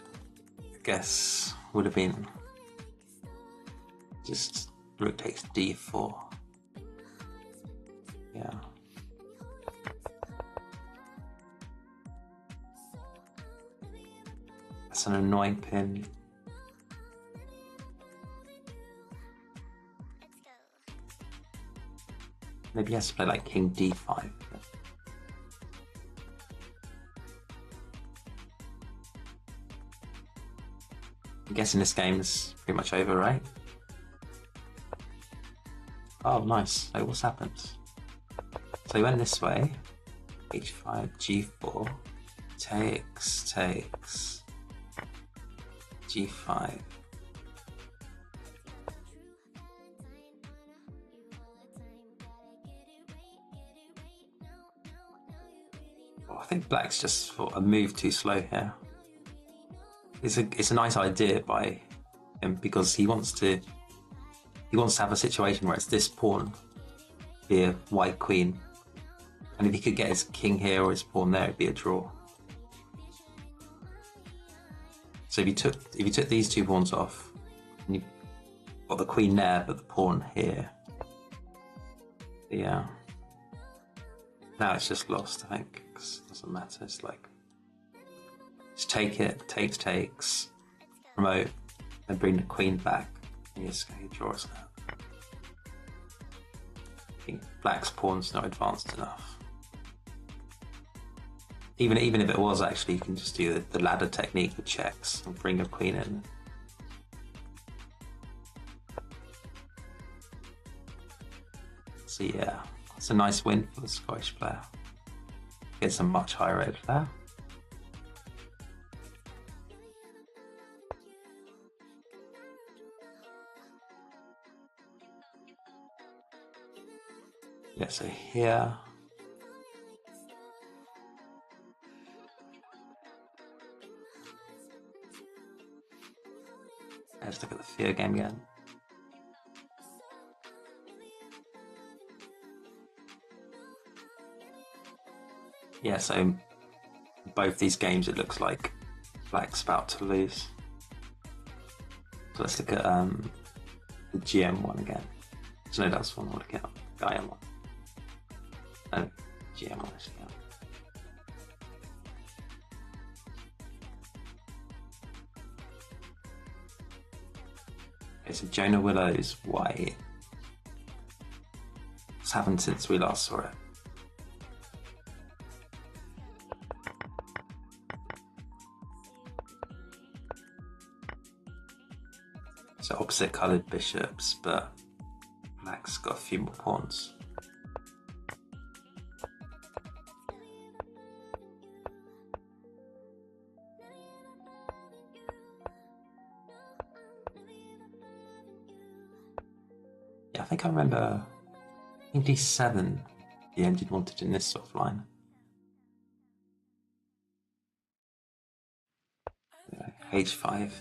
guess, would have been just rook takes d4. Yeah. That's an annoying pin. Maybe he has to play like king d5. I'm guessing this game is pretty much over, right? Oh, nice. So what's happened? So he went this way. h5, g4, takes, g5. Oh, I think black's just thought a move too slow here. It's a nice idea by him because he wants to have a situation where it's this pawn be a white queen, and if he could get his king here or his pawn there, it'd be a draw. So if you took these two pawns off, and you got the queen there but the pawn here, yeah. Now it's just lost, I think, because it doesn't matter. It's like just take it, takes, promote, and bring the queen back, and you just draw us now. I think black's pawn's not advanced enough. Even if it was, actually, you can just do the ladder technique with checks and bring your queen in. So yeah, it's a nice win for the Scottish player. Gets a much higher rated player. Yeah, so here. Let's look at the Theo game again. Yeah, so both these games it looks like Black's about to lose. So let's look at the GM one again. So no, that's one I want to get up. Gaia one. No, GM one actually. Okay, so Jonah Willow's white. What's happened since we last saw it? So opposite coloured bishops, but Black's got a few more pawns. Yeah, I think I remember, I think D7, the engine wanted in this sort of line. H5.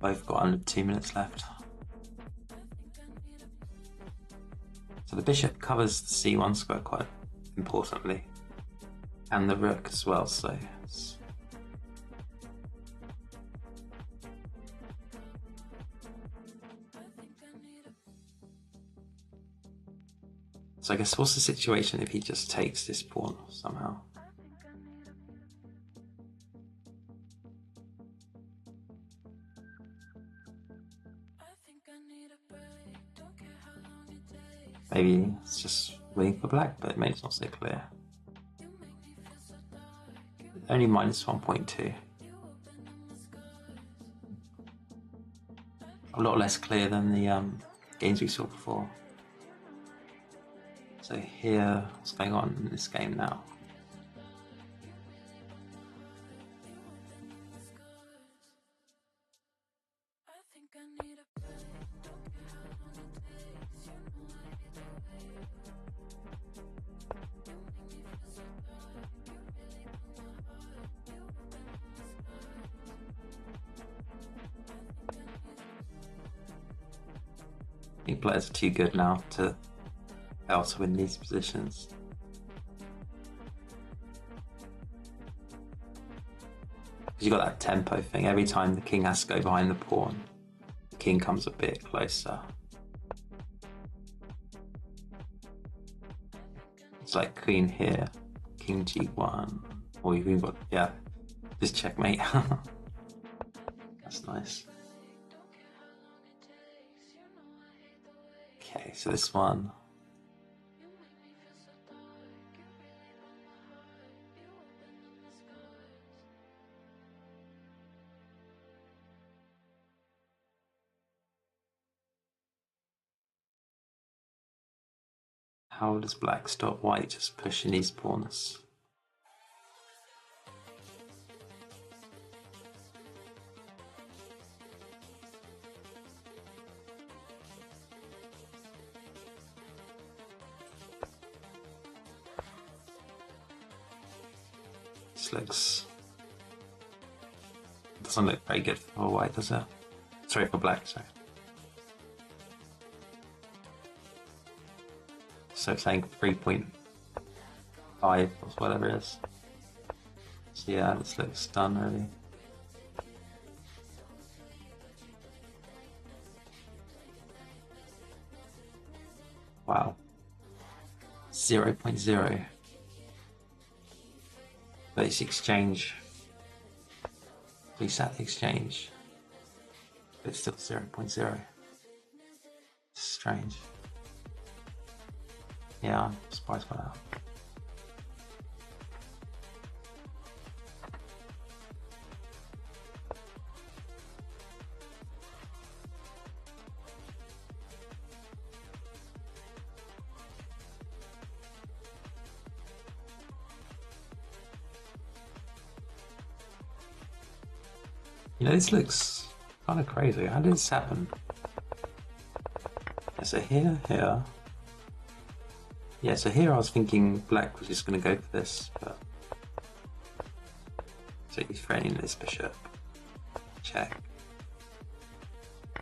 Both got under 2 minutes left. So the bishop covers the c1 square quite importantly, and the rook as well. So I guess what's the situation if he just takes this pawn somehow? Maybe it's just waiting for Black, but maybe it's not so clear. Only minus 1.2. A lot less clear than the games we saw before. So here, what's going on in this game now? I think players are too good now to be able to win these positions. Because you've got that tempo thing. Every time the king has to go behind the pawn, the king comes a bit closer. It's like queen here, king g1, or you've even got, yeah, just checkmate. That's nice. Okay, so this one. How does Black stop White just pushing these pawns? This doesn't look very good for White, does it? Sorry, for Black, sorry. So it's saying 3.5 or whatever it is. So yeah, this looks done really. Wow. 0.0. But it's exchange. Reset the exchange. But it's still 0.0. Strange. Yeah, I'm surprised by that. You know, this looks kind of crazy. How did this happen? so here. Yeah, so here I was thinking black was just going to go for this, but... So he's threatening this bishop. Check.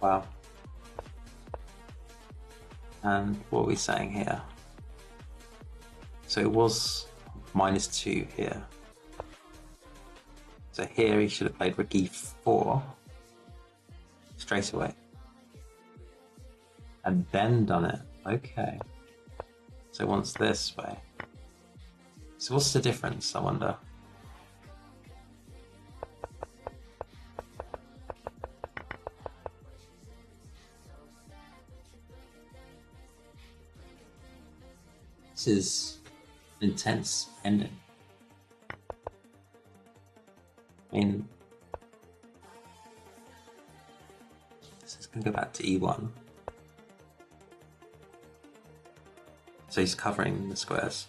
Wow. And what are we saying here? So it was -2 here. So here he should have played rook e4 straight away. And then done it. Okay. So once this way. So what's the difference, I wonder? This is an intense ending. I mean, this is going to go back to e1. So he's covering the squares.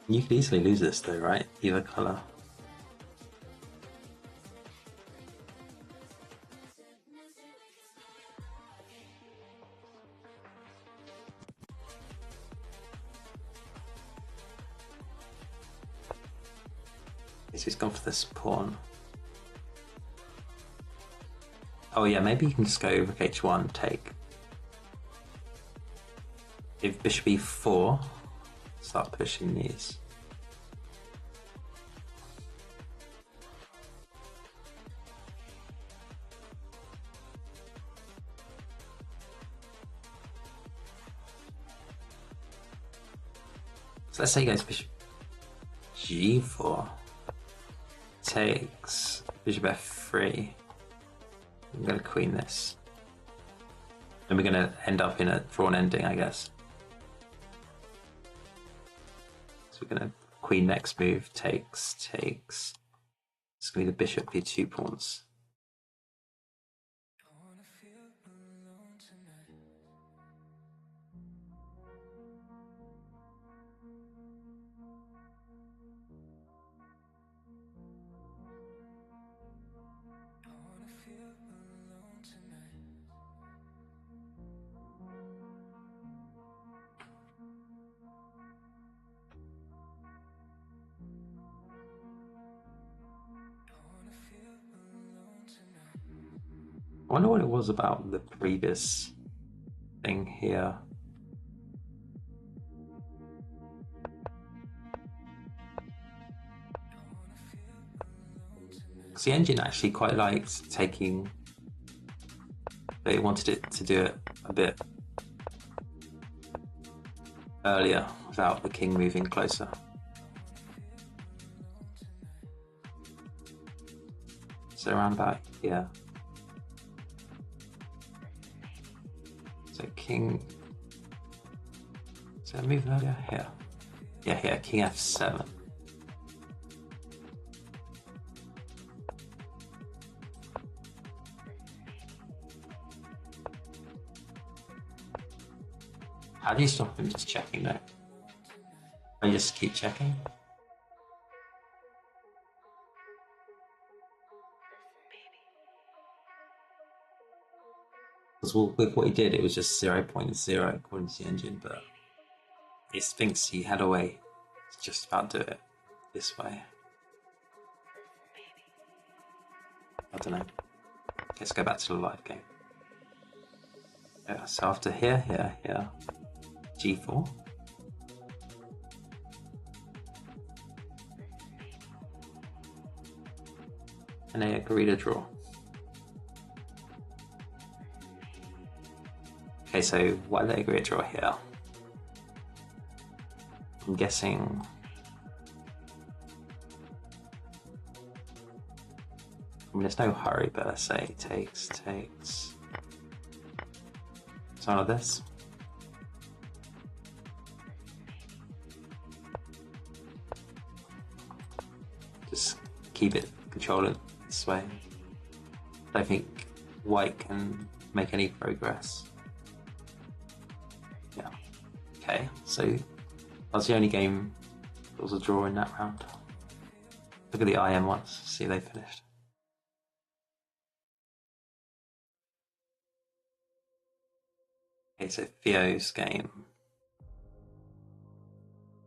You could easily lose this though, right? Either colour. So he's gone for this pawn. Oh yeah, maybe you can just go rook h1, take. If bishop e4, start pushing these. So let's say he goes bishop g4, takes bishop f3. I'm going to queen this. And we're going to end up in a drawn ending, I guess. So we're going to queen next move, takes. It's going to be the bishop, be 2 pawns. I wonder what it was about the previous thing here. Because the engine actually quite liked taking, they wanted it to do it a bit earlier without the king moving closer. So around about here. So king, so move earlier here. Yeah, here, king f7. How do you stop him just checking though? Or you just keep checking? Because with what he did, it was just 0.0 according to the engine, but he thinks he had a way to just about do it this way. I don't know. Let's go back to the live game. Yeah, so after here, g4. And they agree to draw. Okay, so why did they agree to draw here? I'm guessing... I mean, there's no hurry, but let's say takes. Some of this. Just keep it, control it this way. I don't think white can make any progress. Yeah. Okay, so that's the only game that was a draw in that round. Look at the IM ones, see they finished. Okay, so Theo's game.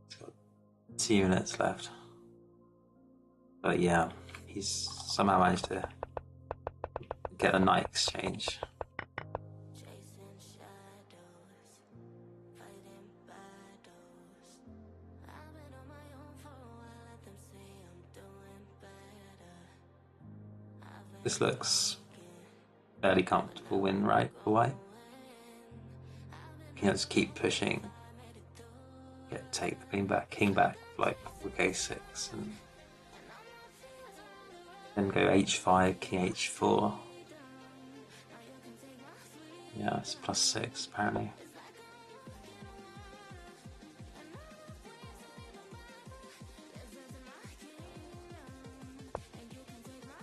It's got 2 minutes left. But yeah, he's somehow managed to get a knight exchange. This looks fairly comfortable win, right, for white? You know, just keep pushing. Take the king back, like with a6, and then go h5, king h4. Yeah, it's +6 apparently.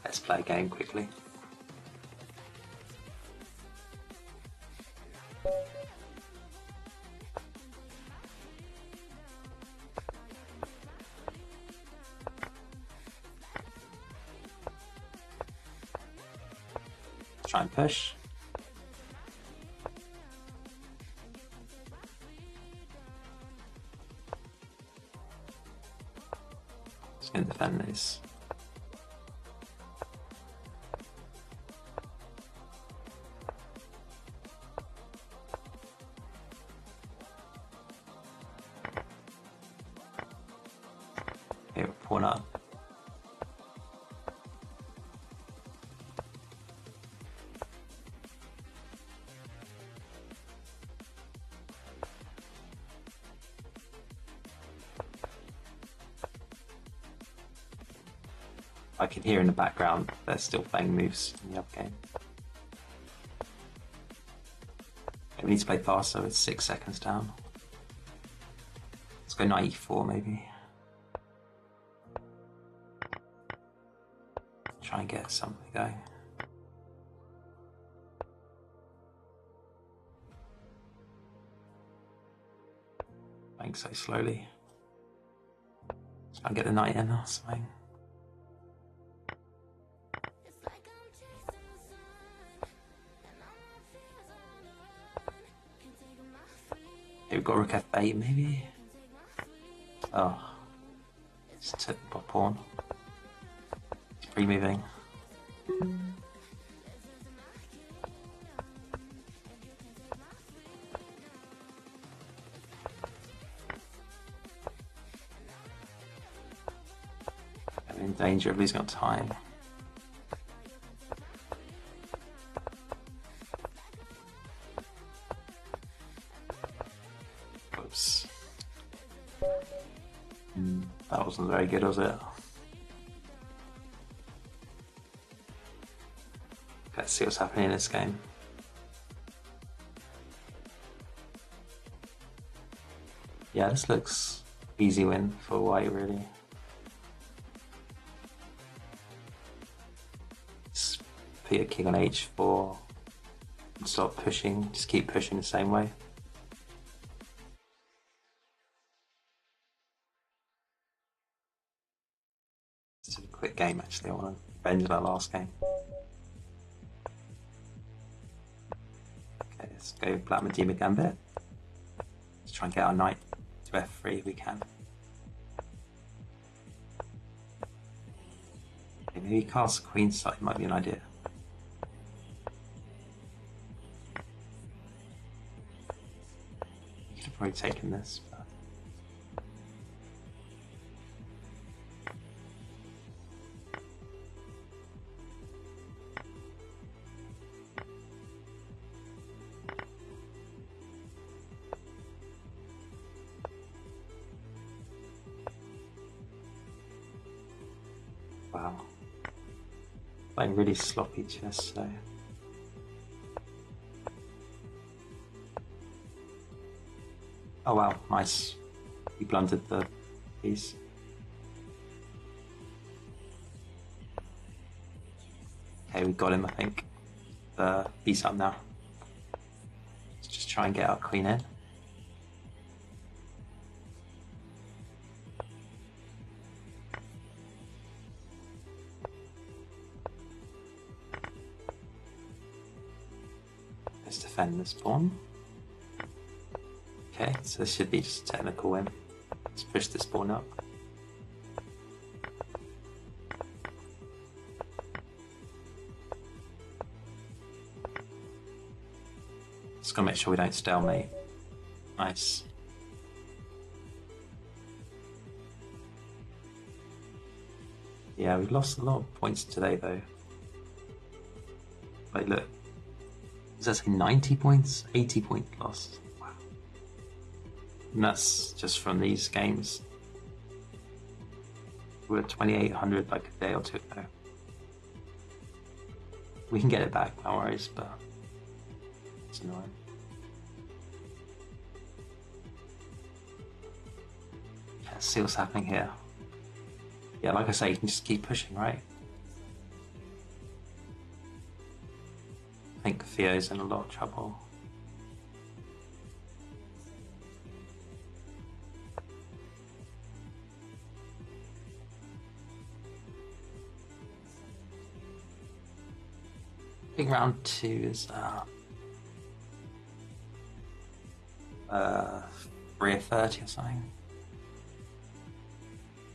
Let's play a game quickly. Try and push. Just going to defend this. Okay, we're pawn up. I can hear in the background they're still playing moves in the other game. Okay, we need to play faster with 6 seconds down. Let's go knight e4 maybe. Try and get something going. Playing so slowly. Try and get the knight in or something. Okay, we've got rook f8 maybe. Oh, just took the pawn. It's pre-moving. I'm in danger of losing on time. Oops. That wasn't very good, was it? Let's see what's happening in this game. Yeah, this looks easy win for white, really. Just put your king on h4 and stop pushing, just keep pushing the same way. It's a quick game actually, I want to avenge that last game. Okay, let's go Black Medina Gambit. Let's try and get our knight to f3 if we can. Okay, maybe castle queenside might be an idea. You could have probably taken this, but... Wow. Playing really sloppy chess, so... Oh wow, nice. He blundered the piece. Okay, we got him, I think. The piece up now. Let's just try and get our queen in. Let's defend this pawn. So this should be just a technical win. Let's push this pawn up. Just gotta make sure we don't stalemate. Nice. Yeah, we've lost a lot of points today though. Like look, does that say 90 points? 80 points lost. Wow. And that's just from these games. We were at 2,800 like a day or two ago. We can get it back, no worries, but it's annoying. Let's see what's happening here. Yeah, like I say, you can just keep pushing, right? I think Theo's in a lot of trouble. I think round 2 is 3:30 or something.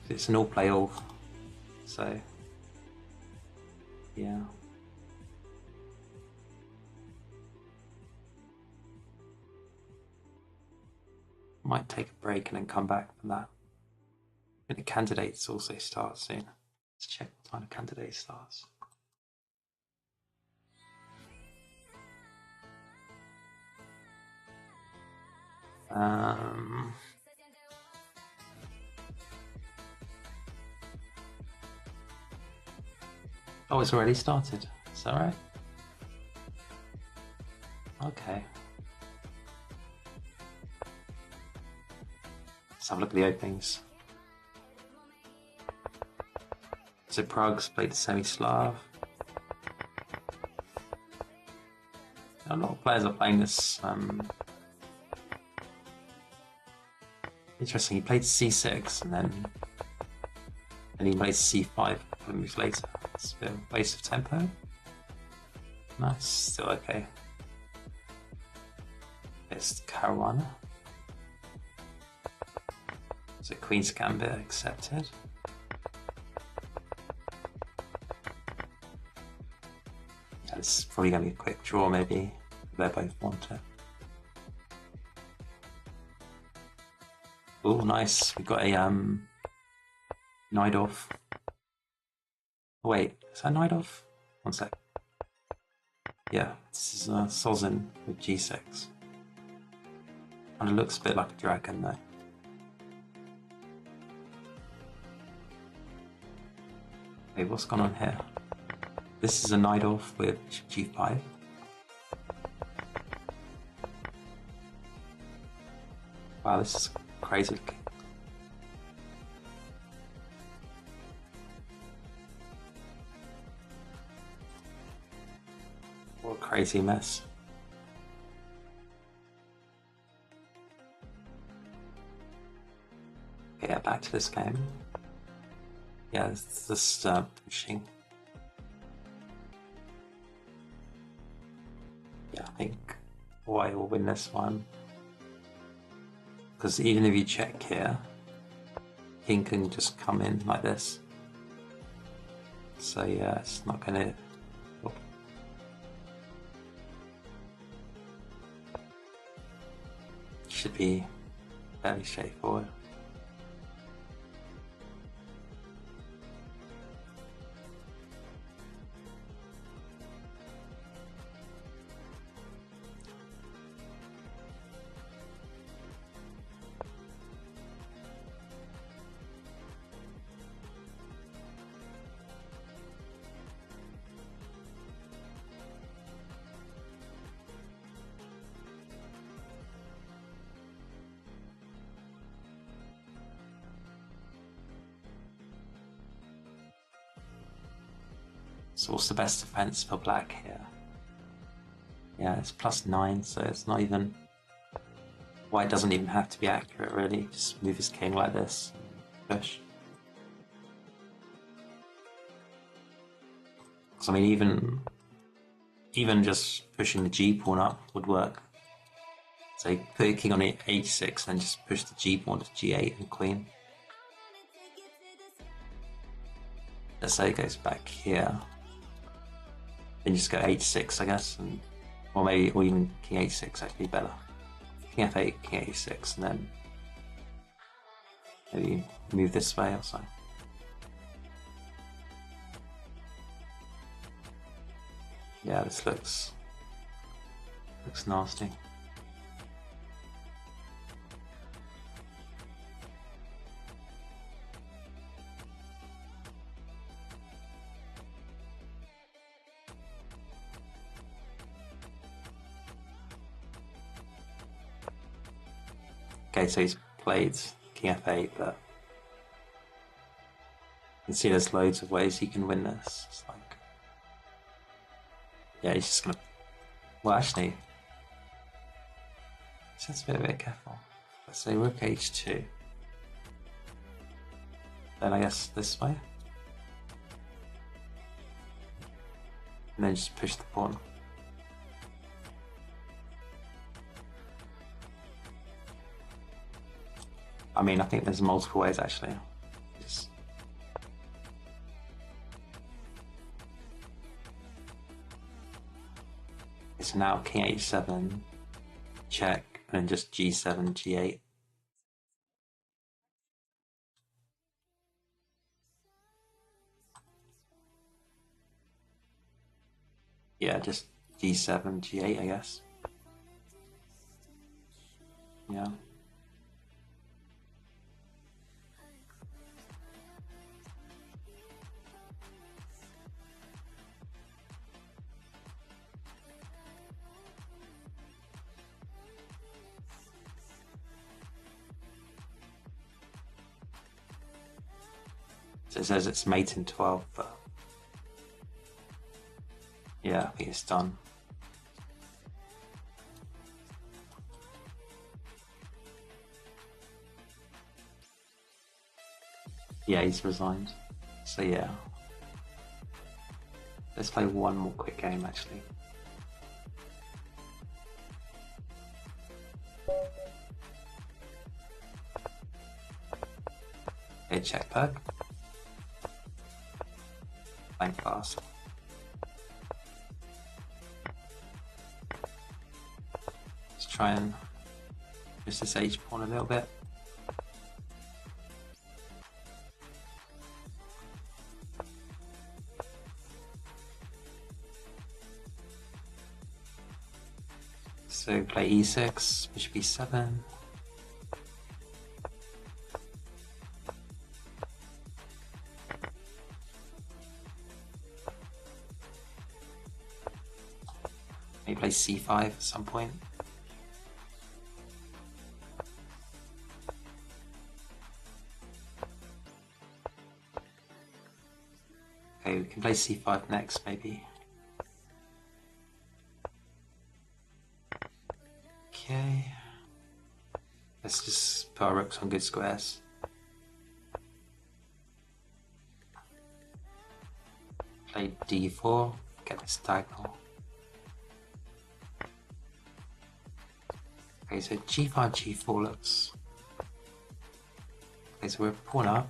It's an all play all, so yeah. Might take a break and then come back from that. I think the candidates also start soon. Let's check what time the candidate starts. Oh, it's already started. Is that right? Okay. Let's have a look at the openings. So Prague's played the Semi-Slav. A lot of players are playing this. Interesting, he played C6 and he played C5 a couple of moves later. It's a bit of a waste of tempo. That's still okay. It's Caruana. So Queen's Gambit accepted. Yeah, this is probably going to be a quick draw, maybe. They both want it. Oh, nice. We've got a knight off. Oh, wait, is that knight off? One sec. Yeah, this is Sozin with G6. And it looks a bit like a dragon though. Wait, what's gone on here? This is a knight off with G5. Wow, this is crazy looking. What a crazy mess. Okay, yeah, back to this game. Yeah, it's just pushing. Yeah, I think White will win this one. Because even if you check here, King can just come in like this. So yeah, it's not gonna... Oh. Should be fairly straightforward. So what's the best defense for black here? Yeah, it's +9, so it's not even... White doesn't even have to be accurate, really. Just move his king like this. Push. Because, I mean, even just pushing the G pawn up would work. So you put your king on h6 and just push the g pawn to g8 and queen. Let's say it goes back here. Then just go h6, I guess, and or maybe or even king h6 actually better. King f8, king h6, and then maybe move this way or so. Yeah, this looks nasty. Okay, so he's played king f8, but you can see there's loads of ways he can win this. It's like, yeah, he's just gonna. Well, actually, just be a bit careful. Let's say rook h2. Then I guess this way, and then just push the pawn. I mean, I think there's multiple ways actually. It's now king h7, check, and then just g7, g8. Yeah, just g7, g8, I guess. Yeah. So it says it's mate in 12, but yeah, I think it's done. Yeah, he's resigned. So yeah. Let's play one more quick game actually. Okay, check perk. Playing fast. Let's try and push this h pawn a little bit. So play e6, bishop e7. Maybe play c5 at some point. Okay, we can play c5 next maybe. Okay. Let's just put our rooks on good squares. Play d4, get this diagonal. Okay, so g5, g4 looks. Okay, so we're pawn up.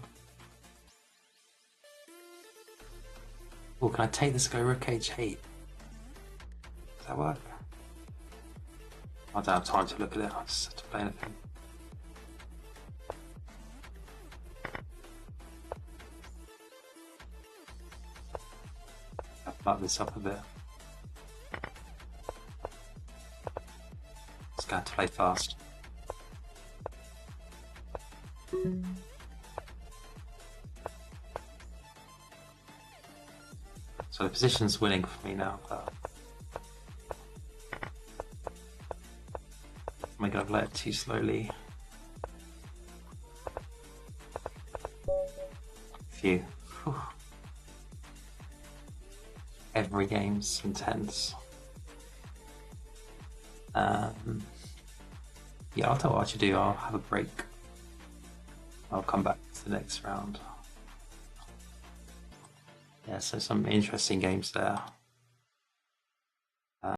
Oh, can I take this, go rook h8? Does that work? I don't have time to look at it, I just have to play anything. I'll butt this up a bit. Just going to play fast. So the position's winning for me now, but am I going to play it too slowly? Phew. Whew. Every game's intense. Yeah, I'll tell what I should do. I'll have a break. I'll come back to the next round. Yeah, so some interesting games there.